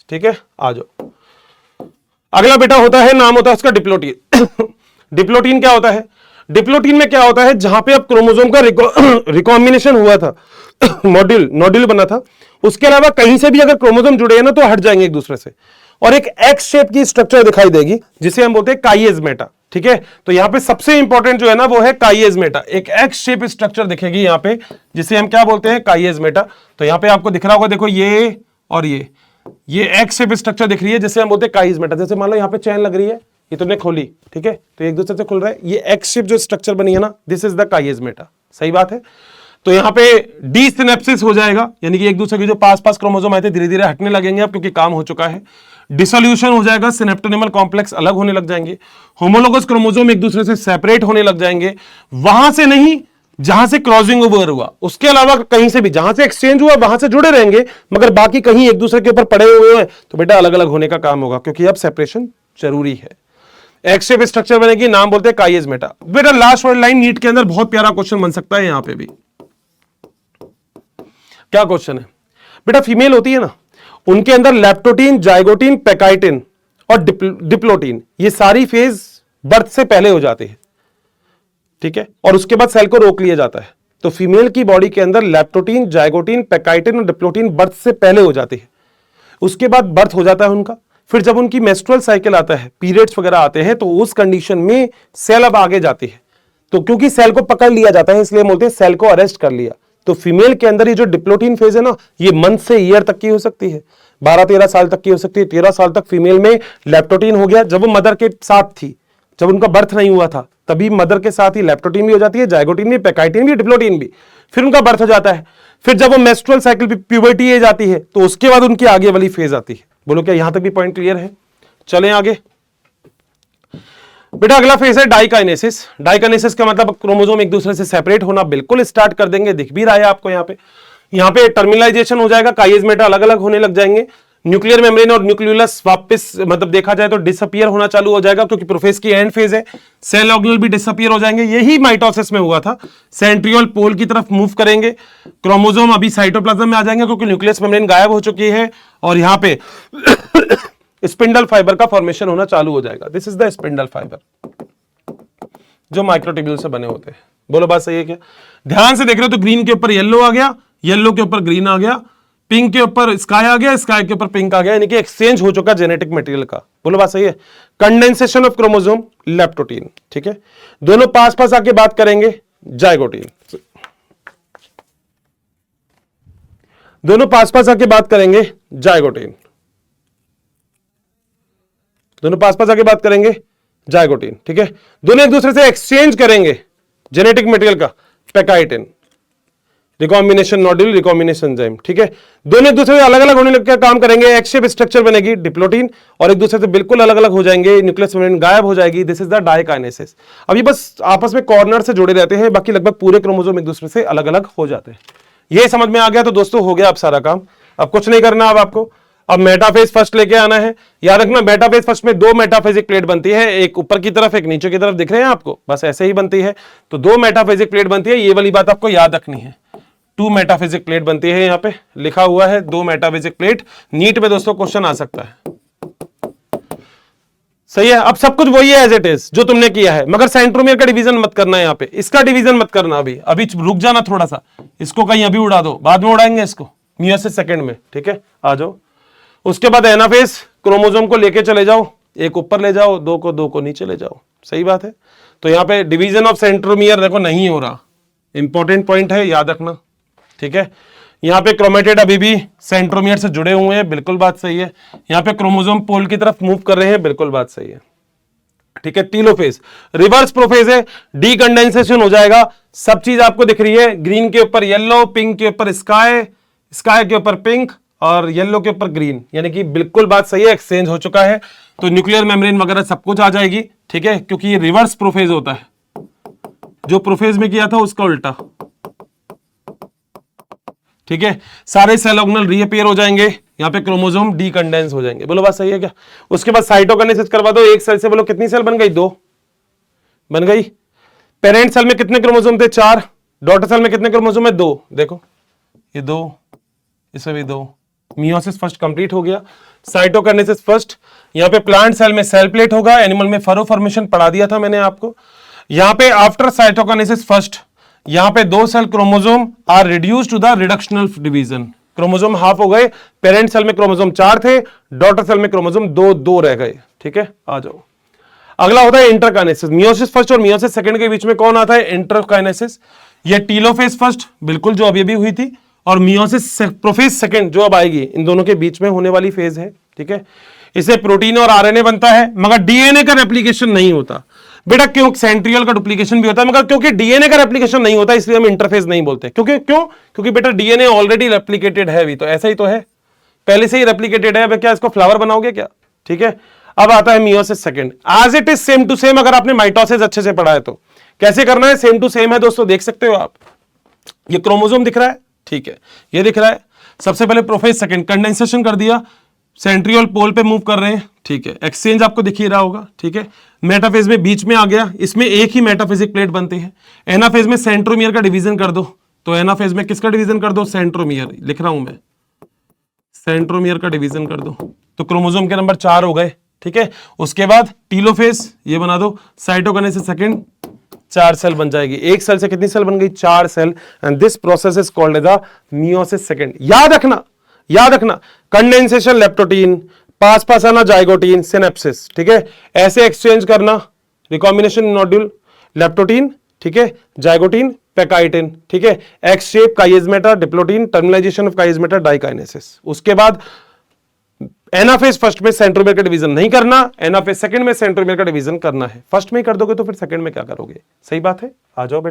ठीक है, आ जाओ। अगला बेटा होता है, नाम होता है उसका डिप्लोटीन। डिप्लोटीन क्या होता है? डिप्लोटीन में क्या होता है, जहां पे अब क्रोमोसोम का रिकॉम्बिनेशन हुआ था, नोड्यूल बना था, उसके अलावा कहीं से भी अगर क्रोमोसोम जुड़े हैं ना तो हट जाएंगे एक दूसरे से, और एक एक्स शेप की स्ट्रक्चर दिखाई देगी जिसे हम बोलते हैं काइएज्मेटा। ठीक है, तो यहां पे सबसे इंपॉर्टेंट जो है ना वो है काइएज्मेटा। एक एक्स शेप स्ट्रक्चर दिखेगी यहां पे जिसे हम क्या बोलते हैं? काइएज्मेटा। तो यहां पे आपको दिख रहा होगा, देखो ये और ये एक्स शेप स्ट्रक्चर दिख रही है जिसे हम बोलते हैं काइएज्मेटा। जैसे मान लो यहां पे चैन लग रही है, ये तुमने खोली, ठीक है, तो एक दूसरे से खुल रहा है, ये एक्स शेप जो स्ट्रक्चर बनी है ना, दिस इज द काइएज्मेटा। सही बात है। तो यहां पे डी सिनेप्सिस हो जाएगा, यानी कि एक दूसरे के जो पास पास क्रोमोसोम आए थे धीरे धीरे हटने लगेंगे अब, क्योंकि काम हो चुका है। डिसोल्यूशन हो जाएगा, सिनेप्टोनिमल कॉम्प्लेक्स अलग होने लग जाएंगे, होमोलोगस क्रोमोसोम एक दूसरे से सेपरेट होने लग जाएंगे। वहां से नहीं जहां से क्रॉसिंग ओवर हुआ, उसके अलावा कहीं से भी जहां से एक्सचेंज हुआ वहां से जुड़े रहेंगे, मगर बाकी कहीं एक दूसरे के ऊपर पड़े हुए हैं तो बेटा अलग अलग होने का काम होगा, क्योंकि अब सेपरेशन जरूरी है। एक्स शेप स्ट्रक्चर बनेगी, नाम बोलते हैं काइएज्मेटा। बेटा लास्ट वाली लाइन नीट के अंदर बहुत प्यारा क्वेश्चन बन सकता है। यहां पे भी क्या क्वेश्चन है बेटा? फीमेल होती है ना, उनके अंदर लैप्टोटीन, जाइगोटीन, पैकाइटिन और डिप्लोटीन, ये सारी फेज बर्थ से पहले हो जाती है। ठीक है, और उसके बाद सेल को रोक लिया जाता है। तो फीमेल की बॉडी के अंदर लैप्टोटीन, जाइगोटीन, पैकाइटिन और डिप्लोटीन बर्थ से पहले हो जाती है। उसके बाद बर्थ हो जाता है उनका, फिर जब उनकी मेस्ट्रुअल साइकिल आता है, पीरियड्स वगैरह आते हैं, तो उस कंडीशन में सेल अब आगे जाती है। तो क्योंकि सेल को पकड़ लिया जाता है इसलिए बोलते हैं सेल को अरेस्ट कर लिया। तो फीमेल के अंदर ये जो डिप्लोटीन फेज है ना, ये मंथ से ईयर तक की हो सकती है, 12-13 साल तक की हो सकती है। 13 साल तक फीमेल में लैप्टोटीन हो गया, जब वो मदर के साथ थी, जब उनका बर्थ नहीं हुआ था, तभी मदर के साथ ही लैप्टोटीन भी हो जाती है, जाइगोटीन भी, पैकाइटिन भी, डिप्लोटीन भी। फिर उनका बर्थ हो जाता है, फिर जब वो मेस्ट्रुअल साइकिल पे प्यूबर्टी एज आती है, तो उसके बाद उनकी आगे वाली फेज आती है। बोलो क्या यहां तक भी पॉइंट क्लियर है? चलें आगे। बेटा अगला फेज है डाइकाइनेसिस। डाइकाइनेसिस का मतलब क्रोमोसोम एक दूसरे से सेपरेट होना बिल्कुल स्टार्ट कर देंगे, दिख भी रहा है आपको यहाँ पे टर्मिनलाइजेशन हो जाएगा, काइएज्मेटा अलग अलग होने लग जाएंगे, न्यूक्लियर मेम्ब्रेन और न्यूक्लियोलस वापस मतलब देखा जाए तो डिसअपीयर होना चालू हो जाएगा, क्योंकि प्रोफेज की एंड फेज है। सेल ऑर्गेनल भी डिसअपीयर हो जाएंगे, यही माइटोसिस में हुआ था। सेंट्रियोल पोल की तरफ मूव करेंगे, क्रोमोसोम अभी साइटोप्लाज्म में आ जाएंगे क्योंकि न्यूक्लियस मेम्ब्रेन गायब हो चुकी है, और यहाँ पे स्पिंडल फाइबर का फॉर्मेशन होना चालू हो जाएगा। This is the spindle fibre जो माइक्रोट्यूब्यूल से बने होते हैं। बोलो बात सही है क्या? ध्यान से देख रहे हो तो ग्रीन के ऊपर येलो आ गया, येलो के ऊपर ग्रीन आ गया, पिंक के ऊपर स्काई आ गया, स्काई के ऊपर पिंक आ गया, यानी कि एक्सचेंज हो चुका जेनेटिक मटेरियल का। बोलो बात सही है? Condensation of chromosome, leptotene. ठीक है, दोनों पास पास आके बात करेंगे, जाइगोटीन। दोनों पास पास आके बात करेंगे, जाइगोटीन। दोनों पास पास आके बात करेंगे, जाइगोटीन। ठीक है, दोनों एक दूसरे से एक्सचेंज करेंगे जेनेटिक मटेरियल का, pachytene. Recombination nodule, recombination enzyme. ठीक है, दोनों एक दूसरे से अलग अलग होने लग काम करेंगे, एक्स शेप स्ट्रक्चर बनेगी, डिप्लोटीन, और एक दूसरे से बिल्कुल अलग अलग हो जाएंगे, न्यूक्लियस मेम्ब्रेन गायब हो जाएगी। This is the diakinesis. अभी बस आपस में कॉर्नर से जुड़े रहते हैं, बाकी लगभग पूरे क्रोमोसोम एक दूसरे से अलग अलग हो जाते हैं। ये समझ में आ गया तो दोस्तों हो गया अब सारा काम। अब कुछ नहीं करना अब आपको, अब मेटाफेज फर्स्ट लेके आना है। याद रखना मेटाफेज फर्स्ट में दो मेटाफेजिक प्लेट बनती है, एक ऊपर की तरफ एक नीचे की तरफ, दिख रहे हैं आपको? बस ऐसे ही बनती है। तो दो मेटाफेजिक प्लेट बनती है, ये वाली बात आपको याद रखनी है। 2 मेटाफिजिक प्लेट बनती है, यहां पे लिखा हुआ है 2 मेटाफिजिक प्लेट। नीट में दोस्तों क्वेश्चन आ सकता है। सही है, अब सब कुछ वही है एज इट इज जो तुमने किया है, मगर सेंट्रोमियर का डिवीजन मत करना है, यहां पे इसका डिवीजन मत करना। अभी रुक जाना थोड़ा सा, इसको कहीं अभी उड़ा दो, बाद में उड़ाएंगे इसको नियर सेकंड में। ठीक है, आ जाओ। उसके बाद एनाफेज क्रोमोसोम को लेके चले जाओ, एक ऊपर ले जाओ, दो को नीचे ले जाओ। सही बात है। तो यहाँ पे डिवीजन ऑफ सेंट्रोमियर देखो नहीं हो रहा, इंपॉर्टेंट पॉइंट है, याद रखना, ठीक है। यहाँ पे क्रोमेटिड अभी भी सेंट्रोमियर से जुड़े हुए हैं, बिल्कुल बात सही है। यहाँ पे क्रोमोसोम पोल की तरफ मूव कर रहे हैं, बिल्कुल बात सही है, ठीक है। टीलोफेज रिवर्स प्रोफेज है, डीकंडेंसेशन हो जाएगा, सब चीज आपको दिख रही है, ग्रीन के ऊपर येलो, पिंक के ऊपर स्काई, स्काई के ऊपर पिंक और येलो के ऊपर ग्रीन, यानी कि बिल्कुल बात सही है, एक्सचेंज हो चुका है। तो न्यूक्लियर मेम्ब्रेन वगैरह सब कुछ आ जाएगी, ठीक है, क्योंकि ये रिवर्स प्रोफेज होता है, जो प्रोफेज में किया था उसका उल्टा, ठीक है। सारे सेल ऑर्गेनल रीअपीयर हो जाएंगे, यहाँ पे क्रोमोसोम डीकंडेंस हो जाएंगे, बोलो बात सही है क्या। उसके बाद साइटोकाइनेसिस करवा दो, एक सेल से बोलो कितनी सेल बन गई, 2 बन गई। पेरेंट सेल में कितने क्रोमोसोम थे, 4, डॉटर सेल में कितने क्रोमोसोम है, 2, देखो ये 2, इसमें भी 2, मियोसिस फर्स्ट कंप्लीट हो गया, साइटोकाइनेसिस फर्स्ट। यहाँ पे प्लांट सेल में सेल प्लेट होगा, एनिमल में फरो फॉर्मेशन पढ़ा दिया था मैंने आपको। यहाँ पे आफ्टर साइटोकाइनेसिस फर्स्ट, यहाँ पे 2 cell chromosome are reduced to the reductional division, chromosome half हो गए। पेरेंट सेल में क्रोमोसोम 4 थे, डॉटर सेल में क्रोमोसोम 2 रह गए, ठीक है। आ जाओ, अगला होता है इंटरकाइनेसिस। मियोसिस फर्स्ट और मियोसिस सेकंड के बीच में कौन आता है, इंटरकाइनेसिस। ये टीलोफेज फर्स्ट, बिल्कुल जो अभी हुई थी, और मियोसिस प्रोफेज सेकंड जो अब आएगी, इन दोनों के बीच में होने वाली फेज है, ठीक है। इससे प्रोटीन और आरएनए बनता है, मगर डीएनए का रेप्लिकेशन नहीं होता बेटा। क्यों, सेंट्रियल का डुप्लीकेशन भी होता है, मगर क्योंकि डीएनए का रेप्लिकेशन नहीं होता इसलिए हम इंटरफेज नहीं बोलते। क्योंकि बेटा डीएनए ऑलरेडी रेप्लिकेटेड है, अभी तो ऐसा ही तो है, पहले से ही रेप्लिकेटेड है। अब क्या इसको फ्लावर बनाओगे क्या, ठीक है। अब आता है meiosis second, as it is same to same. अगर आपने माइटोसिस अच्छे से पढ़ा है तो कैसे करना है, सेम टू सेम है दोस्तों, देख सकते हो आप। ये क्रोमोसोम दिख रहा है, ठीक है, ये दिख रहा है। सबसे पहले प्रोफेज सेकंड, कंडेंसेशन कर दिया, सेंट्रियल पोल पे मूव कर रहे हैं, ठीक है। एक्सचेंज आपको दिख ही रहा होगा, ठीक है। मेटाफेज में बीच में आ गया, इसमें एक ही मेटाफिजिक प्लेट बनती है। एनाफेज में सेंट्रोमियर का डिवीजन कर दो, तो एनाफेज में किसका डिवीजन कर दो, सेंट्रोमियर, लिख रहा हूं मैं, सेंट्रोमियर का डिवीजन कर दो, तो क्रोमोसोम के नंबर 4 हो गए, ठीक है। उसके बाद टीलोफेज ये बना दो, साइटोकाइनेसिस सेकंड, 4 सेल बन जाएगी। एक सेल से कितनी सेल बन गई, 4 cell, and this process is called as the meiosis second. याद रखना, कंडेंसेशन लेप्टोटीन, पास आना जाइगोटीन, सिनेप्सिस, ठीक है। ऐसे एक्सचेंज करना, रिकॉम्बिनेशन नोड्यूल, लेप्टोटीन, ठीक है, जाइगोटीन, पेकाइटिन, ठीक है, X shape, chiasmata, diplotene, terminalization of chiasmata, diakinesis. उसके बाद एनाफेज फर्स्ट में सेंट्रोमियर का डिवीजन नहीं करना, एनाफेज सेकंड में सेंट्रोमियर का डिवीजन करना है। फर्स्ट में ही कर दोगे तो फिर सेकंड में क्या करोगे, सही बात है। आ जाओ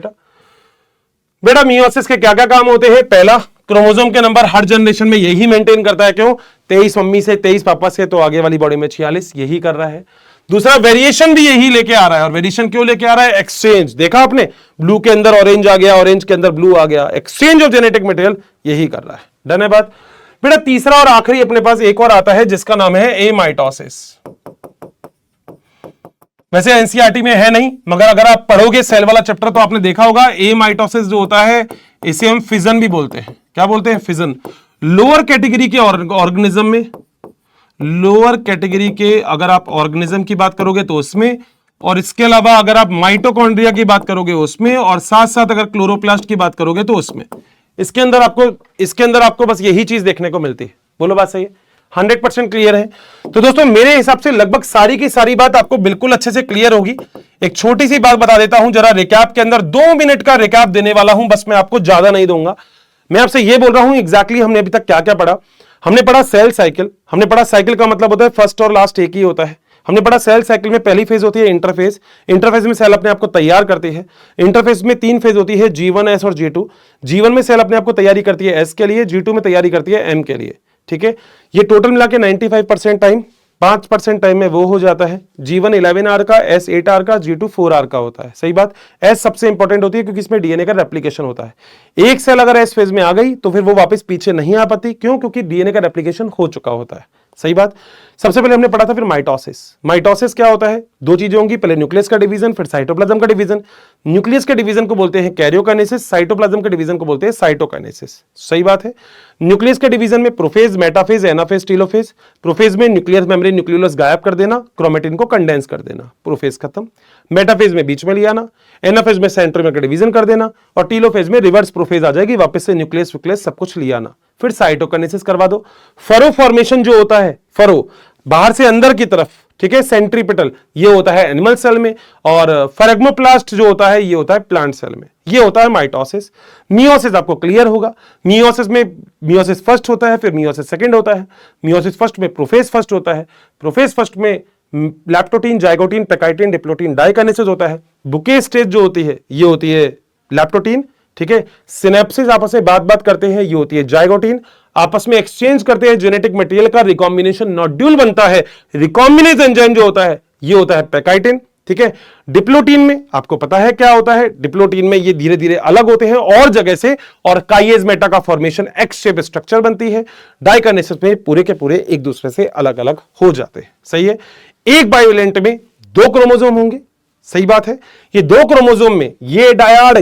बेटा मियोसिस के क्या क्या काम होते हैं। पहला, क्रोमोसोम के नंबर हर जनरेशन में यही मेंटेन करता है, क्यों, 23 मम्मी से 23 पापा से, तो आगे वाली बॉडी में 46 यही कर रहा है। दूसरा, वेरिएशन भी यही लेके आ रहा है, और वेरिएशन क्यों लेके आ रहा है, एक्सचेंज, देखा आपने, ब्लू के अंदर ऑरेंज आ गया, ऑरेंज के अंदर ब्लू आ गया, एक्सचेंज ऑफ जेनेटिक मटेरियल यही कर रहा है। डन है बात बेटा। तीसरा और आखिरी अपने पास एक और आता है जिसका नाम है एमाइटोसिस। वैसे एनसीईआरटी में है नहीं, मगर अगर आप पढ़ोगे सेल वाला चैप्टर तो आपने देखा होगा। एमाइटोसिस जो होता है इसे हम फिजन भी बोलते हैं। क्या बोलते हैं, फिजन। लोअर कैटेगरी के ऑर्गेनिज्म में, लोअर कैटेगरी के अगर आप ऑर्गेनिज्म की बात करोगे तो उसमें, और इसके अलावा अगर आप माइटोकॉन्ड्रिया की बात करोगे उसमें, और साथ साथ अगर क्लोरोप्लास्ट की बात करोगे तो उसमें। इसके अंदर आपको बस यही चीज देखने को मिलती है। बोलो बात सही है, 100% क्लियर है। तो दोस्तों मेरे हिसाब से लगभग सारी की सारी बात आपको बिल्कुल अच्छे से क्लियर होगी। एक छोटी सी बात बता देता हूं जरा, रिकैप के अंदर 2 मिनट का रिकैप देने वाला हूं, बस मैं आपको ज्यादा नहीं दूंगा। मैं आपसे यह बोल रहा हूं एग्जैक्टली हमने अभी तक क्या क्या पढ़ा। हमने पढ़ा सेल साइकिल, हमने पढ़ा साइकिल का मतलब होता है फर्स्ट और लास्ट एक ही होता है। हमने पढ़ा सेल साइकिल में पहली फेज होती है इंटरफेज, इंटरफेज में सेल अपने आप को तैयार करती है। इंटरफेज में 3 फेज होती है, G1, S और G2। G1 में सेल अपने आप को तैयारी करती है S के लिए, G2 में तैयारी करती है M के लिए, ठीक है। ये टोटल मिला के 95% टाइम, 5% टाइम में वो हो जाता है। G1 11 आवर का, S 8 आवर का, G2 4 आवर का होता है। सही बात, S सबसे इंपॉर्टेंट होती है क्योंकि इसमें डीएनए का रेप्लिकेशन होता है। एक सेल अगर S फेज में आ गई तो फिर वो वापस पीछे नहीं आ पाती, क्यों, क्योंकि डीएनए का रेप्लिकेशन हो चुका होता है। सही बात। सबसे पहले हमने पढ़ा था फिर माइटोसिस। माइटोसिस क्या होता है, 2 चीजें होंगी, पहले न्यूक्लियस का डिवीजन, फिर साइटोप्लाज्म का डिवीजन। न्यूक्लियस के डिवीजन को बोलते हैं कैरियोकाइनेसिस, साइटोप्लाज्म के डिवीजन को बोलते हैं साइटोकाइनेसिस। सही बात है। न्यूक्लियस के डिवीजन में prophase, metaphase, anaphase, telophase. Prophase में न्यूक्लियस मेम्ब्रेन न्यूक्लियोलस गायब कर देना, क्रोमेटिन को कंडेंस कर देना, प्रोफेज खत्म। मेटाफेज में बीच में ले आना, एनाफेज में सेंट्रोमियर का डिवीजन कर देना, और टीलोफेज में रिवर्स प्रोफेज आ जाएगी, वापस से न्यूक्लियस सब कुछ ले आना। फिर साइटोकाइनेसिस करवा दो। फरो फॉर्मेशन जो होता है, फरो बाहर से अंदर की तरफ, ठीक है, सेंट्रीपिटल, ये होता है एनिमल सेल में, और फेरेग्मोप्लास्ट जो होता है ये होता है प्लांट सेल में। ये होता है माइटोसिस। मियोसिस आपको क्लियर होगा, मियोसिस में मियोसिस फर्स्ट होता है, फिर मियोसिस सेकंड होता है। मियोसिस फर्स्ट में प्रोफेज फर्स्ट होता है, प्रोफेज फर्स्ट में लैप्टोटीन, जाइगोटीन, पेकाइटिन, डिप्लोटीन, डाइकाइनेसिस होता है। बुके स्टेज जो होती है ये होती है लैप्टोटीन, ठीक है। सिनेप्सिस आपस में बात करते हैं, ये होती है जाइगोटीन। आपस में एक्सचेंज करते हैं जेनेटिक मटेरियल का, रिकॉम्बिनेशन नोड्यूल बनता है, रिकॉम्बिनेज एंजाइम जो होता है ये होता है पेकाइटिन, ठीक है। डिप्लोटीन में आपको पता है क्या होता है, डिप्लोटीन में ये धीरे धीरे अलग होते हैं और जगह से, और काइएज मेटा का फॉर्मेशन एक्स शेप स्ट्रक्चर बनती है। डाइकाइनेसिस में पूरे के पूरे एक दूसरे से अलग अलग हो जाते हैं, सही है। एक बायोवेलेंट में 2 क्रोमोसोम होंगे, सही बात है। ये 2 क्रोमोसोम में ये डायाड,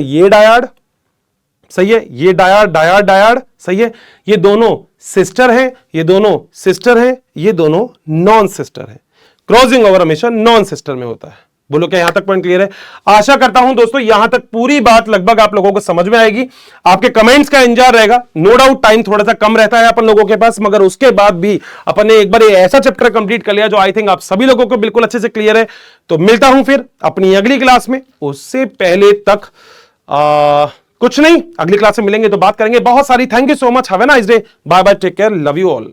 सही है, ये डायाड, सही है। ये दोनों सिस्टर हैं, ये दोनों सिस्टर हैं, ये दोनों नॉन सिस्टर हैं। क्रॉसिंग ओवर हमेशा नॉन सिस्टर में होता है। बोलो क्या यहां तक पॉइंट क्लियर है? आशा करता हूं दोस्तों यहां तक पूरी बात लगभग आप लोगों को समझ में आएगी। आपके कमेंट्स का इंतजार रहेगा। नो डाउट टाइम थोड़ा सा कम रहता है अपन लोगों के पास, मगर उसके बाद भी अपन ने एक बार ऐसा चैप्टर कंप्लीट कर लिया जो आई थिंक आप सभी लोगों को बिल्कुल अच्छे से क्लियर है। तो मिलता हूं फिर अपनी अगली क्लास में। उससे पहले तक कुछ नहीं, अगली क्लास में मिलेंगे तो बात करेंगे बहुत सारी। Thank you so much, have a nice day, bye bye, take care, love you all.